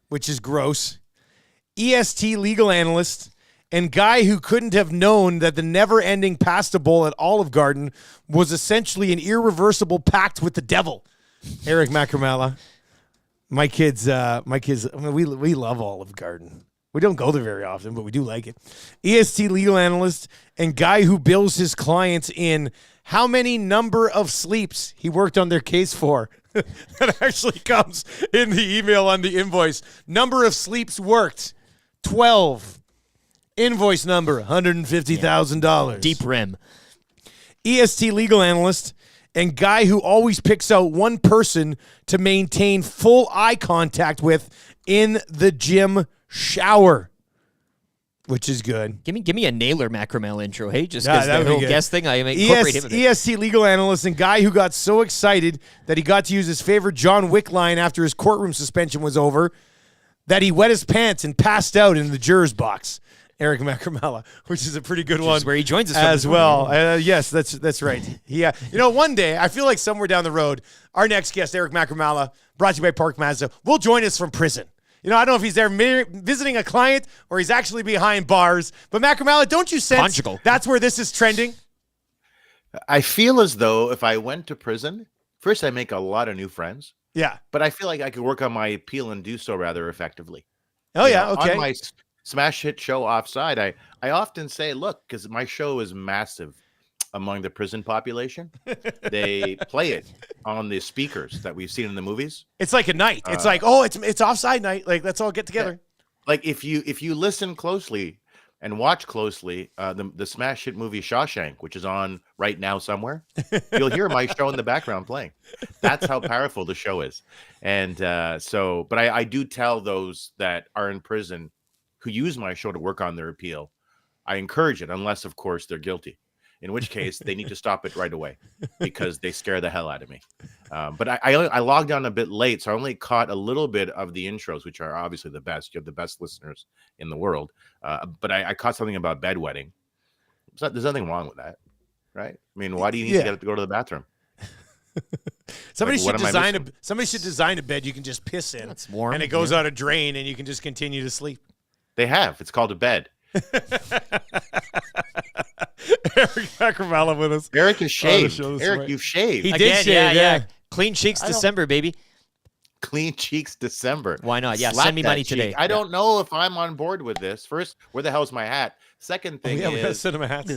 which is gross. EST legal analyst and guy who couldn't have known that the never-ending pasta bowl at Olive Garden was essentially an irreversible pact with the devil. Eric Macamala. My kids, I mean, we love Olive Garden. We don't go there very often, but we do like it. EST legal analyst and guy who bills his clients in how many number of sleeps he worked on their case for. That actually comes in the email on the invoice. Number of sleeps worked, 12. Invoice number, $150,000. Deep rim. EST legal analyst and guy who always picks out one person to maintain full eye contact with in the gym shower, which is good. Give me a Naylor Macramel intro, hey? Just Yeah, because that the would be whole good. guest thing, I incorporate him in it. EST legal analyst and guy who got so excited that he got to use his favorite John Wick line after his courtroom suspension was over that he wet his pants and passed out in the juror's box. Eric Macamala, which is a pretty good one. Is where he joins us from as this well. morning. Yes, that's right. Yeah, one day I feel like somewhere down the road, our next guest, Eric Macamala, brought to you by Park Mazda, will join us from prison. I don't know if he's there visiting a client or he's actually behind bars. But Macamala, don't you sense Conjugal. that's where this is trending? I feel as though if I went to prison, first I make a lot of new friends. Yeah. But I feel like I could work on my appeal and do so rather effectively. Oh, yeah. Okay. On my smash hit show Offside, I often say, look, because my show is massive among the prison population. They play it on the speakers that we've seen in the movies. It's like a night. It's like, it's Offside night. Like, let's all get together. Yeah. Like if you listen closely and watch closely, the smash hit movie Shawshank, which is on right now somewhere, you'll hear my show in the background playing. That's how powerful the show is. And but I do tell those that are in prison who use my show to work on their appeal, I encourage it, unless, of course, they're guilty, in which case they need to stop it right away because they scare the hell out of me. But I logged on a bit late, so I only caught a little bit of the intros, which are obviously the best. You have the best listeners in the world. But I caught something about bedwetting. There's nothing wrong with that, right? I mean, why do you need to go to the bathroom? Somebody Like, should design a bed you can just piss in. It's warm, and it goes out a drain, and you can just continue to sleep. They have. It's called a bed. Eric Macamala with us. Eric is shaved. On the show this Eric, morning. you've shaved. He Again, did shave, yeah. Clean cheeks December, baby. Clean cheeks December. Why not? Yeah, Slap send me that money cheek. today. I don't know if I'm on board with this. First, where the hell's my hat? Second thing we gotta is, send him a hat.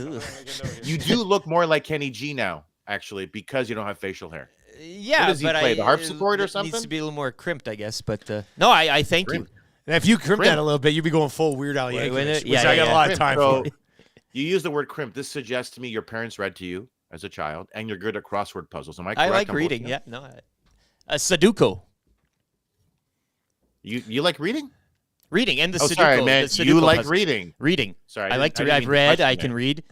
you do look more like Kenny G now, actually, because you don't have facial hair. Yeah, What does he but play, the harpsichord or it something? needs to be a little more crimped, I guess. But no, I thank you. And if you crimp that a little bit, you'd be going full Weird Al Yankovic, which I got a lot of time So, for. you use the word crimp. This suggests to me your parents read to you as a child, and you're good at crossword puzzles. Am I correct? I like on both reading. of Yeah, no, Sudoku. You like reading? Reading and the Oh, Sudoku. sorry, man. the You Sudoku like puzzles. reading. Reading. Sorry, I like to. didn't I've mean to read. question I that. can read.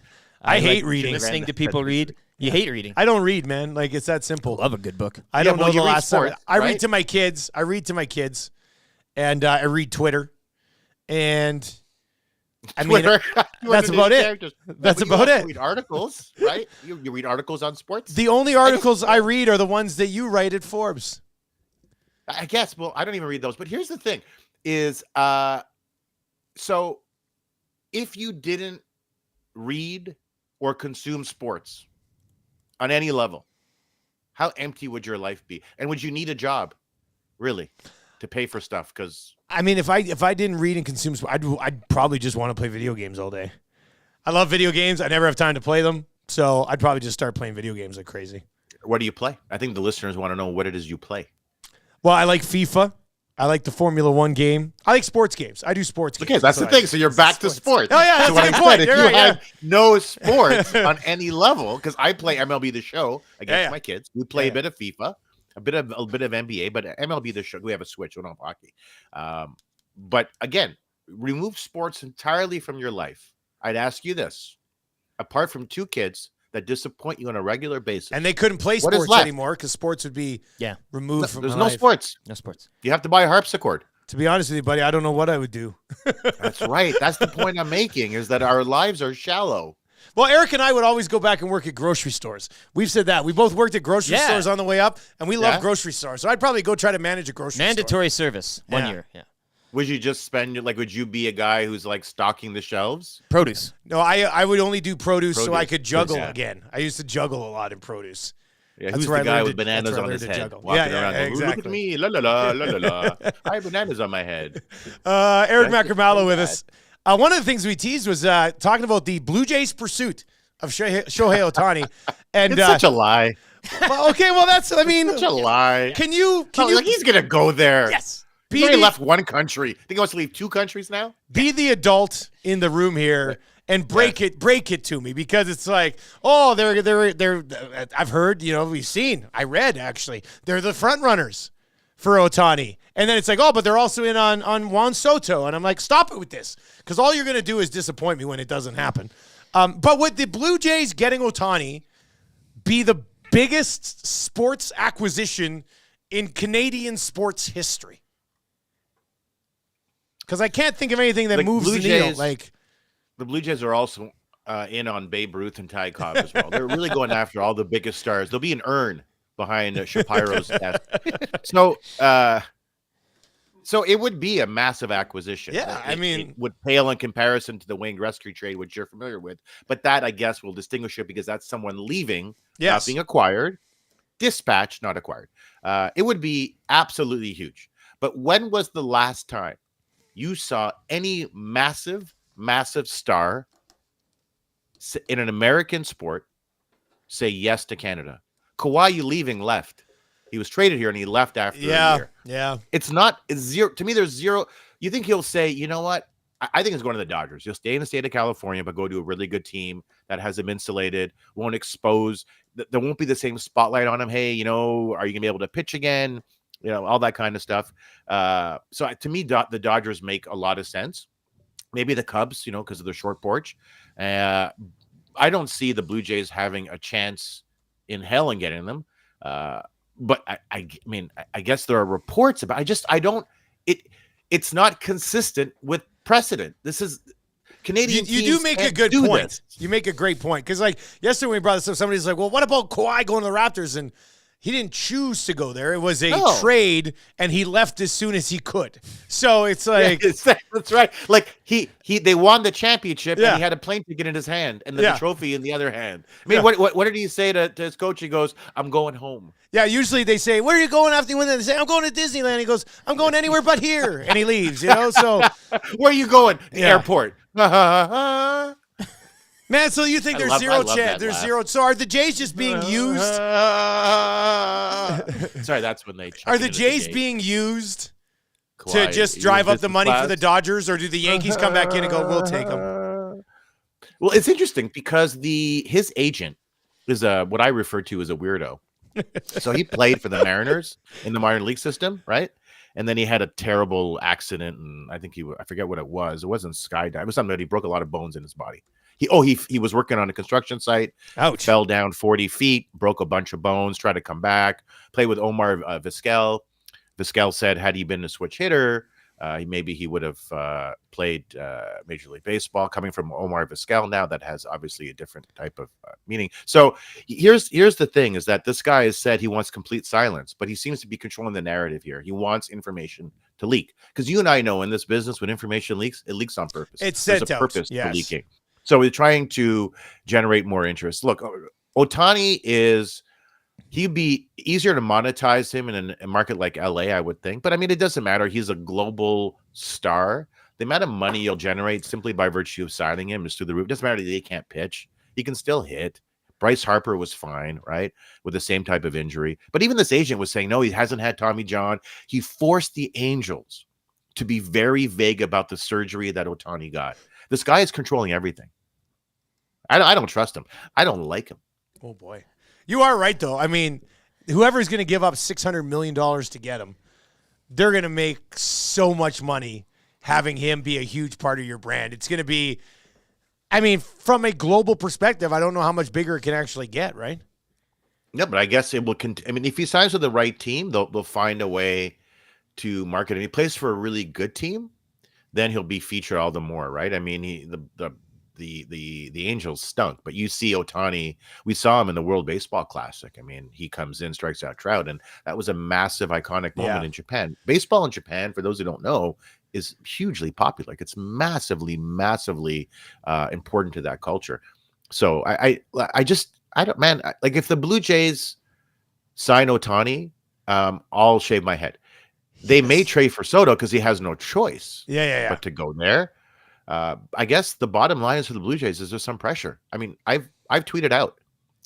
I hate like reading. Listening to people read. You hate reading. I don't read, man. Like, it's that simple. Love a good book. I don't know well, the you read last time. sports, I read right? to my kids. And I read Twitter. And I mean, Twitter. that's about it. That's But you about also it. Read articles, right? You read articles on sports. The only articles I read are the ones that you write at Forbes. I guess. Well, I don't even read those. But here's the thing: is so if you didn't read or consume sports on any level, how empty would your life be? And would you need a job, really, to pay for stuff? Because I mean, if I didn't read and consume sports, I'd probably just want to play video games all day. I love video games. I never have time to play them, so I'd probably just start playing video games like crazy. what do you play? I think the listeners want to know what it is you play. Well, I like FIFA. I like the Formula One game. I like sports games. I do sports games. Okay, that's the thing. So you're back to sports. Oh, yeah, that's so what a good I point. said, if You're you right, have no sports on any level, because I play MLB The Show against my kids. We play a bit of FIFA, a bit of NBA, but MLB The Show, we have a switch. We don't have hockey. But again, remove sports entirely from your life. I'd ask you this. Apart from two kids that disappoint you on a regular basis. And they couldn't play what is sports left? anymore because sports would be removed from There's my no life. sports. No sports. You have to buy a harpsichord. To be honest with you, buddy, I don't know what I would do. That's right. That's the point I'm making, is that our lives are shallow. Well, Eric and I would always go back and work at grocery stores. We've said that. We both worked at grocery stores on the way up, and we love grocery stores. So I'd probably go try to manage a grocery store. Mandatory service. 1 year. Yeah. Would you just spend, like, would you be a guy who's like stocking the shelves? Produce. No, I would only do produce so I Produce. could juggle Yeah. again. I used to juggle a lot. In produce. Yeah, That's who's where the I guy learned with to- that's bananas where I on learned his to head? juggle. Walking Yeah, around going, "Ooh, look at exactly. me, la la la, la la la. I have bananas on my head. Eric Macramalo with us. One of the things we teased was talking about the Blue Jays' pursuit of Shohei Ohtani. And It's such a lie. Well, okay, well that's such a lie. Can you Like, he's gonna go there. Yes. He's already left one country. Think he wants to leave two countries now? Be the adult in the room here and break it to me, because it's like, oh, they're I've heard, we've seen, I read actually, they're the front runners for Ohtani. And then it's like, oh, but they're also in on Juan Soto. And I'm like, stop it with this, because all you're going to do is disappoint me when it doesn't happen. But would the Blue Jays getting Ohtani be the biggest sports acquisition in Canadian sports history? Because I can't think of anything that moves the needle. Like, the Blue Jays are also in on Babe Ruth and Ty Cobb as well. They're really going after all the biggest stars. There'll be an urn behind Shapiro's desk. So it would be a massissive acquisition. Yeah, it would pale in comparison to the Wayne Gretzky trade, which you're familiar with. But that, I guess, will distinguish it because that's someone leaving, not being acquired, dispatched, not acquired. It would be absolutely huge. But when was the last time you saw any massive star in an American sport say yes to Canada? Kawhi leaving left. He was traded here and he left after a year. Yeah. It's zero. To me, there's zero. You think he'll say, you know what? I think it's going to the Dodgers. He'll stay in the state of California, but go to a really good team that has him insulated, won't expose. There won't be the same spotlight on him. Hey, are you going to be able to pitch again? All that kind of stuff. So to me, the Dodgers make a lot of sense. Maybe the Cubs, because of their short porch. I don't see the Blue Jays having a chance in hell in getting them. But I mean, I guess there are reports about. It's not consistent with precedent. This is Canadian. You do make a good point. You make a great point, because like yesterday when we brought this up, somebody's like, "Well, what about Kawhi going to the Raptors?" And he didn't choose to go there. It was a No. trade, and he left as soon as he could. So it's like, that's right. Like they won the championship, Yeah. and he had a plane ticket in his hand, and then Yeah. the trophy in the other hand. I mean, Yeah. what did he say to his coach? He goes, "I'm going home." yeah, usually they say, where are you going after you win that? They say, I'm going to Disneyland. He goes, I'm going anywhere but here. And he leaves, So, Where are you going? Yeah. Airport. man, so you think I there's love zero that chance? There's laugh. zero. So are the Jays just being used? Sorry, that's when they check Are the into Jays gate. being used to Quiet. just You drive up the business money for class? the Dodgers, or do the Yankees come back in and go, we'll take them? Well, it's interesting because his agent is what I refer to as a weirdo. So he played for the Mariners in the minor league system, right? And then he had a terrible accident, and I think I forget what it was. It wasn't skydiving. It was something that he broke a lot of bones in his body. He was working on a construction site. Ouch. Fell down 40 feet, broke a bunch of bones, tried to come back, played with Omar Vizquel. Vizquel said had he been a switch hitter, maybe he would have played Major League Baseball. Coming from Omar Vizquel now, that has obviously a different type of meaning. So here's the thing, is that this guy has said he wants complete silence, but he seems to be controlling the narrative here. He wants information to leak. Because you and I know in this business, when information leaks, it leaks on purpose. It's There's sent a out, purpose yes. to leaking. So we're trying to generate more interest. Look, Ohtani he'd be easier to monetize him in a market like LA, I would think. But I mean, it doesn't matter. He's a global star. The amount of money you'll generate simply by virtue of signing him is through the roof. It doesn't matter that he can't pitch. He can still hit. Bryce Harper was fine, right? With the same type of injury. But even this agent was saying, no, he hasn't had Tommy John. He forced the Angels to be very vague about the surgery that Ohtani got. This guy is controlling everything. I don't trust him. I don't like him. Oh, boy. You are right, though. I mean, whoever's going to give up $600 million to get him, they're going to make so much money having him be a huge part of your brand. It's going to be, I mean, from a global perspective, I don't know how much bigger it can actually get, right? Yeah, but I guess it will I mean, if he signs with the right team, they'll find a way to market it. He plays for a really good team, then he'll be featured all the more, right? I mean, the Angels stunk, but you see Ohtani, we saw him in the World Baseball Classic. I mean, he comes in, strikes out Trout, and that was a massive, iconic moment in Japan. Baseball in Japan, for those who don't know, is hugely popular. Like, it's massively important to that culture. So I don't, man, like, if the Blue Jays sign Ohtani, I'll shave my head. They may trade for Soto because he has no choice. Yeah. But to go there, I guess the bottom line is for the Blue Jays is there's some pressure. I mean, I've tweeted out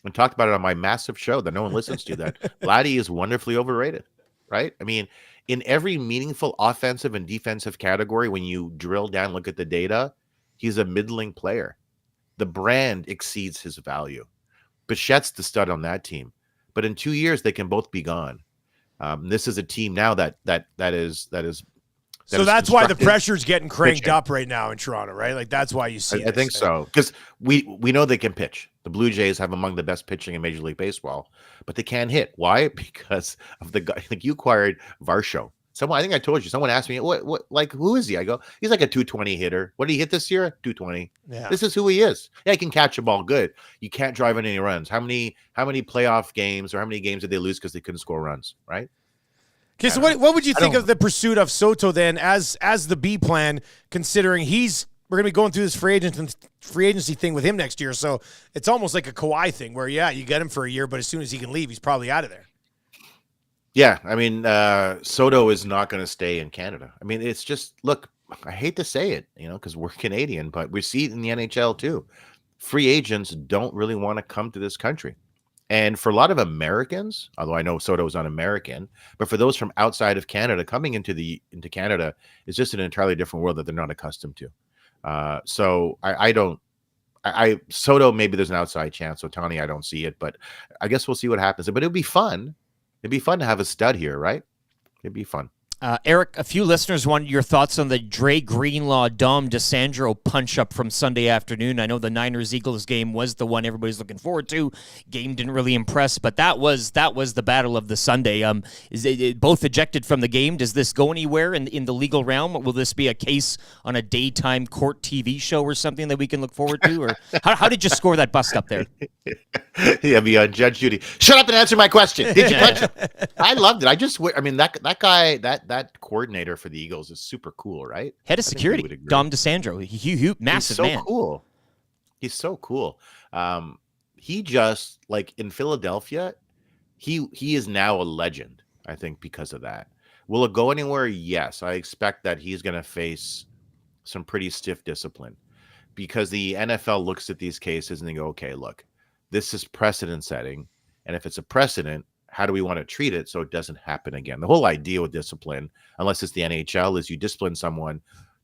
and talked about it on my massive show that no one listens to, that Vladdy is wonderfully overrated, right? I mean, in every meaningful offensive and defensive category, when you drill down, look at the data, he's a middling player. The brand exceeds his value. Bichette's the stud on that team. But in 2 years, they can both be gone. This is a team now that is. So that's why the pressure's getting cranked pitching. up right now in Toronto, right? Like, that's why you see I think so, because we know they can pitch. The Blue Jays have among the best pitching in Major League Baseball, but they can't hit. Why? Because of the guy. Like, you acquired Varsho. I think I told you. Someone asked me, "What? Like, who is he?" I go, "He's like a 220 hitter. What did he hit this year? 220. Yeah. This is who he is. Yeah, he can catch a ball good. You can't drive in any runs. How many playoff games or how many games did they lose because they couldn't score runs? Right? Okay, so what would you think of the pursuit of Soto then as the B plan, considering we're going to be going through this free agency thing with him next year, so it's almost like a Kawhi thing where, yeah, you get him for a year, but as soon as he can leave, he's probably out of there. Yeah, I mean, Soto is not going to stay in Canada. I mean, it's just, look, I hate to say it, because we're Canadian, but we see it in the NHL too. Free agents don't really want to come to this country. And for a lot of Americans, although I know Soto is not American, but for those from outside of Canada, coming into Canada is just an entirely different world that they're not accustomed to. So Soto, maybe there's an outside chance. Ohtani, I don't see it, but I guess we'll see what happens. But it'd be fun. It'd be fun to have a stud here, right? It'd be fun. Eric, a few listeners wanted your thoughts on the Dre Greenlaw, Dom DeSandro punch-up from Sunday afternoon. I know the Niners-Eagles game was the one everybody's looking forward to. Game didn't really impress, but that was the battle of the Sunday. Is it both ejected from the game? Does this go anywhere in the legal realm? Will this be a case on a daytime court TV show or something that we can look forward to? Or how did you score that bust up there? Yeah, be on Judge Judy. Shut up and answer my question. Did you punch him? I loved it. That guy, that coordinator for the Eagles is super cool, right? Head of security, Dom DeSandro. Massive man. He's so cool. He just, like, in Philadelphia, he is now a legend, I think, because of that. Will it go anywhere? Yes. I expect that he's going to face some pretty stiff discipline because the NFL looks at these cases and they go, okay, look, this is precedent setting. And if it's a precedent, how do we want to treat it so it doesn't happen again? The whole idea with discipline, unless it's the NHL, is you discipline someone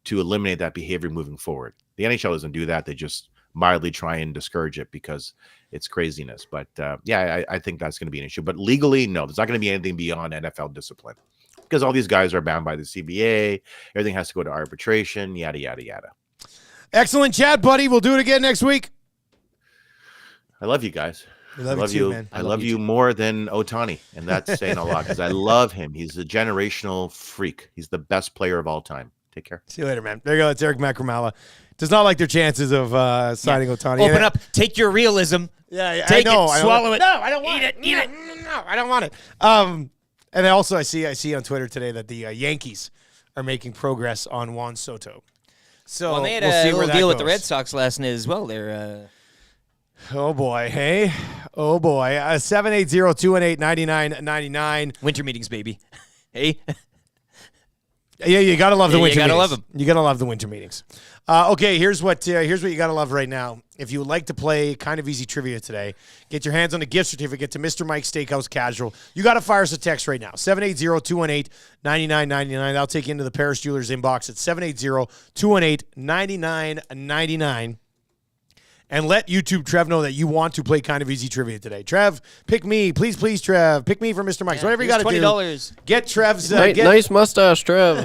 to eliminate that behavior moving forward. The NHL doesn't do that. They just mildly try and discourage it because it's craziness. But I think that's going to be an issue. But legally, no, there's not going to be anything beyond NFL discipline because all these guys are bound by the CBA. Everything has to go to arbitration, yada, yada, yada. Excellent chat, buddy. We'll do it again next week. I love you guys. I love you, man. I love you more than Ohtani, and that's saying a lot because I love him. He's a generational freak. He's the best player of all time. Take care. See you later, man. There you go. That's Eric Macala. Does not like their chances of signing Ohtani. Open up. Take your realism. Yeah, take I know. it. Swallow it. No, I don't want it. Eat it. No, I don't want it. And then also, I see on Twitter today that the Yankees are making progress on Juan Soto. So they had we'll see a where little that deal goes. with the Red Sox last night as well. They're. Oh, boy. Hey. Oh, boy. 780-218-9999. Winter meetings, baby. Hey. Yeah, you got to love the winter meetings. You got to love them. You got to love the winter meetings. Okay, here's what you got to love right now. If you would like to play kind of easy trivia today, get your hands on a gift certificate to Mr. Mike's Steakhouse Casual. You got to fire us a text right now, 780-218-9999. That'll take you into the Paris Jewelers inbox at 780-218-9999. And let YouTube Trev know that you want to play kind of easy trivia today. Trev, pick me. Please, Trev. Pick me for Mr. Mike's. Whatever you got to do. $20. Get Trev's. Nice mustache, Trev.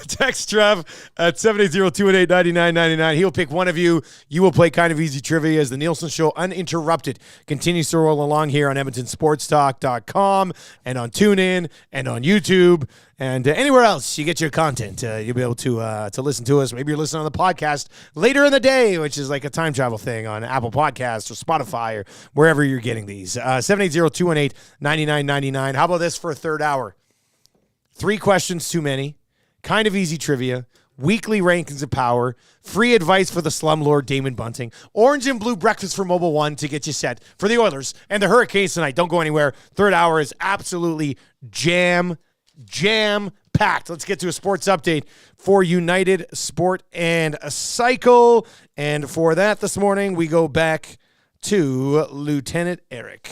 Text Trev at 780-218-9999. He'll pick one of you. You will play kind of easy trivia as the Nielson Show Uninterrupted continues to roll along here on EdmontonSportsTalk.com and on TuneIn and on YouTube and anywhere else you get your content. You'll be able to listen to us. Maybe you're listening on the podcast later in the day, which is like a time travel thing on Apple Podcasts or Spotify or wherever you're getting these. 780-218-9999. How about this for a third hour? 3 questions too many. Kind of easy trivia. Weekly rankings of power. Free advice for the slumlord Damon Bunting. Orange and blue breakfast for Mobile One to get you set for the Oilers and the Hurricanes tonight. Don't go anywhere. Third hour is absolutely jam-packed. Let's get to a sports update for United Sport and Cycle. And for that this morning, we go back to Lieutenant Eric.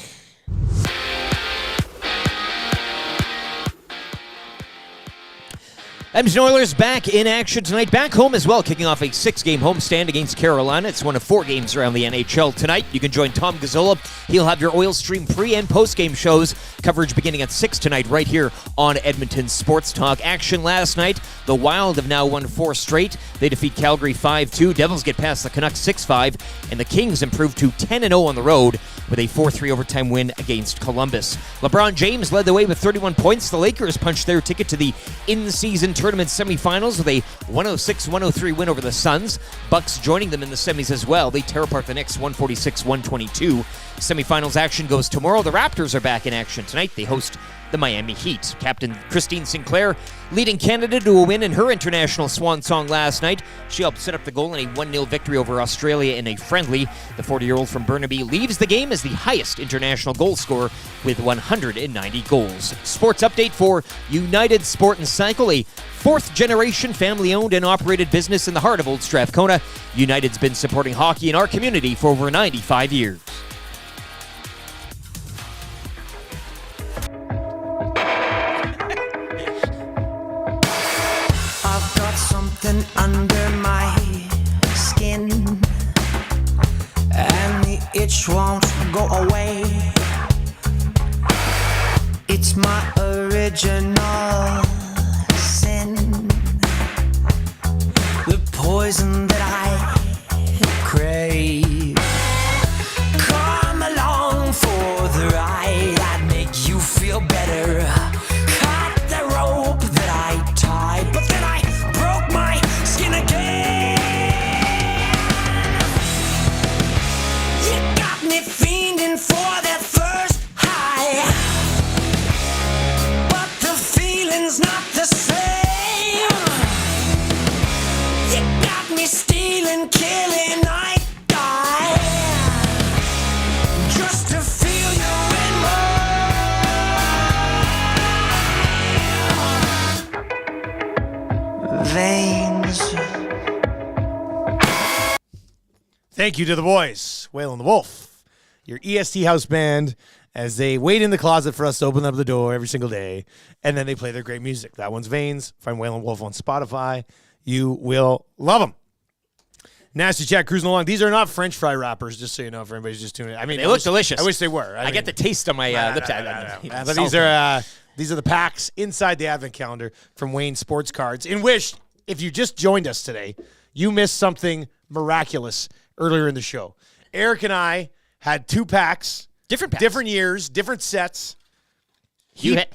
Edmonton Oilers back in action tonight. Back home as well, kicking off a 6-game homestand against Carolina. It's one of 4 games around the NHL tonight. You can join Tom Gazzola. He'll have your Oil Stream pre- and post-game shows. Coverage beginning at 6 tonight right here on Edmonton Sports Talk. Action last night. The Wild have now won 4 straight. They defeat Calgary 5-2. Devils get past the Canucks 6-5. And the Kings improve to 10-0 on the road with a 4-3 overtime win against Columbus. LeBron James led the way with 31 points. The Lakers punched their ticket to the in-season tournament semifinals with a 106-103 win over the Suns. Bucks joining them in the semis as well. They tear apart the Knicks 146-122. Semifinals action goes tomorrow. The Raptors are back in action tonight. They host the Miami Heat. Captain Christine Sinclair leading Canada to a win in her international swan song last night. She helped set up the goal in a 1-0 victory over Australia in a friendly. The 40-year-old from Burnaby leaves the game as the highest international goal scorer with 190 goals. Sports update for United Sport and Cycle, a 4th-generation family-owned and operated business in the heart of Old Strathcona. United's been supporting hockey in our community for over 95 years. I've got something under my skin, and the itch won't go away. It's my original sin. The poison that I crave. Come along for the ride. I'd make you feel better. Cut the rope that I tied, but then I broke my skin again. You got me fiending for that first high, but the feeling's not the same. You got me stealing, killing, I die, just to feel you in my veins. Thank you to the boys, Waylon the Wolf, your EST house band, as they wait in the closet for us to open up the door every single day, and then they play their great music. That one's Veins. Find Waylon Wolf on Spotify. You will love them. Nasty Chat cruising along. These are not French fry wrappers, just so you know, if everybody's just tuning in. I mean, They look delicious. I wish they were. I get the taste on my lips. But these are the packs inside the advent calendar from Wayne Sports Cards, in which, if you just joined us today, you missed something miraculous earlier in the show. Eric and I had 2 packs. Different packs. Different years, different sets. You had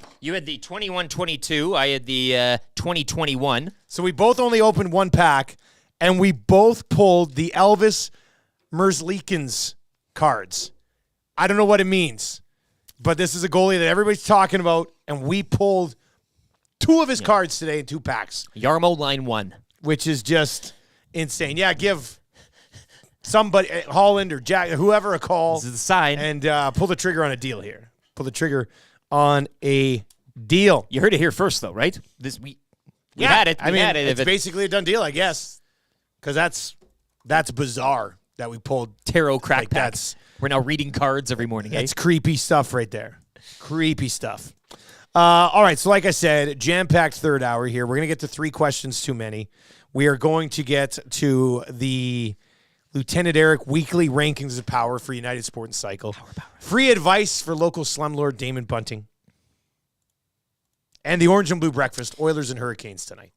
the 21-22. I had the 2021. So we both only opened 1 pack, and we both pulled the Elvis Merzlikins cards. I don't know what it means, but this is a goalie that everybody's talking about, and we pulled 2 of his cards today in 2 packs. Yarmo line 1. Which is just insane. Yeah, give somebody, Holland or Jack, whoever a call. This is the sign. And pull the trigger on a deal here. Pull the trigger on a deal. You heard it here first, though, right? We had it. We had it. It's basically a done deal, I guess. Because that's bizarre that we pulled tarot crack like packs. We're now reading cards every morning. That's creepy stuff right there. Creepy stuff. All right, so like I said, jam-packed third hour here. We're going to get to 3 questions too many. We are going to get to the Lieutenant Eric weekly rankings of power for United Sport and Cycle. Power. Free advice for local slumlord Damon Bunting. And the Orange and Blue Breakfast, Oilers and Hurricanes tonight.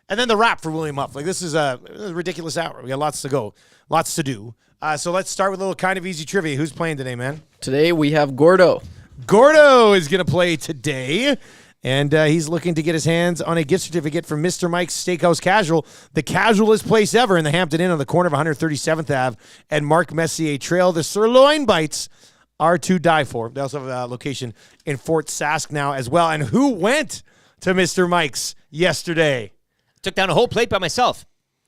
And then the wrap for William Huff. Like, this is a ridiculous hour. We got lots to go, lots to do. So let's start with a little kind of easy trivia. Who's playing today, man? Today we have Gordo. Gordo is going to play today, and he's looking to get his hands on a gift certificate from Mr. Mike's Steakhouse Casual, the casualest place ever in the Hampton Inn on the corner of 137th Ave and Mark Messier Trail. The sirloin bites are to die for. They also have a location in Fort Sask now as well. And who went to Mr. Mike's yesterday? Took down a whole plate by myself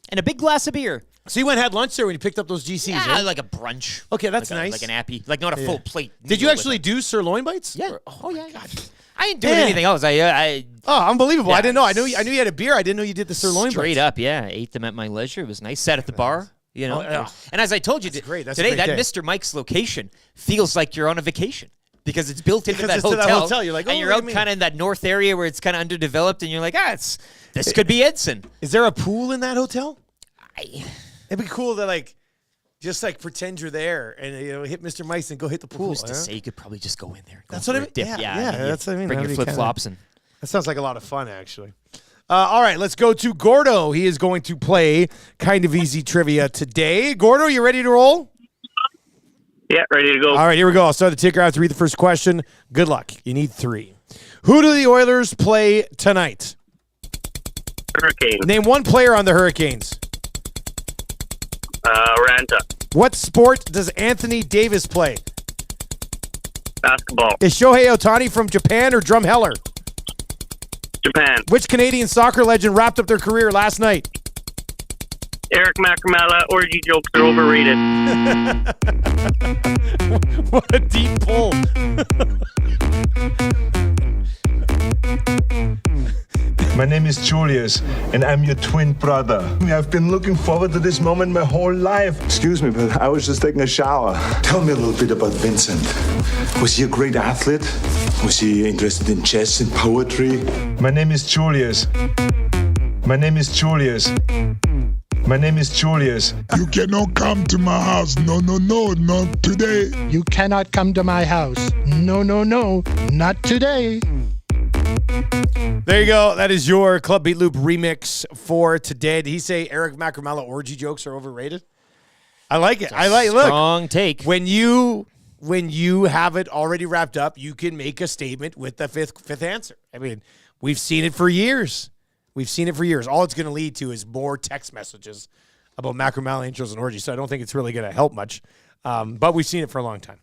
and a big glass of beer. So you went and had lunch there when you picked up those GCs, Yeah, right? like a brunch. Okay, that's like nice. Like an appy. Like not a full plate. Did you actually do sirloin bites? Yeah. Oh yeah. God. I didn't do anything else. Oh, unbelievable. Yeah. I didn't know. I knew you had a beer. I didn't know you did the sirloin Straight bites. up, yeah. Ate them at my leisure. It was nice. Sat at the bar, you know. Oh, yeah. And as I told you That's great. That's today, a great that day. Mr. Mike's location feels like you're on a vacation. Because it's built into Because that it's to hotel. that hotel. You're like, and oh, you're what do out you mean? kind of in that north area where it's kind of underdeveloped, and you're like, this could be Edson. Is there a pool in that hotel? It'd be cool to just pretend you're there and hit Mr. Mike's and go hit the pool. Who's to say you could probably just go in there? And go That's for what I a mean. dip. Yeah, that's what I mean. Bring That'd your be flip flops and. That sounds like a lot of fun, actually. All right, let's go to Gordo. He is going to play kind of easy trivia today. Gordo, you ready to roll? Yeah, ready to go. All right, here we go. I'll start the ticker. I have to read the first question. Good luck. You need 3. Who do the Oilers play tonight? Hurricanes. Name 1 player on the Hurricanes. Ranta. What sport does Anthony Davis play? Basketball. Is Shohei Ohtani from Japan or Drumheller? Japan. Which Canadian soccer legend wrapped up their career last night? Eric Macala. Orgy jokes are overrated. What a deep pull. My name is Julius, and I'm your twin brother. I've been looking forward to this moment my whole life. Excuse me, but I was just taking a shower. Tell me a little bit about Vincent. Was he a great athlete? Was he interested in chess and poetry? My name is Julius. My name is Julius. My name is Julius. You cannot come to my house. No, not today. You cannot come to my house. No, not today. There you go. That is your Club Beat Loop remix for today. Did he say Eric Macamala orgy jokes are overrated? I like it. Strong take. When you have it already wrapped up, you can make a statement with the fifth answer. I mean, we've seen it for years. All it's going to lead to is more text messages about Macamala intros and orgies. So I don't think it's really going to help much. But we've seen it for a long time.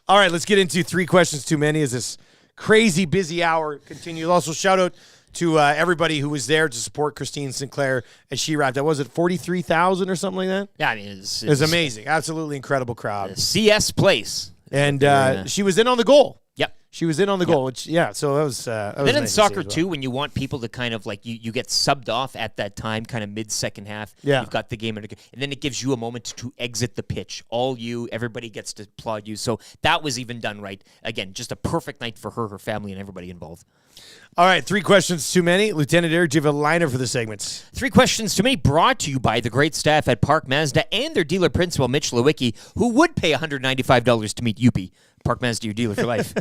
All right, let's get into 3 questions too many as this crazy busy hour continues. Also, shout out to everybody who was there to support Christine Sinclair as she wrapped up. Was it 43,000 or something like that? Yeah, I mean, it was amazing. Absolutely incredible crowd. CS place. And she was in on the goal. Yep. She was in on the goal, which, so that was then nice in to see soccer, as well. too, when you want people to kind of like, you get subbed off at that time, kind of mid-second half. Yeah. You've got the game, and then it gives you a moment to exit the pitch. Everybody gets to applaud you. So that was even done right. Again, just a perfect night for her family, and everybody involved. All right, 3 questions too many. Lieutenant Eric, do you have a liner for the segments? 3 questions too many, brought to you by the great staff at Park Mazda and their dealer principal, Mitch Lewicki, who would pay $195 to meet Youppi. Park Mazda, your dealer for life.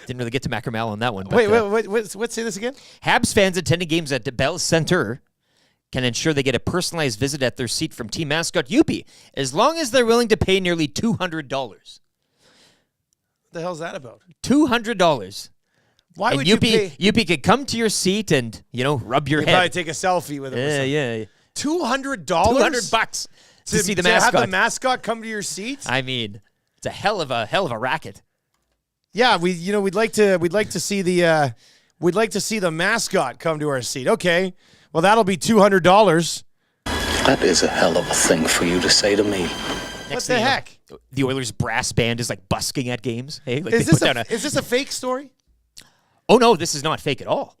Didn't really get to Macamala on that one. But, Wait, say this again? Habs fans attending games at the Bell Center can ensure they get a personalized visit at their seat from team mascot Youppi, as long as they're willing to pay nearly $200. What the hell's that about? $200. Why and would you pay? Youppi could come to your seat and, rub your You'd head. probably take a selfie with him. Yeah. $200? $200 to see the mascot. To have the mascot come to your seat? I mean, it's a hell of a racket. Yeah, we'd like to see the mascot come to our seat. Okay, well that'll be $200. That is a hell of a thing for you to say to me. What the heck? The Oilers brass band is like busking at games. Hey, like is this a fake story? Oh no, this is not fake at all.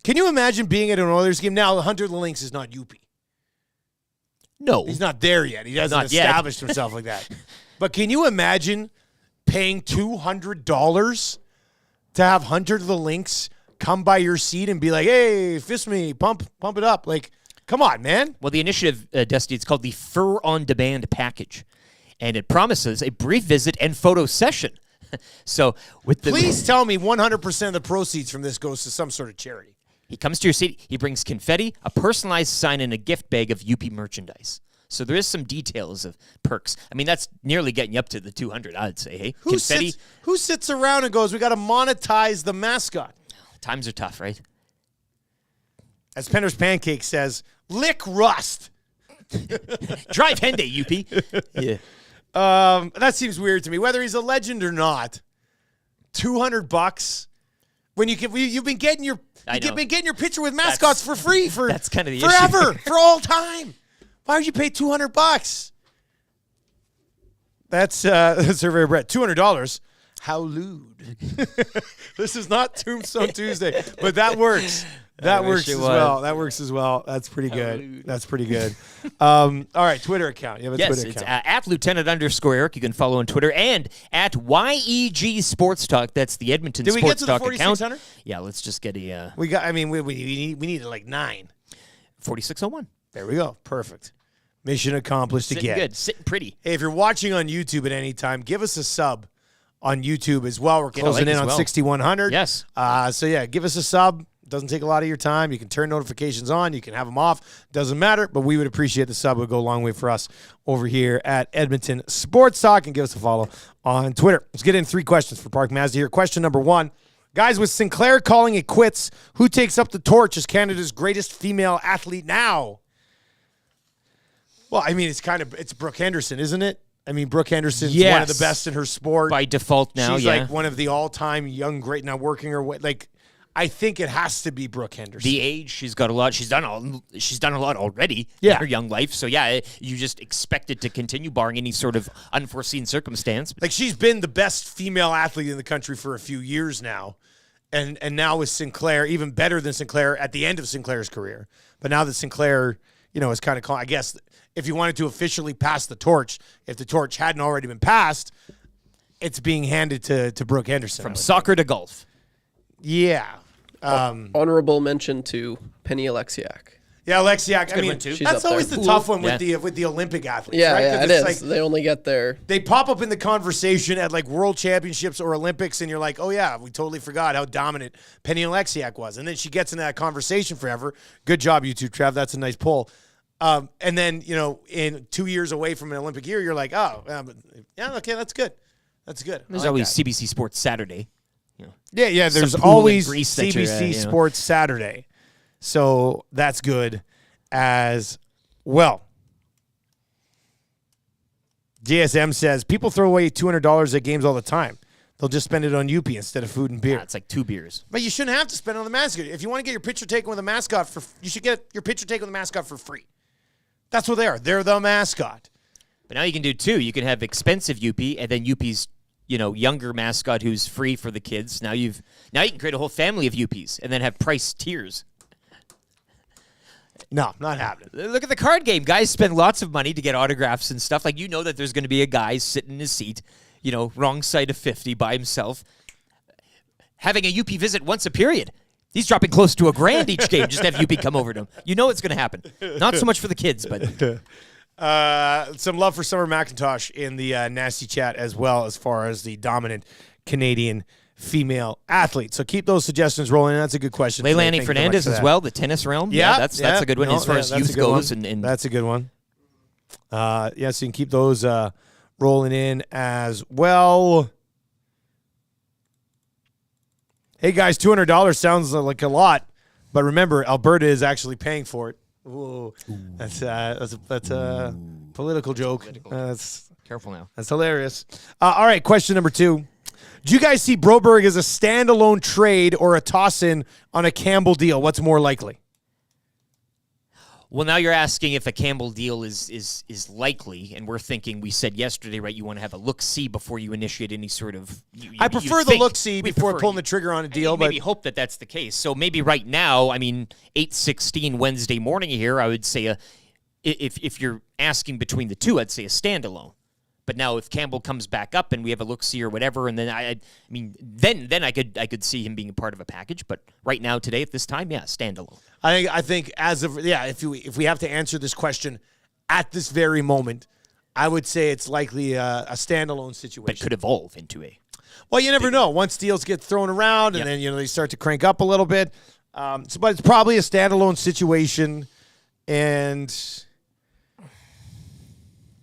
Can you imagine being at an Oilers game now? Hunter Lynx is not Youppi. No, he's not there yet. He hasn't established himself like that. But can you imagine paying $200 to have Hunter the Lynx come by your seat and be like, "Hey, fist me, pump it up"? Like, come on, man. Well, the initiative, Dusty, it's called the Fur on Demand package, and it promises a brief visit and photo session. So, please tell me 100% of the proceeds from this goes to some sort of charity. He comes to your seat. He brings confetti, a personalized sign, and a gift bag of Youppi merchandise. So there is some details of perks. I mean, that's nearly getting you up to the $200, I'd say. Hey, confetti. Who sits around and goes, "We got to monetize the mascot"? Times are tough, right? As Penner's Pancake says, "Lick rust." Drive Henday, Youppi. Yeah. That seems weird to me. Whether he's a legend or not, $200 when you've been getting your picture with mascots for free for that's kind of the forever issue. for all time. Why would you pay $200? That's Surveyor Brett. $200. How lewd. This is not Tombstone Tuesday, but that works. That works as well. That works as well. That's pretty good. That's pretty good. All right, Twitter account. You have a Twitter account. It's at Lieutenant_Eric. You can follow on Twitter and at YEG Sports Talk. That's the Edmonton Did we Sports get to the Talk account. 4600? Yeah, let's just get a. We needed like 9. 4601. There we go. Perfect. Mission accomplished Sitting again. good. Sitting pretty. Hey, if you're watching on YouTube at any time, give us a sub on YouTube as well. We're Get a closing like in as on well. 6,100. Yes. So yeah, give us a sub. Doesn't take a lot of your time. You can turn notifications on. You can have them off. Doesn't matter, but we would appreciate the sub. It would go a long way for us over here at Edmonton Sports Talk, and give us a follow on Twitter. Let's get in 3 questions for Park Mazda here. Question number 1. Guys, with Sinclair calling it quits, who takes up the torch as Canada's greatest female athlete now? Well, I mean, it's Brooke Henderson, isn't it? I mean, Brooke Henderson's one of the best in her sport. By default now, She's yeah. like one of the all-time young great, now working her way. Like, I think it has to be Brooke Henderson. The age, she's got a lot. She's done a lot already in her young life. So yeah, you just expect it to continue, barring any sort of unforeseen circumstance. Like, she's been the best female athlete in the country for a few years now, and now with Sinclair, even better than Sinclair at the end of Sinclair's career. But now that Sinclair, is kind of calling, I guess, if you wanted to officially pass the torch, if the torch hadn't already been passed, it's being handed to Brooke Henderson. From soccer to golf. Yeah. Honorable mention to Penny Alexiak. Yeah, Alexiak. I good mean, one, too. that's always the tough one with the Olympic athletes. Yeah, right? yeah, 'Cause it it's is. like They only get there. they pop up in the conversation at like World Championships or Olympics, and you're like, oh yeah, we totally forgot how dominant Penny Alexiak was, and then she gets in that conversation forever. Good job, YouTube Trev. That's a nice poll. And then in 2 years away from an Olympic year, you're like, oh, yeah, okay, that's good. That's good. There's I like always that. CBC Sports Saturday. Yeah. There's Some pool in always Greece that CBC you're, Sports Saturday, so that's good as well. JSM says people throw away $200 at games all the time. They'll just spend it on UP instead of food and beer. Yeah, it's like 2 beers. But you shouldn't have to spend it on the mascot. If you want to get your picture taken with a mascot, you should get your picture taken with a mascot for free. That's what they are. They're the mascot. But now you can do 2. You can have expensive UP and then UP's younger mascot who's free for the kids. Now you can create a whole family of UPs and then have price tiers. No, not happening. Look at the card game. Guys spend lots of money to get autographs and stuff. Like, that there's going to be a guy sitting in his seat, wrong side of 50 by himself, having a UP visit once a period. He's dropping close to $1,000 each game. Just have UP come over to him. It's going to happen. Not so much for the kids, but... some love for Summer McIntosh in the nasty chat as well, as far as the dominant Canadian female athlete. So keep those suggestions rolling. That's a good question. Leilani Fernandez as well, the tennis realm. Yeah, that's a good one as far as youth goes. And that's a good one. So you can keep those rolling in as well. Hey guys, $200 sounds like a lot, but remember, Alberta is actually paying for it. Ooh. That's a political joke. Careful now. That's hilarious. All right, question number 2. Do you guys see Broberg as a standalone trade or a toss-in on a Campbell deal? What's more likely? Well, now you're asking if a Campbell deal is likely, and we're thinking, we said yesterday, right, you want to have a look-see before you initiate any sort of... I prefer the look-see before pulling the trigger on a deal. Maybe hope that that's the case. So maybe right now, 8:16 Wednesday morning here, I would say if you're asking between the two, I'd say a standalone. But now if Campbell comes back up and we have a look-see or whatever, and then then I could see him being a part of a package. But right now, today, at this time, standalone. I think as of if we have to answer this question at this very moment, I would say it's likely a standalone situation. But could evolve into a. Well, you never know. Once deals get thrown around, and then they start to crank up a little bit. But it's probably a standalone situation, and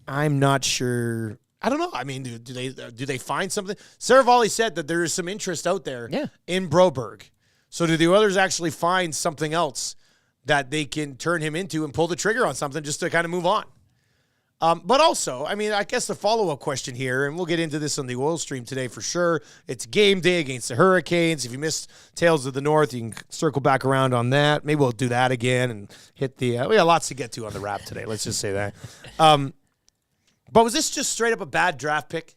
I'm not sure. I don't know. Do they find something? Saravalli said that there is some interest out there in Broberg. So do the others actually find something else that they can turn him into and pull the trigger on something just to kind of move on? But also, I guess the follow-up question here, and we'll get into this on the oil stream today for sure. It's game day against the Hurricanes. If you missed Tales of the North, you can circle back around on that. Maybe we'll do that again and hit the we got lots to get to on the wrap today. Let's just say that. But was this just straight up a bad draft pick?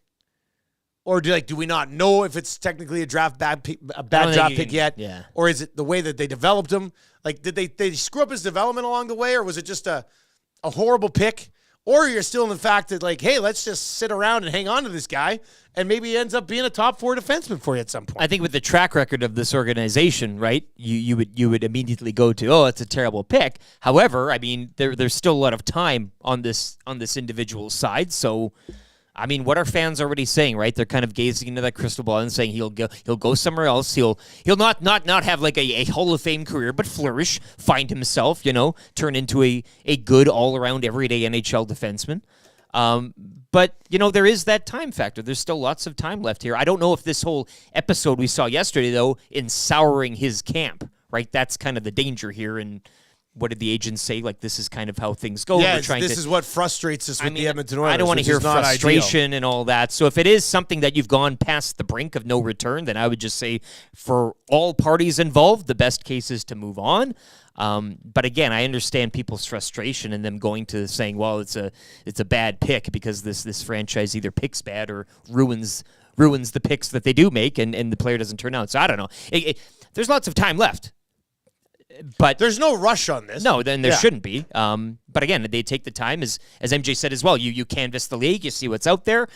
Or do we not know if it's technically a bad draft pick yet? Yeah. Or is it the way that they developed him? Like, did they screw up his development along the way, or was it just a horrible pick? Or you're still in the fact that, hey, let's just sit around and hang on to this guy, and maybe he ends up being a top 4 defenseman for you at some point. I think with the track record of this organization, right, you would immediately go to, it's a terrible pick. However, there's still a lot of time on this individual side, so. What are fans already saying, right? They're kind of gazing into that crystal ball and saying he'll go somewhere else. He'll not have like a Hall of Fame career, but flourish, find himself, turn into a good all-around everyday NHL defenseman. But there is that time factor. There's still lots of time left here. I don't know if this whole episode we saw yesterday, though, in souring his camp, right? That's kind of the danger here. And what did the agents say? This is kind of how things go. Yeah, this is what frustrates us with the Edmonton Oilers. I don't want to hear frustration and all that. So if it is something that you've gone past the brink of no return, then I would just say for all parties involved, the best case is to move on. But again, I understand people's frustration and them going to saying, well, it's a bad pick because this franchise either picks bad or ruins the picks that they do make and the player doesn't turn out. So I don't know. There's lots of time left. But there's no rush on this. No, then there shouldn't be. But again, they take the time, as MJ said as well. You canvass the league, you see what's out there,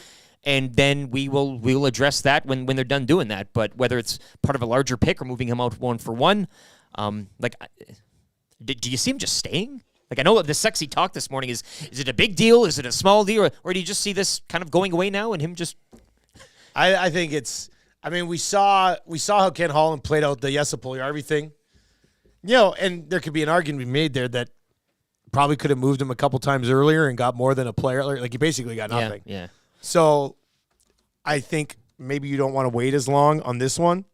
and then we'll address that when they're done doing that. But whether it's part of a larger pick or moving him out 1-for-1, do you see him just staying? Like, I know the sexy talk this morning is it a big deal? Is it a small deal? Or do you just see this kind of going away now and him just... I think it's... I mean, we saw how Ken Holland played out the Yesa-Puljujarvi thing. And there could be an argument to be made there that probably could have moved him a couple times earlier and got more than a player. Like, he basically got nothing. Yeah. So I think maybe you don't want to wait as long on this one.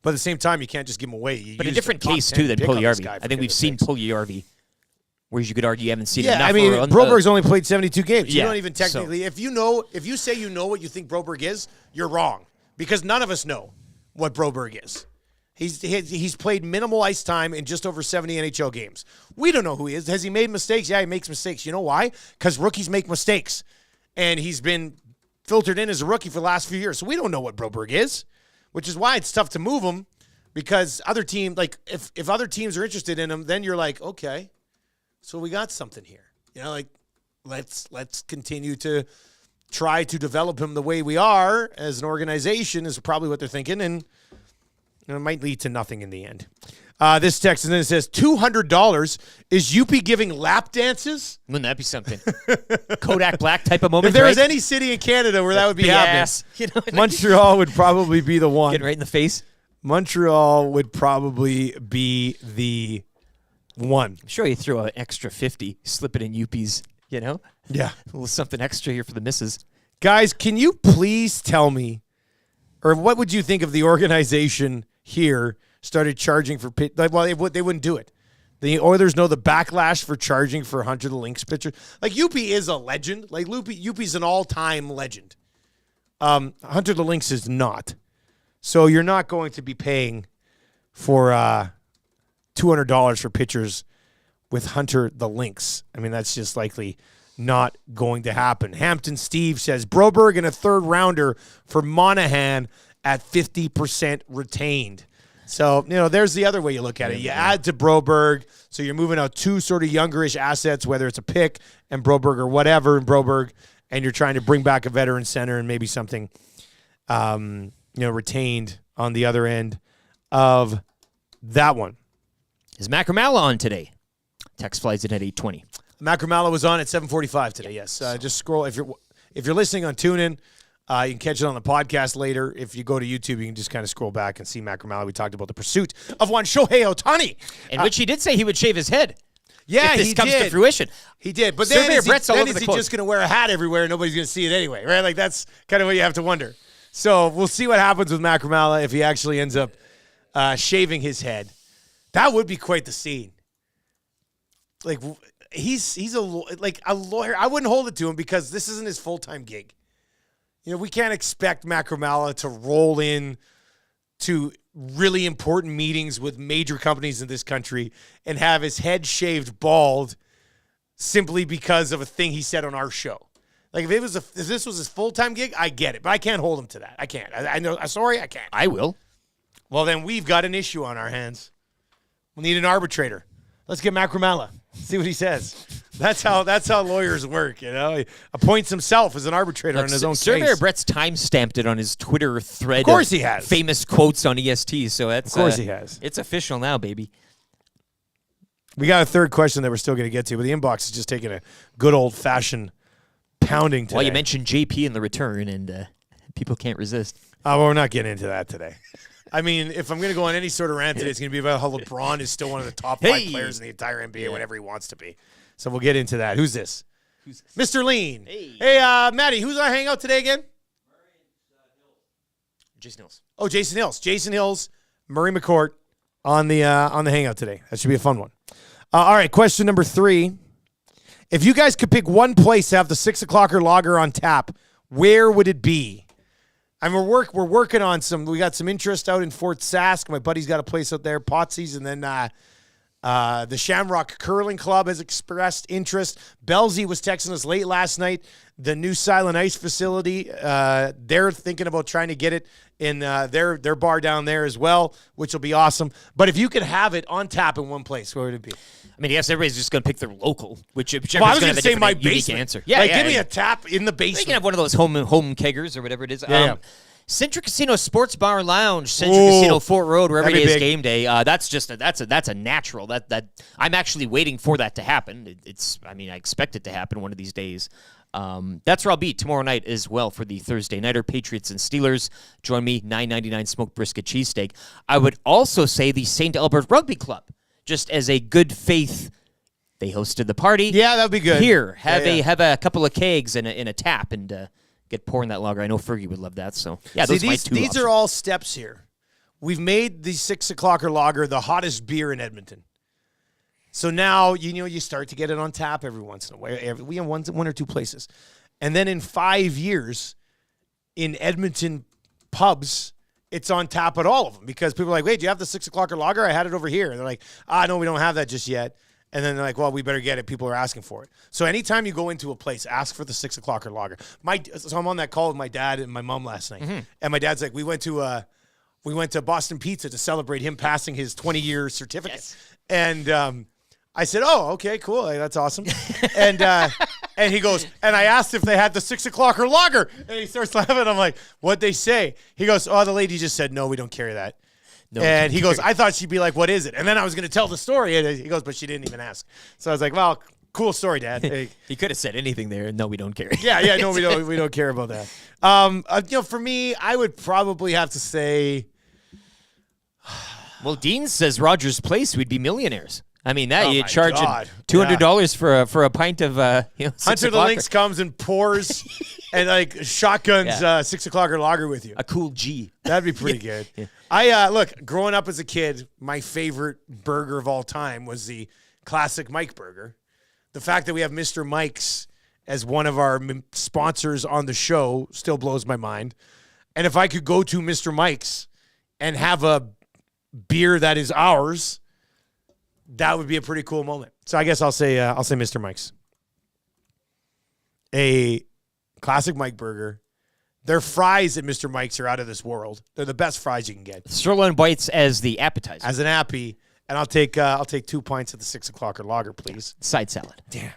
But at the same time, you can't just give him away. But a different case, too, than Puljujarvi. I think we've seen Puljujarvi, whereas you could argue you haven't seen enough. I mean, Broberg's only played 72 games. Yeah, You don't even technically... If you say you know what you think Broberg is, you're wrong. Because none of us know what Broberg is. He's played minimal ice time in just over 70 NHL games. We don't know who he is. Has he made mistakes? Yeah, he makes mistakes. You know why? Because rookies make mistakes. And he's been filtered in as a rookie for the last few years. So we don't know what Broberg is, which is why it's tough to move him, because other teams, like if other teams are interested in him, then you're like, okay, so we got something here. Let's continue to try to develop him the way we are as an organization is probably what they're thinking, and it might lead to nothing in the end. This text and then it says $200. Is Youppi giving lap dances? Wouldn't that be something? Kodak Black type of moment. If there was right? any city in Canada where that would be Yes. happening, Montreal would probably be the one. Getting right in the face. Montreal would probably be the one. I'm sure you throw an extra 50, slip it in Youppi's, Yeah. A little something extra here for the misses. Guys, can you please tell me, or what would you think if the organization here started charging for pitch? Well, they wouldn't do it. The Oilers know the backlash for charging for Hunter the Lynx pitcher. Like, Youppi is a legend. Like, Youppi's an all-time legend. Hunter the Lynx is not. So you're not going to be paying for $200 for pitchers with Hunter the Lynx. I mean, that's just likely not going to happen. Hampton Steve says, Broberg and a third rounder for Monahan at 50% retained. So, there's the other way you look at it. You add to Broberg, so you're moving out two sort of youngerish assets, whether it's a pick and Broberg or whatever in Broberg, and you're trying to bring back a veteran center and maybe something, retained on the other end of that one. Is Macala on today? Text flies in at 8:20. Macala was on at 7:45 today. Yes, just scroll if you're listening on TuneIn. You can catch it on the podcast later. If you go to YouTube, you can just kind of scroll back and see Macala. We talked about the pursuit of one Shohei Ohtani, in which he did say he would shave his head. Yeah, if this he comes did. To fruition. He did, but then is he just going to wear a hat everywhere and nobody's going to see it anyway, right? Like, that's kind of what you have to wonder. So we'll see what happens with Macala if he actually ends up shaving his head. That would be quite the scene. Like, he's a lawyer. I wouldn't hold it to him because this isn't his full-time gig. We can't expect Macala to roll in to really important meetings with major companies in this country and have his head shaved bald simply because of a thing he said on our show. Like, if this was his full-time gig, I get it, but I can't hold him to that. I can't. I know. Sorry, I can't. I will. Well, then we've got an issue on our hands. We'll need an arbitrator. Let's get Macala. See what he says. That's how lawyers work, He appoints himself as an arbitrator on his own case. Surveyor Brett's time-stamped it on his Twitter thread. Of course he has. Famous quotes on EST, so that's... Of course he has. It's official now, baby. We got a third question that we're still going to get to, but the inbox is just taking a good old-fashioned pounding today. Well, you mentioned JP in the return, and people can't resist. Well, we're not getting into that today. I mean, if I'm going to go on any sort of rant today, it's going to be about how LeBron is still one of the top 5 players in the entire NBA, whatever he wants to be. So we'll get into that. Who's this? Mr. Lean. Hey, Maddie, who's our hangout today again? Jason Hills. Oh, Jason Hills. Jason Hills, Murray McCourt on the hangout today. That should be a fun one. All right, question number 3. If you guys could pick one place to have the 6 o'clocker lager on tap, where would it be? I mean, we're working on we got some interest out in Fort Sask. My buddy's got a place out there, Potsy's, and then The Shamrock Curling Club has expressed interest. Belsey was texting us late last night. The new Silent Ice facility, they're thinking about trying to get it in their bar down there as well, which will be awesome. But if you could have it on tap in one place, where would it be? I mean, yes, everybody's just going to pick their local, whichever's Well, I was going going to to say my unique basement. answer. Yeah, give me a tap in the basement. You can have one of those home keggers or whatever it is. Yeah. Centric Casino Sports Bar Lounge, Centric Casino Fort Road, wherever it that'd be is big. game day. That's a natural. That I'm actually waiting for that to happen. I expect it to happen one of these days. That's where I'll be tomorrow night as well for the Thursday Nighter, Patriots and Steelers. Join me, $9.99 smoked brisket cheesesteak. I would also say the St. Albert Rugby Club, just as a good faith. They hosted the party. Yeah, that'd be good. Here, have a couple of kegs and a tap and get pouring that lager. I know Fergie would love that. So yeah, See, those are my two these options. are all steps here. We've made the 6 o'clocker lager the hottest beer in Edmonton. So now you start to get it on tap every once in a while. We have one or two places, and then in 5 years, in Edmonton pubs, it's on tap at all of them because people are like, "Wait, do you have the 6 o'clocker lager? I had it over here." And they're like, "No, we don't have that just yet." And then they're like, well, we better get it. People are asking for it. So anytime you go into a place, ask for the 6 o'clocker lager. So I'm on that call with my dad and my mom last night. Mm-hmm. And my dad's like, we went to Boston Pizza to celebrate him passing his 20-year certificate. Yes. And I said, oh, okay, cool. Like, that's awesome. And he goes, and I asked if they had the 6 o'clocker lager. And he starts laughing. I'm like, what'd they say? He goes, oh, the lady just said, no, we don't carry that. No, and he goes, I thought she'd be like, what is it? And then I was going to tell the story. And he goes, but she didn't even ask. So I was like, well, cool story, Dad. Hey. He could have said anything there. No, we don't care. Yeah, no, we don't care about that. For me, I would probably have to say. Well, Dean says Rogers Place, we'd be millionaires. I mean, that you my charge God. $200 for a pint of 6 Hunter the o'clocker. Lynx comes and pours and like shotguns 6 o'clocker lager with you. A cool G. That'd be pretty good. Yeah. I look, growing up as a kid, my favorite burger of all time was the classic Mike burger. The fact that we have Mr. Mike's as one of our sponsors on the show still blows my mind. And if I could go to Mr. Mike's and have a beer that is ours, that would be a pretty cool moment. So I guess I'll say Mr. Mike's. A classic Mike burger. Their fries at Mr. Mike's are out of this world. They're the best fries you can get. Sirloin bites as the appetizer. As an appy, and I'll take 2 pints of the 6 o'clocker lager, please. Side salad. Damn.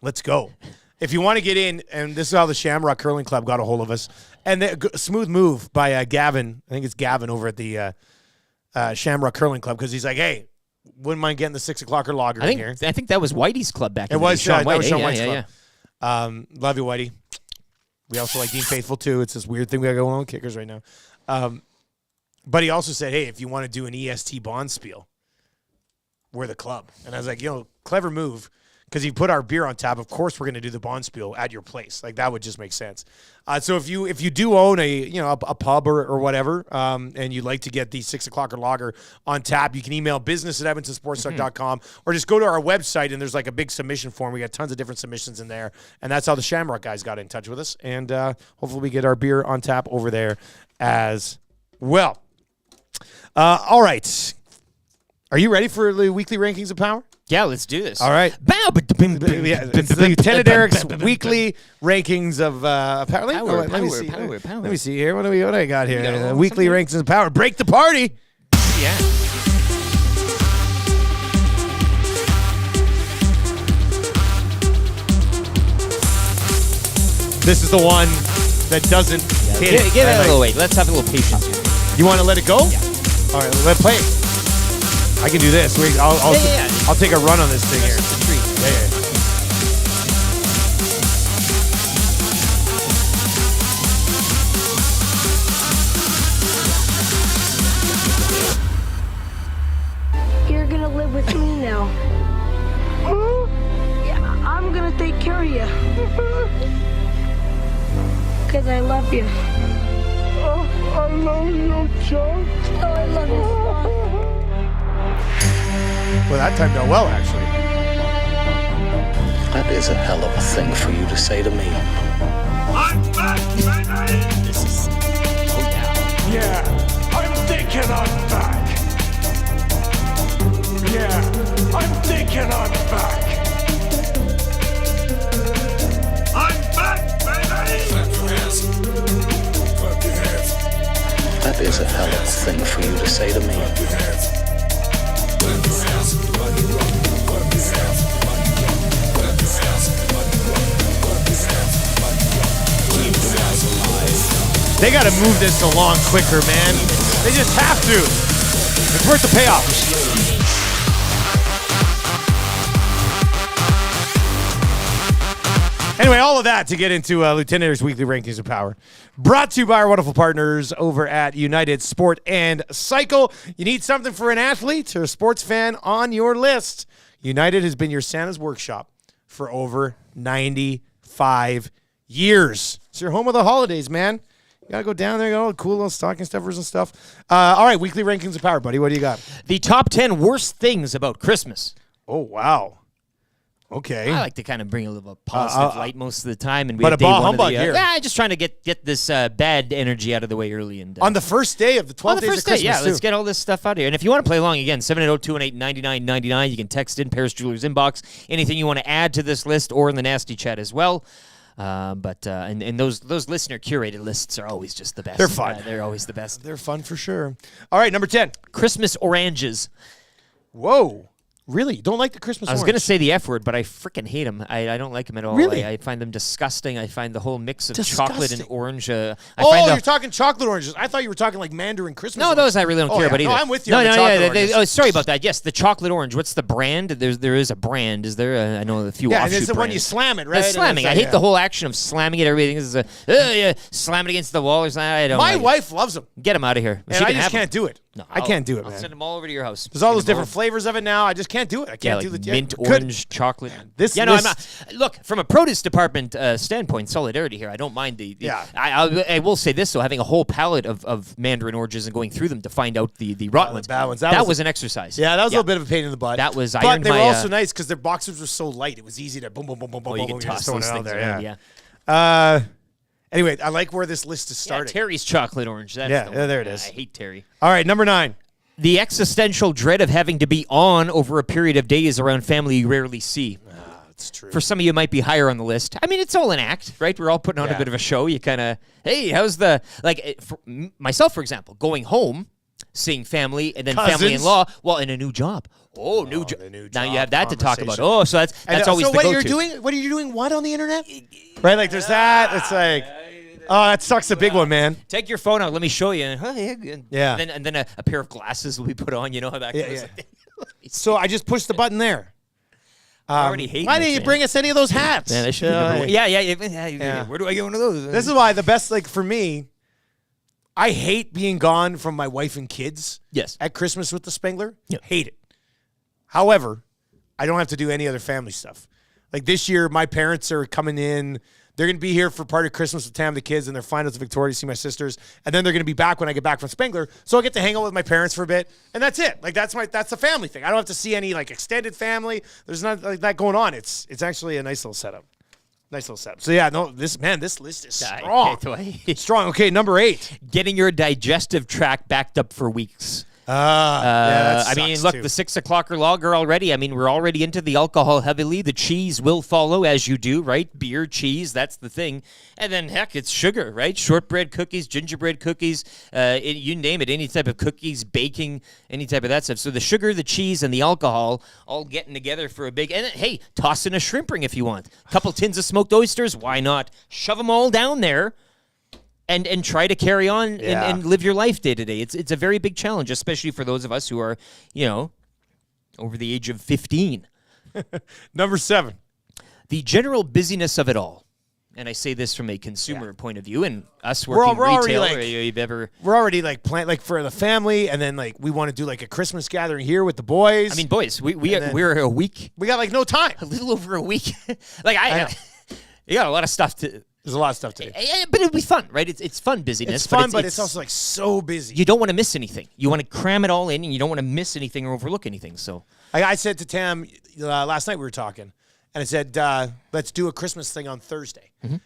Let's go. If you want to get in, and this is how the Shamrock Curling Club got a hold of us, and smooth move by Gavin. I think it's Gavin over at the Shamrock Curling Club because he's like, hey, wouldn't mind getting the 6 o'clocker lager in here. I think that was Whitey's club back it in the was day. Sean White, that was Sean yeah, White's yeah, club. yeah. Love you, Whitey. We also like Dean Faithful, too. It's this weird thing we got going on with kickers right now. But he also said, hey, if you want to do an EST bond spiel, we're the club. And I was like, clever move. Because you put our beer on tap, of course we're going to do the bond spiel at your place. Like, that would just make sense. So if you do own a pub or whatever, and you'd like to get the 6 o'clocker lager on tap, you can email business@edmontonsportstalk.com or just go to our website, and there's like a big submission form. We got tons of different submissions in there, and that's how the Shamrock guys got in touch with us. And hopefully we get our beer on tap over there as well. All right. Are you ready for the weekly rankings of power? Yeah, let's do this. All right. It's Lieutenant Eric's weekly rankings of power. Let me see here. What do I got here? Weekly rankings of power. Break the party. Yeah. This is the one that doesn't hit it. Give it a little wait. Let's have a little patience here. You want to let it go? Yeah. All right, let's play it. I can do this. I'll take a run on this thing here. Yeah. You're gonna live with me now. Yeah, I'm gonna take care of you. Because I love you. Oh, I love you, John. Oh, I love you. Well, that timed out well, actually. That is a hell of a thing for you to say to me. I'm back, baby! This is... Oh, Yeah, I'm thinking I'm back. Yeah, I'm thinking I'm back. I'm back, baby! Clap your hands. Clap your hands. That is a hell of a thing for you to say to me. Clap your hands. Clap your hands. Clap your hands. Clap your hands. Clap your hands. Keep the guys alive. They got to move this along quicker, man. They just have to. It's worth the payoff. Anyway, all of that to get into Lieutenant's Weekly Rankings of Power. Brought to you by our wonderful partners over at United Sport and Cycle. You need something for an athlete or a sports fan on your list. United has been your Santa's workshop for over 95 years. It's your home of the holidays, man. You got to go down there, go cool little stocking stuffers and stuff. All right, Weekly Rankings of Power, buddy. What do you got? The top 10 worst things about Christmas. Oh, wow. Okay. I like to kind of bring a little positive light most of the time. And we but have a bah humbug here. Yeah, just trying to get this bad energy out of the way early. And on the first day of the 12 days of Christmas, yeah, too. let's get all this stuff out of here. And if you want to play along, again, 780-218-9999. You can text in Paris Jewelers inbox. Anything you want to add to this list or in the nasty chat as well. But those listener curated lists are always just the best. They're fun. They're always the best. They're fun for sure. All right, number 10. Christmas oranges. Whoa. Really? You don't like the Christmas I was orange? going to say the F word, but I freaking hate them. I don't like them at all. Really? I find them disgusting. I find the whole mix of Disgusting. chocolate and orange. You're talking chocolate oranges. I thought you were talking like Mandarin Christmas No, orange. those I really don't care about either. No, I'm with you on the chocolate oranges. Oh, sorry about that. Yes, the chocolate orange. What's the brand? There is a brand. Is there? I know a few Yeah, offshoot and it's the one brands. you slam it, right? The slamming. I hate the whole action of slamming it. Everything is slam it against the wall or something. I don't My like wife loves them. Get them out of here. And She I can just have 'em. can't do it. No, I can't do it, I'll man. send them all over to your house. There's all those Get 'em different flavors of it now. I just can't do it. I can't do like the mint, orange, chocolate. This I'm list- not. Look, from a produce department standpoint, solidarity here. I don't mind the Yeah. I will say this though, having a whole palette of Mandarin oranges and going through them to find out the rotten ones. bad ones. That was an exercise. Yeah, that was a little bit of a pain in the butt. That was. I But earned they were my, also nice because their boxes were so light. It was easy to boom, boom, boom, boom, boom, you boom. could boom, toss just those throw it out things there, around, yeah. Anyway, I like where this list is Yeah, starting. Terry's chocolate orange. That's Yeah, the yeah, one. there it is. I hate Terry. All right, number 9. The existential dread of having to be on over a period of days around family you rarely see. That's true. For some of you, it might be higher on the list. I mean, it's all an act, right? We're all putting on a bit of a show. You kind of, hey, how's the, for myself, for example, going home, seeing family, and then family-in-law, well, in a new job. Oh, new job. Now you have that to talk about. Oh, so that's always so the what go-to. you're doing? What are you doing? What on the internet? Right, like there's that. It's like, oh, that sucks. The big one, man. Take your phone out. Let me show you. Yeah. And then a pair of glasses will be put on. You know how that goes. So I just pushed the button there. I already hate. Why didn't you bring us any of those hats? Man, yeah. Where do I get one of those? This is why the best, like for me, I hate being gone from my wife and kids. Yes. At Christmas with the Spengler. Hate it. However, I don't have to do any other family stuff. Like this year, my parents are coming in. They're going to be here for part of Christmas with Tam, the kids, and they're flying out to Victoria to see my sisters. And then they're going to be back when I get back from Spengler. So I get to hang out with my parents for a bit. And that's it. Like that's the family thing. I don't have to see any like extended family. There's not like that going on. It's actually a nice little setup. So yeah, no, this list is strong. Strong. Okay, number 8. Getting your digestive tract backed up for weeks. That I mean, sucks, look, too. the 6 o'clocker lager already. I mean, we're already into the alcohol heavily. The cheese will follow as you do, right? Beer, cheese, that's the thing. And then, heck, it's sugar, right? Shortbread cookies, gingerbread cookies, you name it, any type of cookies, baking, any type of that stuff. So the sugar, the cheese, and the alcohol all getting together for a big, and then, hey, toss in a shrimp ring if you want. A couple tins of smoked oysters, why not? Shove them all down there. And try to carry on and live your life day to day. It's a very big challenge, especially for those of us who are, over the age of 15. Number 7. The general busyness of it all. And I say this from a consumer point of view, and us We're working already retail. We're already like planned like for the family, and then like we want to do like a Christmas gathering here with the boys. I mean, boys, we're a week. We got like no time. A little over a week. You got a lot of stuff to. There's a lot of stuff to do. But it'll be fun, right? It's fun busyness. It's fun, but it's also like so busy. You don't want to miss anything. You want to cram it all in, and you don't want to miss anything or overlook anything. So I said to Tam last night we were talking, and I said, let's do a Christmas thing on Thursday. And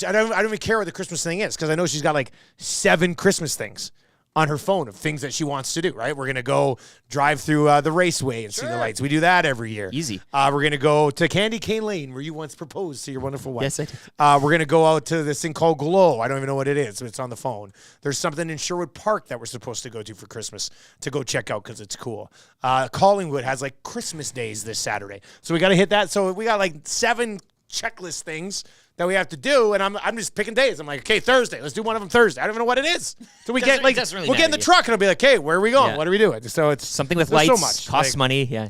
I don't even care what the Christmas thing is because I know she's got like 7 Christmas things on her phone of things that she wants to do, right? We're going to go drive through the raceway and see the lights. We do that every year. Easy. We're going to go to Candy Cane Lane, where you once proposed to your wonderful wife. Yes, I did. We're going to go out to this thing called Glow. I don't even know what it is. It's on the phone. There's something in Sherwood Park that we're supposed to go to for Christmas to go check out because it's cool. Collingwood has like Christmas days this Saturday. So we got to hit that. So we got like 7 checklist things that we have to do, and I'm just picking days. I'm like, okay, Thursday, let's do one of them Thursday. I don't even know what it is. So we get like we'll get in the truck and I'll be like, hey, where are we going? Yeah. What are we doing? So it's something with there's lights, so much. costs money. Yeah.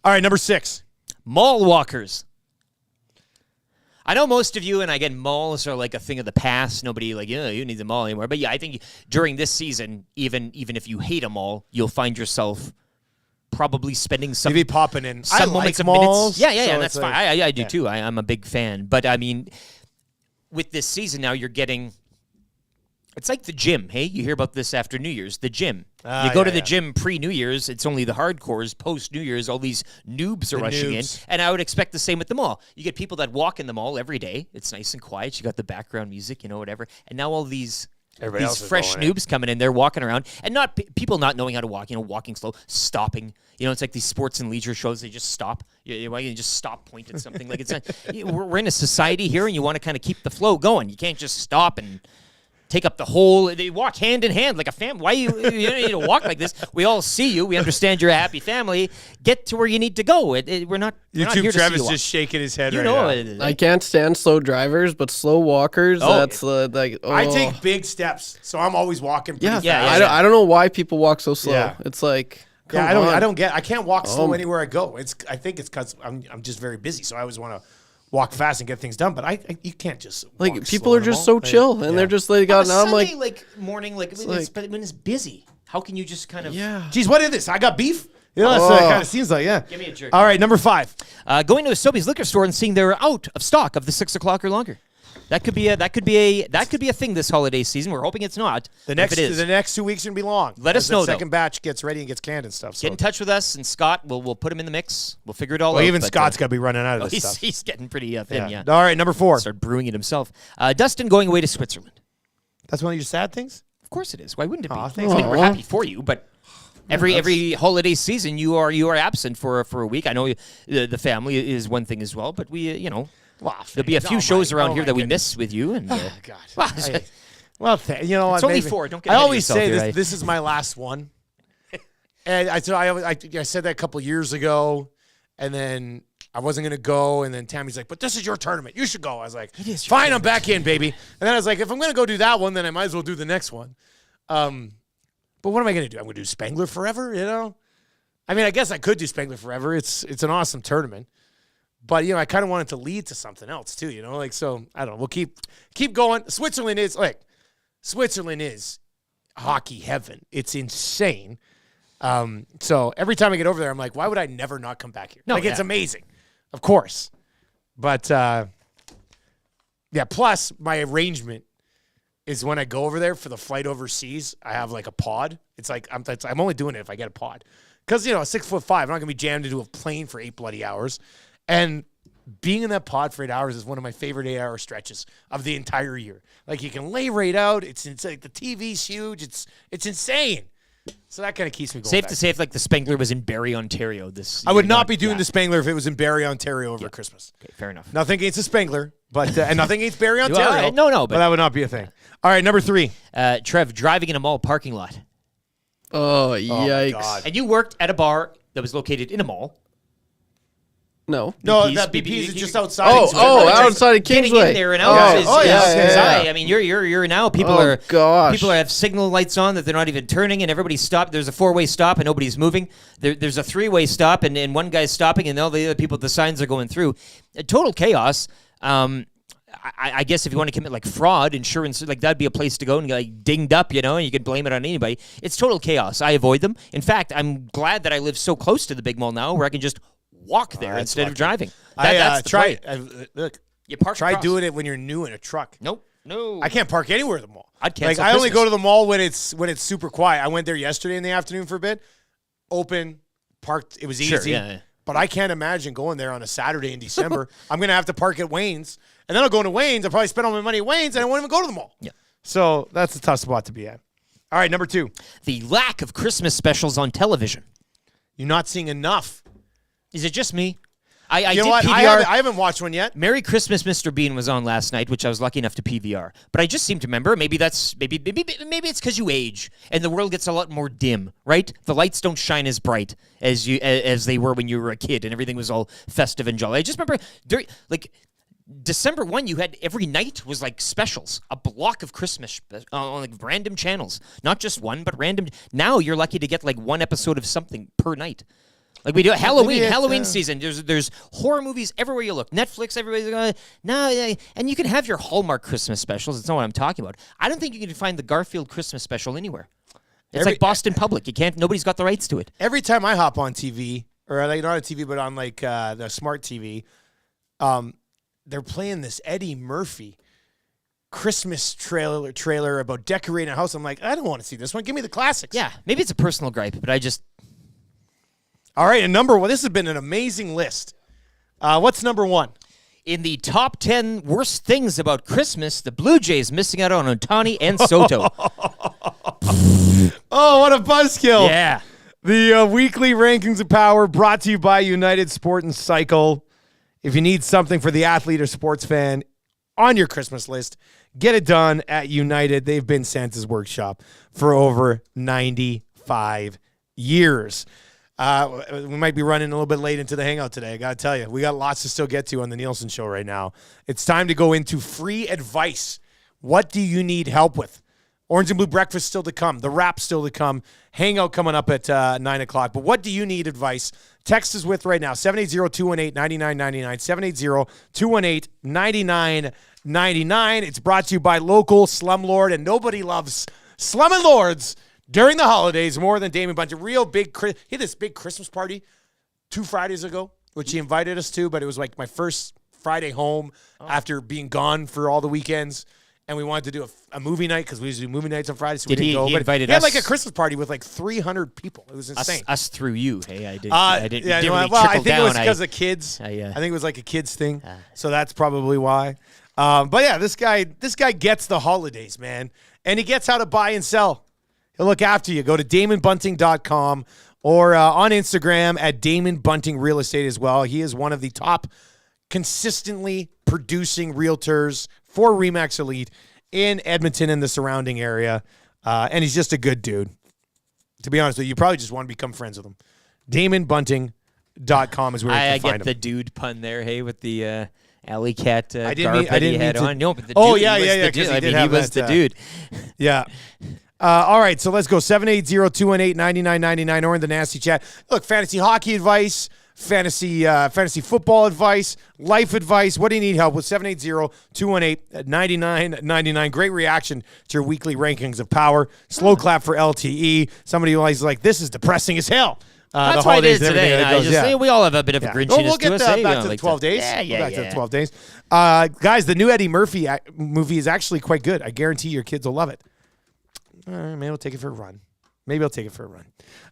All right, number 6, mall walkers. I know most of you, and again, malls are like a thing of the past. Nobody like, you need the mall anymore. But yeah, I think during this season, even if you hate a mall, you'll find yourself probably spending some maybe popping in some I moments like of malls. minutes. Yeah, so and that's like, fine. I do too. I'm a big fan. But I mean, with this season now, you're getting. It's like the gym. Hey, you hear about this after New Year's. The gym. You go to the gym pre-New Year's. It's only the hardcores. Post-New Year's, all these noobs are rushing in. And I would expect the same with the mall. You get people that walk in the mall every day. It's nice and quiet. You got the background music, whatever. And now all these fresh noobs coming in, they're walking around. And not people not knowing how to walk, walking slow, stopping. It's like these sports and leisure shows. They just stop. You just stop, point at something. Like it's not, we're in a society here, and you want to kind of keep the flow going. You can't just stop and take up the whole. They walk hand in hand like a family. Why you don't need to walk like this? We all see you. We understand you're a happy family. Get to where you need to go. We're not. YouTube Trev is just shaking his head. You right know now. it is. I can't stand slow drivers, but slow walkers. That's like. Oh. I take big steps, so I'm always walking. Pretty fast. I don't know why people walk so slow. Yeah. It's like. Yeah, I don't get. I can't walk slow anywhere I go. I think it's because I'm just very busy, so I always want to walk fast and get things done. But you can't just like walk people slow are just so chill, and they're just like On a now I'm Sunday, like morning, but when it's busy, how can you just kind of? Yeah. Geez, what is this? I got beef. That's what it kind of seems like. Yeah. Give me a jerk. All right, number 5. Going to a Sobeys liquor store and seeing they're out of stock of the 6 o'clock or longer. That could be a thing this holiday season. We're hoping it's not. The next if it is, 2 weeks are gonna be long. Let us know. The second batch gets ready and gets canned and stuff. So. Get in touch with us, and Scott, we'll put him in the mix. We'll figure it all well, out. Even Scott's got to be running out of this stuff. He's getting pretty thin. Yeah. All right, number 4. Start brewing it himself. Dustin going away to Switzerland. That's one of your sad things. Of course it is. Why wouldn't it be? Aw, I thanks. mean, we're happy for you, but every holiday season you are absent for a week. I know the family is one thing as well, but we there'll be a few shows around here that we miss with you. And God, it's only 4. Don't get. I always yourself say here, this is my last one, and I said that a couple years ago, and then I wasn't gonna go, and then Tammy's like, "But this is your tournament. You should go." I was like, "Fine, I'm back in, baby." And then I was like, "If I'm gonna go do that one, then I might as well do the next one." But what am I gonna do? I'm gonna do Spangler forever, I mean, I guess I could do Spangler forever. It's an awesome tournament. But, I kind of want it to lead to something else, too, so, I don't know. We'll keep going. Switzerland is hockey heaven. It's insane. So, every time I get over there, I'm like, why would I never not come back here? It's amazing. Of course. But, plus my arrangement is when I go over there for the flight overseas, I have, like, a pod. It's like, I'm only doing it if I get a pod. Because, 6'5", I'm not going to be jammed into a plane for 8 bloody hours. And being in that pod for 8 hours is one of my favorite 8-hour stretches of the entire year. Like, you can lay right out. It's like the TV's huge. It's insane. So that kind of keeps me going. Safe to say, if the Spangler was in Barrie, Ontario, I would not be doing the Spangler if it was in Barrie, Ontario over Christmas. Okay, fair enough. Nothing against the Spangler, but and nothing against Barrie, Ontario. No, but that would not be a thing. All right, number 3. Trev, driving in a mall parking lot. Oh, yikes. God. And you worked at a bar that was located in a mall. No. That BP's is just outside. Outside of Kingsway. Getting in there and out is yeah. I mean, you're now people have signal lights on that they're not even turning, and everybody's stopped. There's a 4-way stop and nobody's moving. There's a 3-way stop and one guy's stopping and all the other people, the signs are going through. Total chaos. I guess if you want to commit fraud, insurance, that'd be a place to go and get dinged up, and you could blame it on anybody. It's total chaos. I avoid them. In fact, I'm glad that I live so close to the big mall now where I can just walk there instead of driving. That's try look. You park. Try doing it when you're new in a truck. Nope. No. I can't park anywhere at the mall. I'd cancel. I only go to the mall when it's super quiet. I went there yesterday in the afternoon for a bit. Open, parked. It was easy. Sure, yeah. But I can't imagine going there on a Saturday in December. I'm gonna have to park at Wayne's, and then I'll go to Wayne's. I'll probably spend all my money at Wayne's, and I won't even go to the mall. Yeah. So that's a tough spot to be at. All right, number 2. The lack of Christmas specials on television. You're not seeing enough. Is it just me? I You know did what? PVR. I haven't watched one yet. Merry Christmas, Mr. Bean was on last night, which I was lucky enough to PVR. But I just seem to remember. Maybe it's because you age and the world gets a lot more dim, right? The lights don't shine as bright as they were when you were a kid, and everything was all festive and jolly. I just remember December 1, you had every night was like specials, a block of Christmas on like random channels, not just one, but random. Now you're lucky to get like one episode of something per night. Like we do Halloween season. There's horror movies everywhere you look. Netflix, everybody's going, and you can have your Hallmark Christmas specials. It's not what I'm talking about. I don't think you can find the Garfield Christmas special anywhere. It's like Boston Public. Nobody's got the rights to it. Every time I hop on TV, or like not on TV, but on like the smart TV, they're playing this Eddie Murphy Christmas trailer about decorating a house. I'm like, I don't want to see this one. Give me the classics. Yeah, maybe it's a personal gripe, but I just... All right, and number 1. This has been an amazing list. What's number 1? In the top 10 worst things about Christmas, the Blue Jays missing out on Ohtani and Soto. Oh, what a buzzkill. Yeah. The weekly rankings of power brought to you by United Sport and Cycle. If you need something for the athlete or sports fan on your Christmas list, get it done at United. They've been Santa's workshop for over 95 years. We might be running a little bit late into the hangout today. I got to tell you, we got lots to still get to on the Nielson Show right now. It's time to go into free advice. What do you need help with? Orange and Blue Breakfast still to come. The wrap still to come. Hangout coming up at 9 o'clock. But what do you need advice? Text us with right now, 780-218-9999, 780-218-9999. It's brought to you by local slumlord, and nobody loves slum and lords during the holidays more than Damon Bunting. He had this big Christmas party 2 Fridays ago, which he invited us to, but it was like my first Friday home after being gone for all the weekends. And we wanted to do a movie night because we used to do movie nights on Friday, so we didn't go. He But invited he had us- like a Christmas party with like 300 people. It was insane. Us through you. Hey, I didn't Yeah, really well, trickle I think down. it was because of kids. I think it was like a kids thing, so that's probably why. But yeah, this guy gets the holidays, man, and he gets how to buy and sell. He'll look after you. Go to DamonBunting.com or on Instagram at Damon Bunting Real Estate as well. He is one of the top consistently producing realtors for RE/MAX Elite in Edmonton and the surrounding area, and he's just a good dude. To be honest with you, you probably just want to become friends with him. DamonBunting.com is where you can find him. I get the dude pun there, hey, with the alley cat garb I that he didn't had mean to- on. No, but the Oh, dude, yeah, he was yeah, the yeah, dude. 'cause he I did mean, he have was that, the dude. Yeah. All right, so let's go. 780-218-9999 or in the nasty chat. Look, fantasy hockey advice, fantasy football advice, life advice. What do you need help with? 780-218-9999. Great reaction to your weekly rankings of power. Slow clap for LTE. Somebody who is like, this is depressing as hell. That's why it is today. We all have a bit of a grinchiness we'll get to us. back to the 12 days. Yeah, We'll back to the 12 days. Guys, the new Eddie Murphy movie is actually quite good. I guarantee your kids will love it. All right, maybe I'll take it for a run.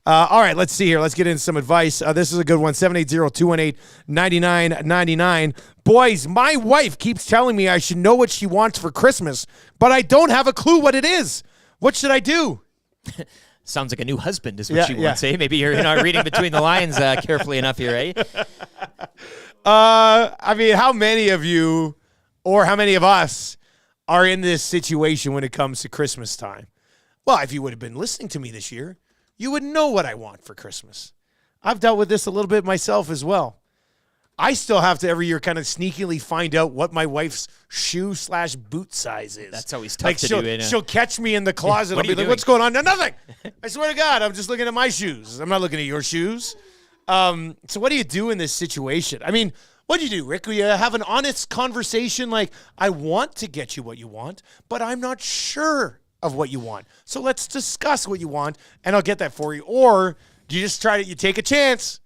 All right, let's see here. Let's get into some advice. This is a good one. 780-218-9999. Boys, my wife keeps telling me I should know what she wants for Christmas, but I don't have a clue what it is. What should I do? Sounds like a new husband is what you want to say. Maybe you're not reading between the lines carefully enough here, eh? I mean, how many of you or how many of us are in this situation when it comes to Christmas time? Well, if you would have been listening to me this year, you would know what I want for Christmas. I've dealt with this a little bit myself as well. I still have to every year kind of sneakily find out what my wife's shoe/boot size is. That's always tough to do. She'll catch me in the closet. What I'll be are you like, doing? what's going on? No, nothing. I swear to God, I'm just looking at my shoes. I'm not looking at your shoes. So what do you do in this situation? I mean, what do you do, Rick? You have an honest conversation like, I want to get you what you want, but I'm not sure of what you want. So let's discuss what you want, and I'll get that for you. Or do you just you take a chance,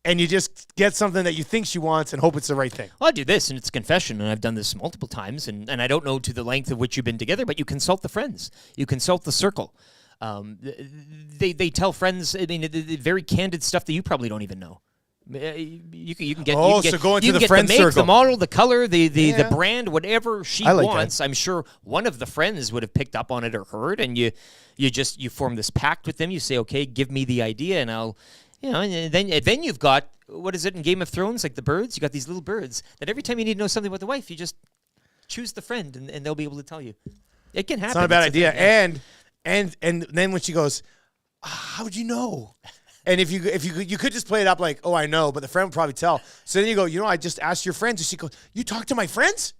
and you just get something that you think she wants and hope it's the right thing? Well, I do this, and it's a confession, and I've done this multiple times, and I don't know to the length of which you've been together, but you consult the friends. You consult the circle. They tell friends, I mean, very candid stuff that you probably don't even know. You can get. Oh, you can get, so go into you the can get friend the make, circle. the model, the color, the brand, whatever she I like wants. that. I'm sure one of the friends would have picked up on it or heard, and you form this pact with them. You say, okay, give me the idea, and I'll, and then you've got, what is it in Game of Thrones, like the birds? You got these little birds that every time you need to know something about the wife, you just choose the friend, and they'll be able to tell you. It can happen. It's not a bad idea. Thing, And then when she goes, how would you know? And if you could just play it up like, oh, I know, but the friend would probably tell. So then you go, I just asked your friends. And she goes, you talk to my friends?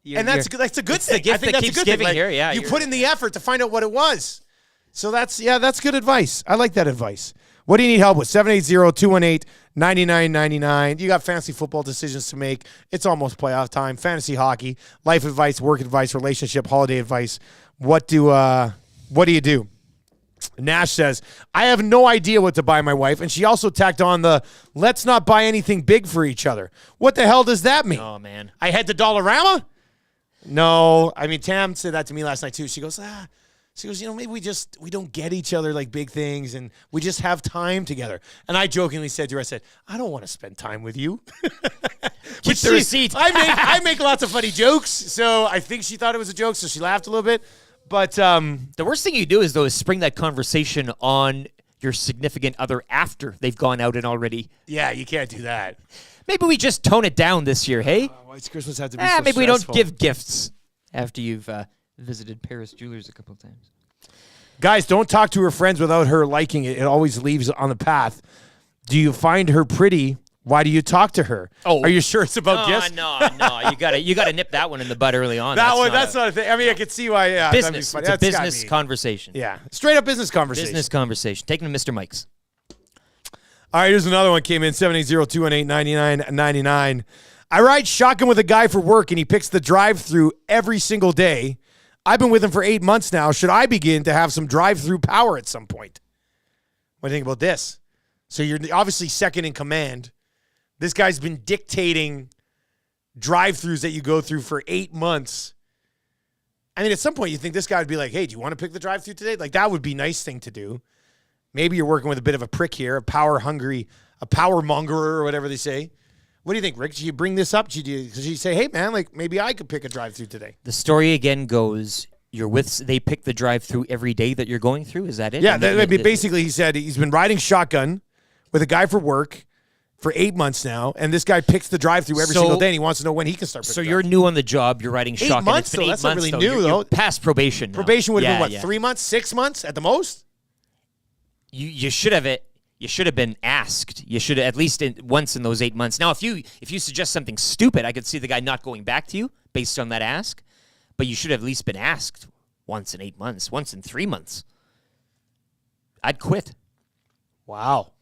And that's a good thing. The gift I think that that's a keeps good giving thing. here, yeah. You put in the effort to find out what it was. So that's good advice. I like that advice. What do you need help with? 780-218-9999. You got fantasy football decisions to make. It's almost playoff time. Fantasy hockey, life advice, work advice, relationship, holiday advice. What do you do? Nash says, I have no idea what to buy my wife, and she also tacked on the let's not buy anything big for each other. What the hell does that mean? Oh, man. I head to Dollarama? No. I mean, Tam said that to me last night, too. She goes, maybe we don't get each other like big things, and we just have time together. And I jokingly said to her, I said, I don't want to spend time with you. Keep the receipt. I make lots of funny jokes, so I think she thought it was a joke, so she laughed a little bit. But the worst thing you do is spring that conversation on your significant other after they've gone out and already. Yeah, you can't do that. Maybe we just tone it down this year, hey? Why does Christmas have to be so maybe we don't stressful? give gifts after you've visited Paris Jewelers a couple of times. Guys, don't talk to her friends without her liking it. It always leaves on the path. Do you find her pretty? Why do you talk to her? Oh, are you sure it's about gifts? No. You gotta nip that one in the bud early on. That's not a thing. I mean, I could see why. Yeah, business. that'd be It's a funny. business conversation. Yeah, straight up business conversation. Business conversation. Taking to Mr. Mike's. All right, here's another one. Came in 780-218-9999. I ride shotgun with a guy for work, and he picks the drive-through every single day. I've been with him for 8 months now. Should I begin to have some drive-through power at some point? What do you think about this? So you're obviously second in command. This guy's been dictating drive-thrus that you go through for 8 months. I mean, at some point you think this guy would be like, hey, do you want to pick the drive-thru today? Like, that would be a nice thing to do. Maybe you're working with a bit of a prick here, a power mongerer or whatever they say. What do you think, Rick? Should you bring this up? Should you say, hey, man, like maybe I could pick a drive-thru today? The story again goes, they pick the drive-through every day that you're going through? Is that it? Yeah, basically he said he's been riding shotgun with a guy for work for 8 months now, and this guy picks the drive-through every single day, and he wants to know when he can start picking So you're new on the job, you're riding shotgun. 8 months, It's been though. 8 That's not months, really new, though. You're past probation now. Probation would have been, Yeah. 3 months, 6 months at the most? You should have been asked. You should have at least once in those 8 months. Now, if you suggest something stupid, I could see the guy not going back to you based on that ask. But you should have at least been asked once in 8 months, once in 3 months. I'd quit. Wow.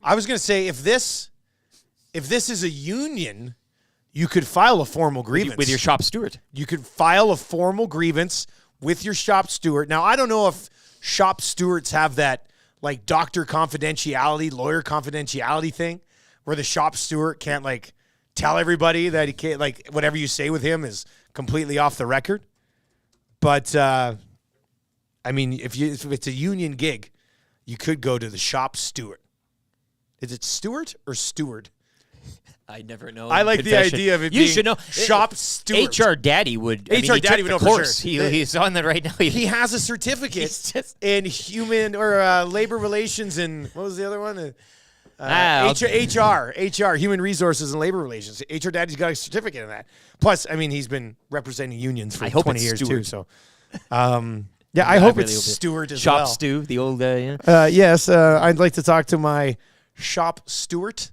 I was going to say, if this is a union, you could file a formal grievance. With your shop steward. You could file a formal grievance with your shop steward. Now, I don't know if shop stewards have that like doctor confidentiality, lawyer confidentiality thing where the shop steward can't like tell everybody that he can't, like whatever you say with him is completely off the record. But I mean, if it's a union gig, you could go to the shop steward. Is it Stewart or Steward? I never know. I like the idea of it being should know. shop steward. HR Daddy would. HR Daddy would know for course. sure. He's on that right now. He has a certificate in human or labor relations and what was the other one? HR, human resources and labor relations. HR Daddy's got a certificate in that. Plus, I mean, he's been representing unions for 20 years too. So, yeah, I hope it's Stewart as well. Shop stew, the old Yes, I'd like to talk to my shop steward.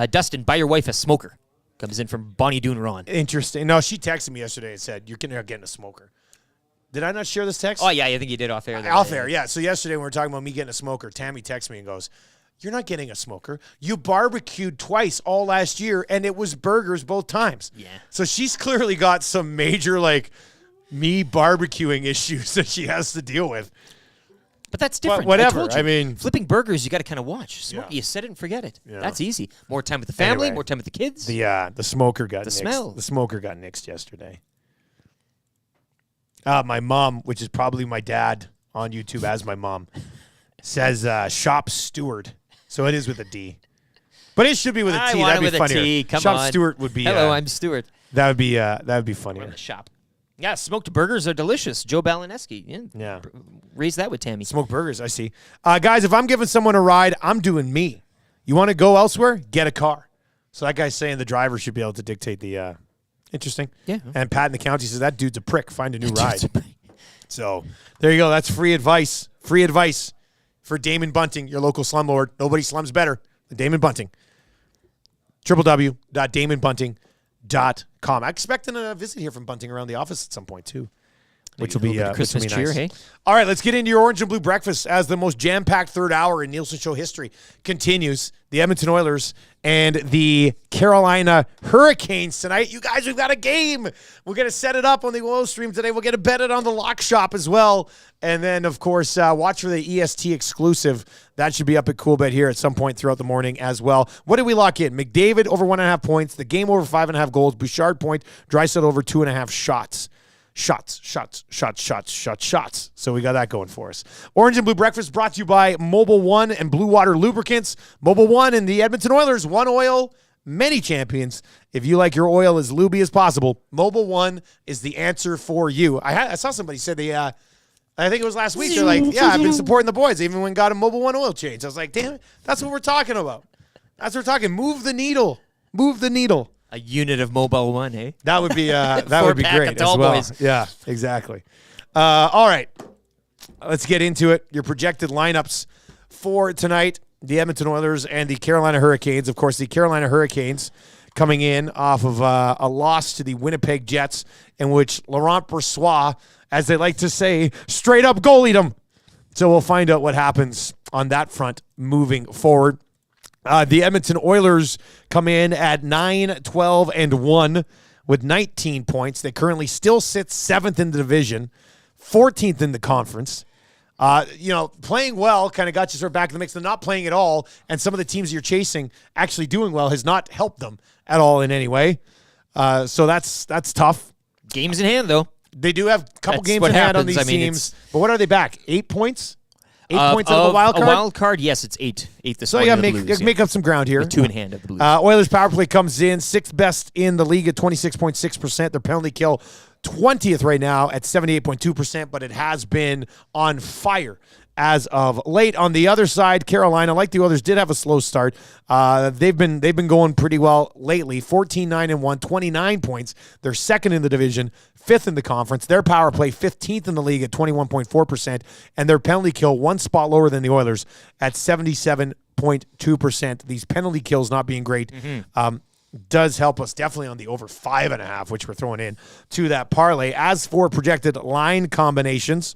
Dustin, buy your wife a smoker. Comes in from Bonnie Doon Ron. Interesting. No, she texted me yesterday and said, you're getting a smoker. Did I not share this text? Oh, yeah, I think you did off air. Off air, yeah. So yesterday when we were talking about me getting a smoker, Tammy texted me and goes, you're not getting a smoker. You barbecued twice all last year, and it was burgers both times. Yeah. So she's clearly got some major, like, me barbecuing issues that she has to deal with. But that's different. Whatever. I mean, flipping burgers, you got to kind of watch. Smoke, you set it and forget it. Yeah. That's easy. More time with the family, Anyway, more time with the kids. The smoker got the nixed. smell. The smoker got nixed yesterday. My mom, which is probably my dad on YouTube as my mom, says shop steward. So it is with a D. But it should be with a I T. want That'd it be with funnier. a T. Come Shop on. Stewart would be. Hello, I'm Stewart. That would be funnier. Shop. Yeah, smoked burgers are delicious. Joe Balaneski. Yeah. Raise that with Tammy. Smoked burgers, I see. Guys, if I'm giving someone a ride, I'm doing me. You want to go elsewhere? Get a car. So that guy's saying the driver should be able to dictate the. Interesting. Yeah. And Pat in the county says that dude's a prick. Find a new ride. So there you go. That's free advice. Free advice for Damon Bunting, your local slumlord. Nobody slums better than Damon Bunting. www.damonbunting.com. I'm expecting a visit here from Bunting around the office at some point too, which will be Christmas nice. cheer. Hey. All right, let's get into your orange and blue breakfast as the most jam-packed third hour in Nielsen Show history continues. The Edmonton Oilers and the Carolina Hurricanes tonight. You guys, we've got a game. We're going to set it up on the oil stream today. We'll get it betted on the Lock Shop as well. And then, of course, watch for the EST exclusive. That should be up at Coolbet here at some point throughout the morning as well. What did we lock in? McDavid over 1.5 points. The game over 5.5 goals. Bouchard point. Draisaitl over 2.5 shots. Shots. So we got that going for us. Orange and Blue Breakfast brought to you by Mobile One and Blue Water Lubricants. Mobile One and the Edmonton Oilers. One oil, many champions. If you like your oil as lubey as possible, Mobile One is the answer for you. I saw somebody said I think it was last week. They're like, yeah, I've been supporting the boys. I even went and got a Mobile One oil change. I was like, damn it, that's what we're talking about. That's what we're talking. Move the needle. A unit of Mobile One, hey? That would be great as well. Boys. Yeah, exactly. All right, let's get into it. Your projected lineups for tonight: the Edmonton Oilers and the Carolina Hurricanes. Of course, the Carolina Hurricanes coming in off of a loss to the Winnipeg Jets, in which Laurent Brossoit, as they like to say, straight up goalied them. So we'll find out what happens on that front moving forward. The Edmonton Oilers come in at 9-12-1 with 19 points. They currently still sit 7th in the division, 14th in the conference. Playing well kind of got you sort of back in the mix. They're not playing at all, and some of the teams you're chasing actually doing well has not helped them at all in any way. So that's tough. Games in hand, though. They do have a couple That's games what in hand on happens. these I mean, teams. But what are they back? 8 points? 8 points out of a wild card? A wild card, yes, it's 8. 8 this So you morning. got to make up some ground here. With 2 in hand of the Blues. Oilers power play comes in 6th best in the league at 26.6%. Their penalty kill 20th right now at 78.2%, but it has been on fire as of late. On the other side, Carolina, like the Oilers, did have a slow start. They've been going pretty well lately. 14-9-1, 29 points. They're 2nd in the division, 5th in the conference. Their power play 15th in the league at 21.4%, and their penalty kill 1 spot lower than the Oilers at 77.2%. These penalty kills not being great does help us definitely on the over 5.5, which we're throwing in to that parlay. As for projected line combinations,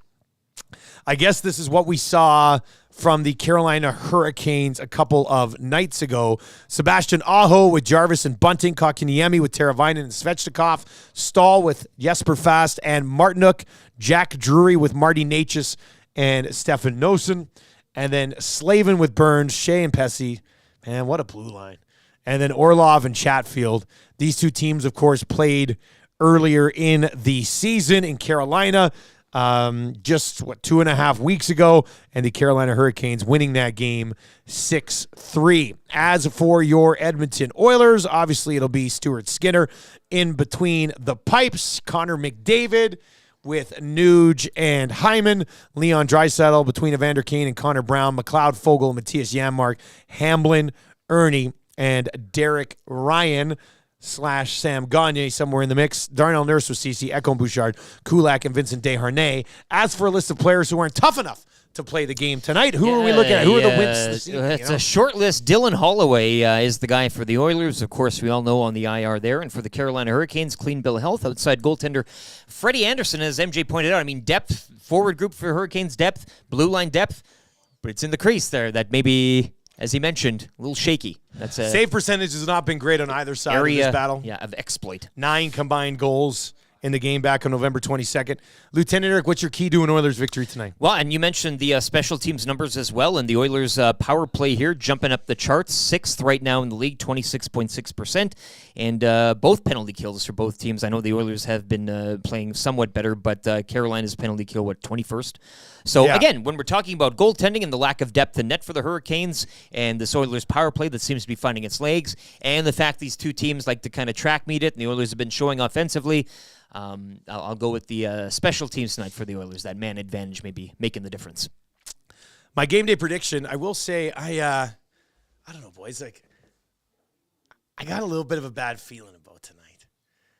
I guess this is what we saw from the Carolina Hurricanes a couple of nights ago. Sebastian Aho with Jarvis and Bunting, Kotkaniemi with Teravainen and Svechnikov, Stahl with Jesper Fast and Martinuk, Jack Drury with Marty Natchez and Stefan Noesen, and then Slavin with Burns, Shea and Pesce. Man, what a blue line. And then Orlov and Chatfield. These two teams, of course, played earlier in the season in Carolina. Just 2.5 weeks ago, and the Carolina Hurricanes winning that game 6-3. As for your Edmonton Oilers, obviously it'll be Stuart Skinner in between the pipes, Connor McDavid with Nuge and Hyman, Leon Draisaitl between Evander Kane and Connor Brown, McLeod Fogle, Matthias Janmark, Hamblin, Ernie, and Derek Ryan / Sam Gagner somewhere in the mix. Darnell Nurse with CC, Ekholm Bouchard, Kulak, and Vincent Desharnais. As for a list of players who aren't tough enough to play the game tonight, who are we looking at? Who are the wins this evening? It's a short list. Dylan Holloway is the guy for the Oilers. Of course, we all know on the IR there. And for the Carolina Hurricanes, clean bill of health. Outside goaltender Freddie Anderson, as MJ pointed out. I mean, depth, forward group for Hurricanes, depth, blue line depth. But it's in the crease there that maybe, as he mentioned, a little shaky. That's a save percentage has not been great on either side of this battle. Yeah, of exploit. 9 combined goals in the game back on November 22nd. Lieutenant Eric, what's your key to an Oilers victory tonight? Well, and you mentioned the special teams numbers as well, and the Oilers' power play here jumping up the charts, 6th right now in the league, 26.6%, and both penalty kills for both teams. I know the Oilers have been playing somewhat better, but Carolina's penalty kill, 21st? So, again, when we're talking about goaltending and the lack of depth in net for the Hurricanes and this Oilers power play that seems to be finding its legs, and the fact these two teams like to kind of track meet it, and the Oilers have been showing offensively, I'll go with the special teams tonight for the Oilers. That man advantage may be making the difference. My game day prediction, I will say, I don't know, boys. Like, I got a little bit of a bad feeling about tonight.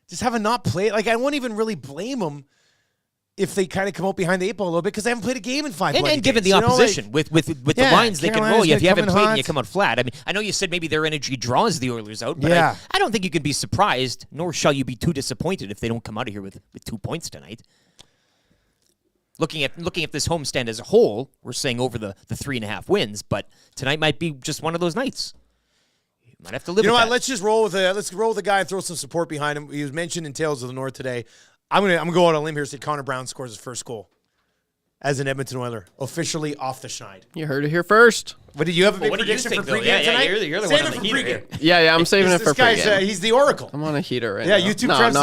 Just having not played, like, I won't even really blame them if they kind of come out behind the 8 ball a little bit because they haven't played a game in 5 And given the opposition, with the lines they can roll you, if you haven't played and you come out flat. I mean, I know you said maybe their energy draws the Oilers out, but I don't think you can be surprised, nor shall you be too disappointed if they don't come out of here with 2 points tonight. Looking at this homestand as a whole, we're saying over the 3.5 wins, but tonight might be just one of those nights. You might have to live with that. Let's just roll with the guy and throw some support behind him. He was mentioned in Tales of the North today. I'm gonna go out on a limb here and say Connor Brown scores his first goal as an Edmonton Oiler, officially off the schneid. You heard it here first. But did you have a big prediction for pregame tonight? You're the Save one on it the for heater pregame. Yeah, I'm saving it for pregame. He's the Oracle. I'm on a heater right now. Yeah, YouTube Trev's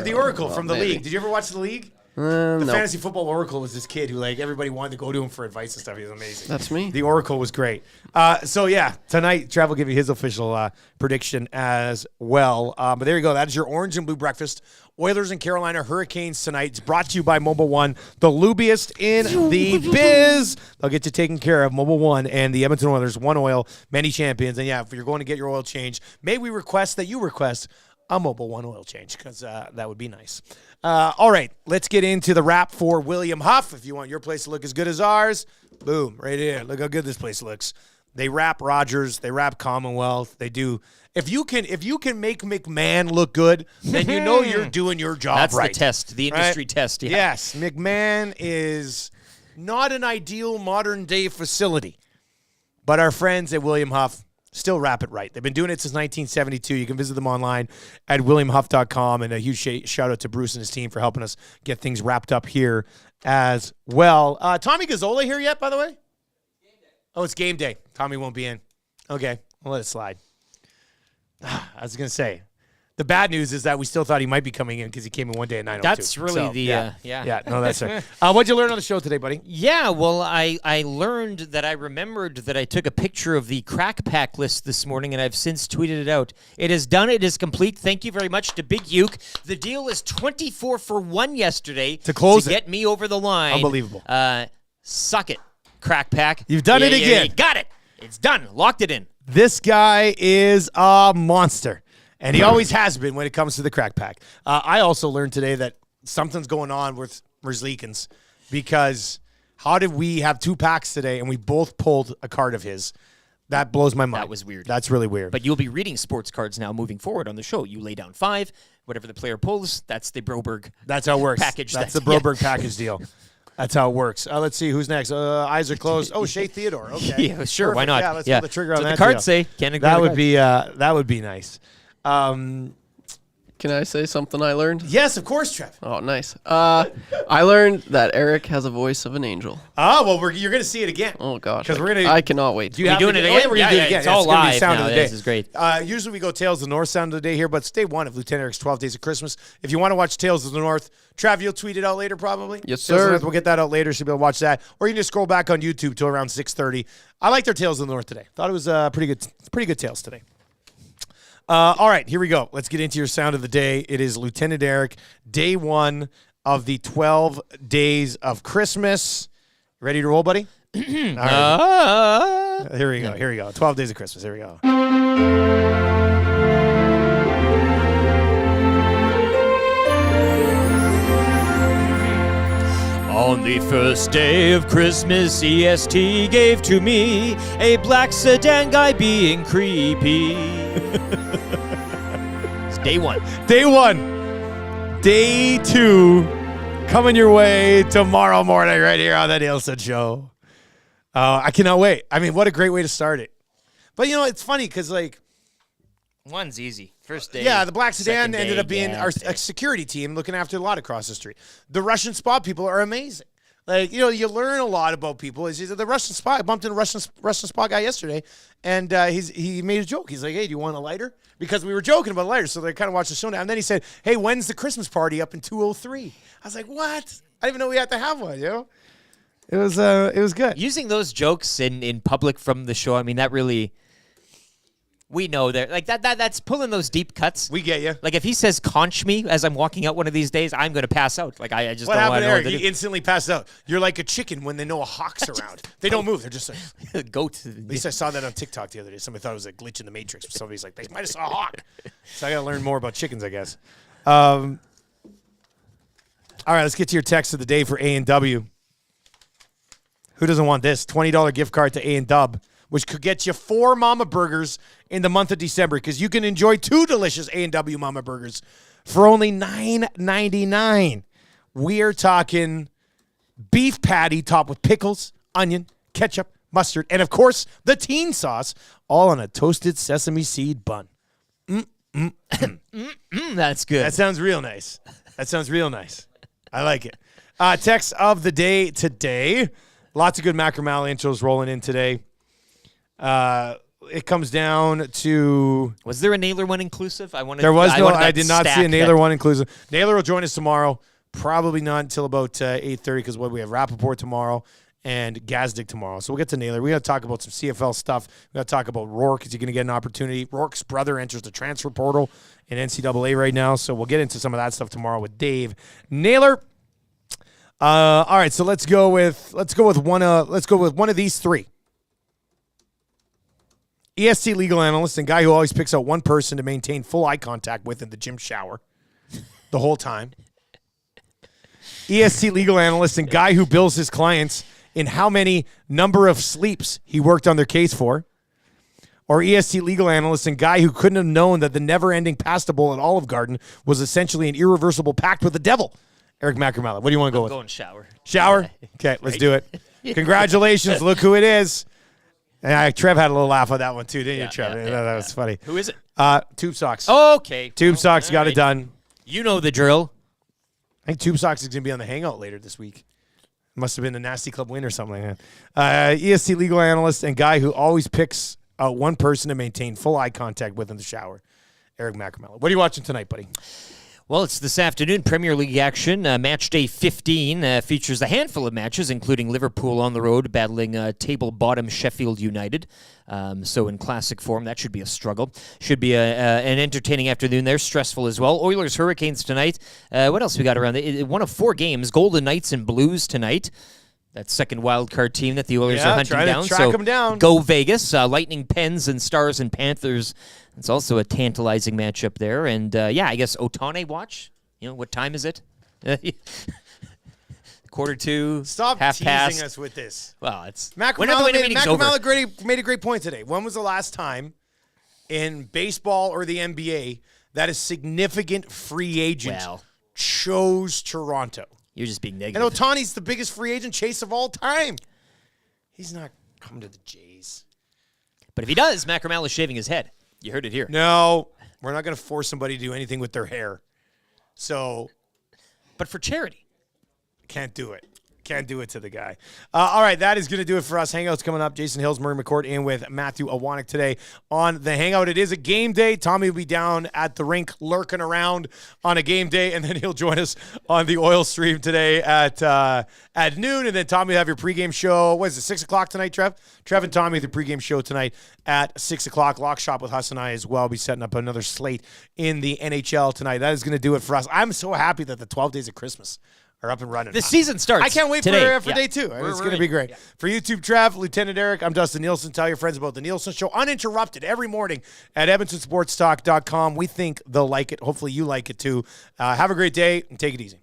the Oracle Well, from the maybe. league. Did you ever watch the league? No. Fantasy Football Oracle was this kid who everybody wanted to go to him for advice and stuff. He was amazing. That's me. The Oracle was great. Tonight Trev will give you his official prediction as well. But there you go. That is your orange and blue breakfast. Oilers and Carolina Hurricanes tonight. It's brought to you by Mobile One, the loobiest in the biz. They'll get you taken care of. Mobile One and the Edmonton Oilers, one oil, many champions. And if you're going to get your oil change, may we request that you request a Mobile One oil change because that would be nice. All right, let's get into the wrap for William Huff. If you want your place to look as good as ours, boom, right here. Look how good this place looks. They wrap Rogers. They wrap Commonwealth. They do. If you can make McMahon look good, then you know you're doing your job That's right. the test, the industry test. Yeah. Yes, McMahon is not an ideal modern-day facility, but our friends at William Huff still wrap it right. They've been doing it since 1972. You can visit them online at williamhuff.com, and a huge shout out to Bruce and his team for helping us get things wrapped up here as well. Tommy Gazzola here yet, by the way? Oh, it's game day. Tommy won't be in. Okay, we'll let it slide. I was going to say, the bad news is that we still thought he might be coming in because he came in one day at 9:02. That's really that's it. What'd you learn on the show today, buddy? Yeah, well, I learned that I remembered that I took a picture of the crack pack list this morning, and I've since tweeted it out. It is done. It is complete. Thank you very much to Big Uke. The deal is 24 for 1 yesterday to close to get me over the line. Unbelievable. Suck it, crack pack. You've done it again. You got it. It's done. Locked it in. This guy is a monster. And he always has been when it comes to the crack pack. I also learned today that something's going on with Merzlikins because how did we have 2 packs today and we both pulled a card of his? That blows my mind. That was weird. That's really weird. But you'll be reading sports cards now moving forward on the show. You lay down 5. Whatever the player pulls, that's the Broberg That's how it works. package. That's the Broberg package deal. That's how it works. Let's see who's next. Eyes are closed. Oh, Shea Theodore. Okay. Yeah, sure. Perfect. Why not? Yeah, let's pull the trigger on that. The cards deal. say can't ignore That would be nice. Can I say something I learned? Yes, of course, Trev. Oh, nice. I learned that Eric has a voice of an angel. Oh, well, you're going to see it again. Oh, gosh. Because we're going to. I cannot wait. Do you have doing it again? We're going to do it again. It's all gonna be live sound now. of the day. This is great. Usually we go Tales of the North sound of the day here, but it's day 1 of Lieutenant Eric's 12 Days of Christmas. If you want to watch Tales of the North, Trav, you'll tweet it out later probably? Yes, Tales of the sir. North, we'll get that out later so you'll be able to watch that. Or you can just scroll back on YouTube till around 6:30. I like their Tales of the North today. Thought it was pretty good Tales today. All right, here we go. Let's get into your sound of the day. It is Lieutenant Eric, day 1 of the 12 Days of Christmas. Ready to roll, buddy? All right. Here we go. 12 Days of Christmas. Here we go. On the first day of Christmas, EST gave to me a black sedan guy being creepy. It's day 1. Day 1. Day 2 coming your way tomorrow morning right here on the Nielson Show. I cannot wait. I mean, what a great way to start it. But, it's funny because, One's easy. First day. Yeah, the black sedan second ended day, up being yeah, our okay. security team looking after a lot across the street. The Russian spot people are amazing. Like, you know, you learn a lot about people. The Russian spot, I bumped into a Russian spot guy yesterday, and he made a joke. He's like, hey, do you want a lighter? Because we were joking about lighters, so they kind of watched the show now. And then he said, hey, when's the Christmas party up in 203? I was like, what? I didn't even know we had to have one, you know? It was good. Using those jokes in public from the show, I mean, that really... We know that, like that's pulling those deep cuts. We get you. Like if he says "conch me" as I'm walking out one of these days, I'm going to pass out. Like I just what don't want happened, to know. Eric? That You instantly passed out. You're like a chicken when they know a hawk's around. They don't move. They're just like goat. At least I saw that on TikTok the other day. Somebody thought it was a glitch in the Matrix. Somebody's like, they might have saw a hawk. So I got to learn more about chickens, I guess. All right, let's get to your text of the day for A&W. Who doesn't want this? $20 gift card to A&W, which could get you 4 Mama Burgers in the month of December, because you can enjoy 2 delicious A&W Mama Burgers for only $9.99. We are talking beef patty topped with pickles, onion, ketchup, mustard, and, of course, the teen sauce, all on a toasted sesame seed bun. That's good. That sounds real nice. I like it. Text of the day today. Lots of good Macala intros rolling in today. It comes down to... Was there a Naylor one inclusive? There was no... I did not see a Naylor one inclusive. Naylor will join us tomorrow. Probably not until about 8:30, because we have Rappaport tomorrow and Gazdick tomorrow. So we'll get to Naylor. We got to talk about some CFL stuff. We got to talk about Rourke. Is he going to get an opportunity? Rourke's brother enters the transfer portal in NCAA right now. So we'll get into some of that stuff tomorrow with Dave Naylor. All right, so let's go with one of these 3. EST legal analyst and guy who always picks out one person to maintain full eye contact with in the gym shower the whole time. EST legal analyst and guy who bills his clients in how many number of sleeps he worked on their case for. Or EST legal analyst and guy who couldn't have known that the never-ending pasta bowl at Olive Garden was essentially an irreversible pact with the devil. Eric Macala, what do you want to go with? Going shower. Shower? Okay, let's do it. Congratulations. Look who it is. And Trev had a little laugh on that one too, didn't you, Trev? That was funny. Who is it? Tube Socks. Okay. Tube Socks got it done. You know the drill. I think Tube Socks is going to be on the Hangout later this week. Must have been the Nasty Club win or something like that. EST legal analyst and guy who always picks out one person to maintain full eye contact with in the shower. Eric Macala. What are you watching tonight, buddy? Well, it's this afternoon, Premier League action. Match day 15 features a handful of matches, including Liverpool on the road battling table bottom Sheffield United. So in classic form, that should be a struggle. Should be an entertaining afternoon there, stressful as well. Oilers Hurricanes tonight. What else we got around? One of 4 games, Golden Knights and Blues tonight. That second wild card team that the Oilers are hunting down. Track them down. Go Vegas. Lightning Pens and Stars and Panthers. It's also a tantalizing matchup there. And, I guess Ohtani watch. You know, what time is it? 1:45. Stop half teasing past. us with this. Well, it's... Macala made a great point today. When was the last time in baseball or the NBA that a significant free agent chose Toronto? You're just being negative. And Ohtani's the biggest free agent chase of all time. He's not coming to the Jays. But if he does, Macala is shaving his head. You heard it here. No, we're not going to force somebody to do anything with their hair. So, but for charity. Can't do it. Can't do it to the guy. All right, that is going to do it for us. Hangout's coming up. Jason Hills, Murray McCourt, in with Matthew Awanek today on the Hangout. It is a game day. Tommy will be down at the rink lurking around on a game day, and then he'll join us on the oil stream today at noon. And then Tommy will have your pregame show. What is it, 6 o'clock tonight, Trev? Trev and Tommy, the pregame show tonight at 6 o'clock. Lock Shop with Huss and I as well. We'll be setting up another slate in the NHL tonight. That is going to do it for us. I'm so happy that the 12 days of Christmas are up and running. The season starts. I can't wait today. for day 2. It's going to be great. For YouTube Trev, Lieutenant Eric, I'm Dustin Nielson. Tell your friends about the Nielson Show, uninterrupted every morning at EdmontonSportsTalk.com. We think they'll like it. Hopefully you like it too. Have a great day and take it easy.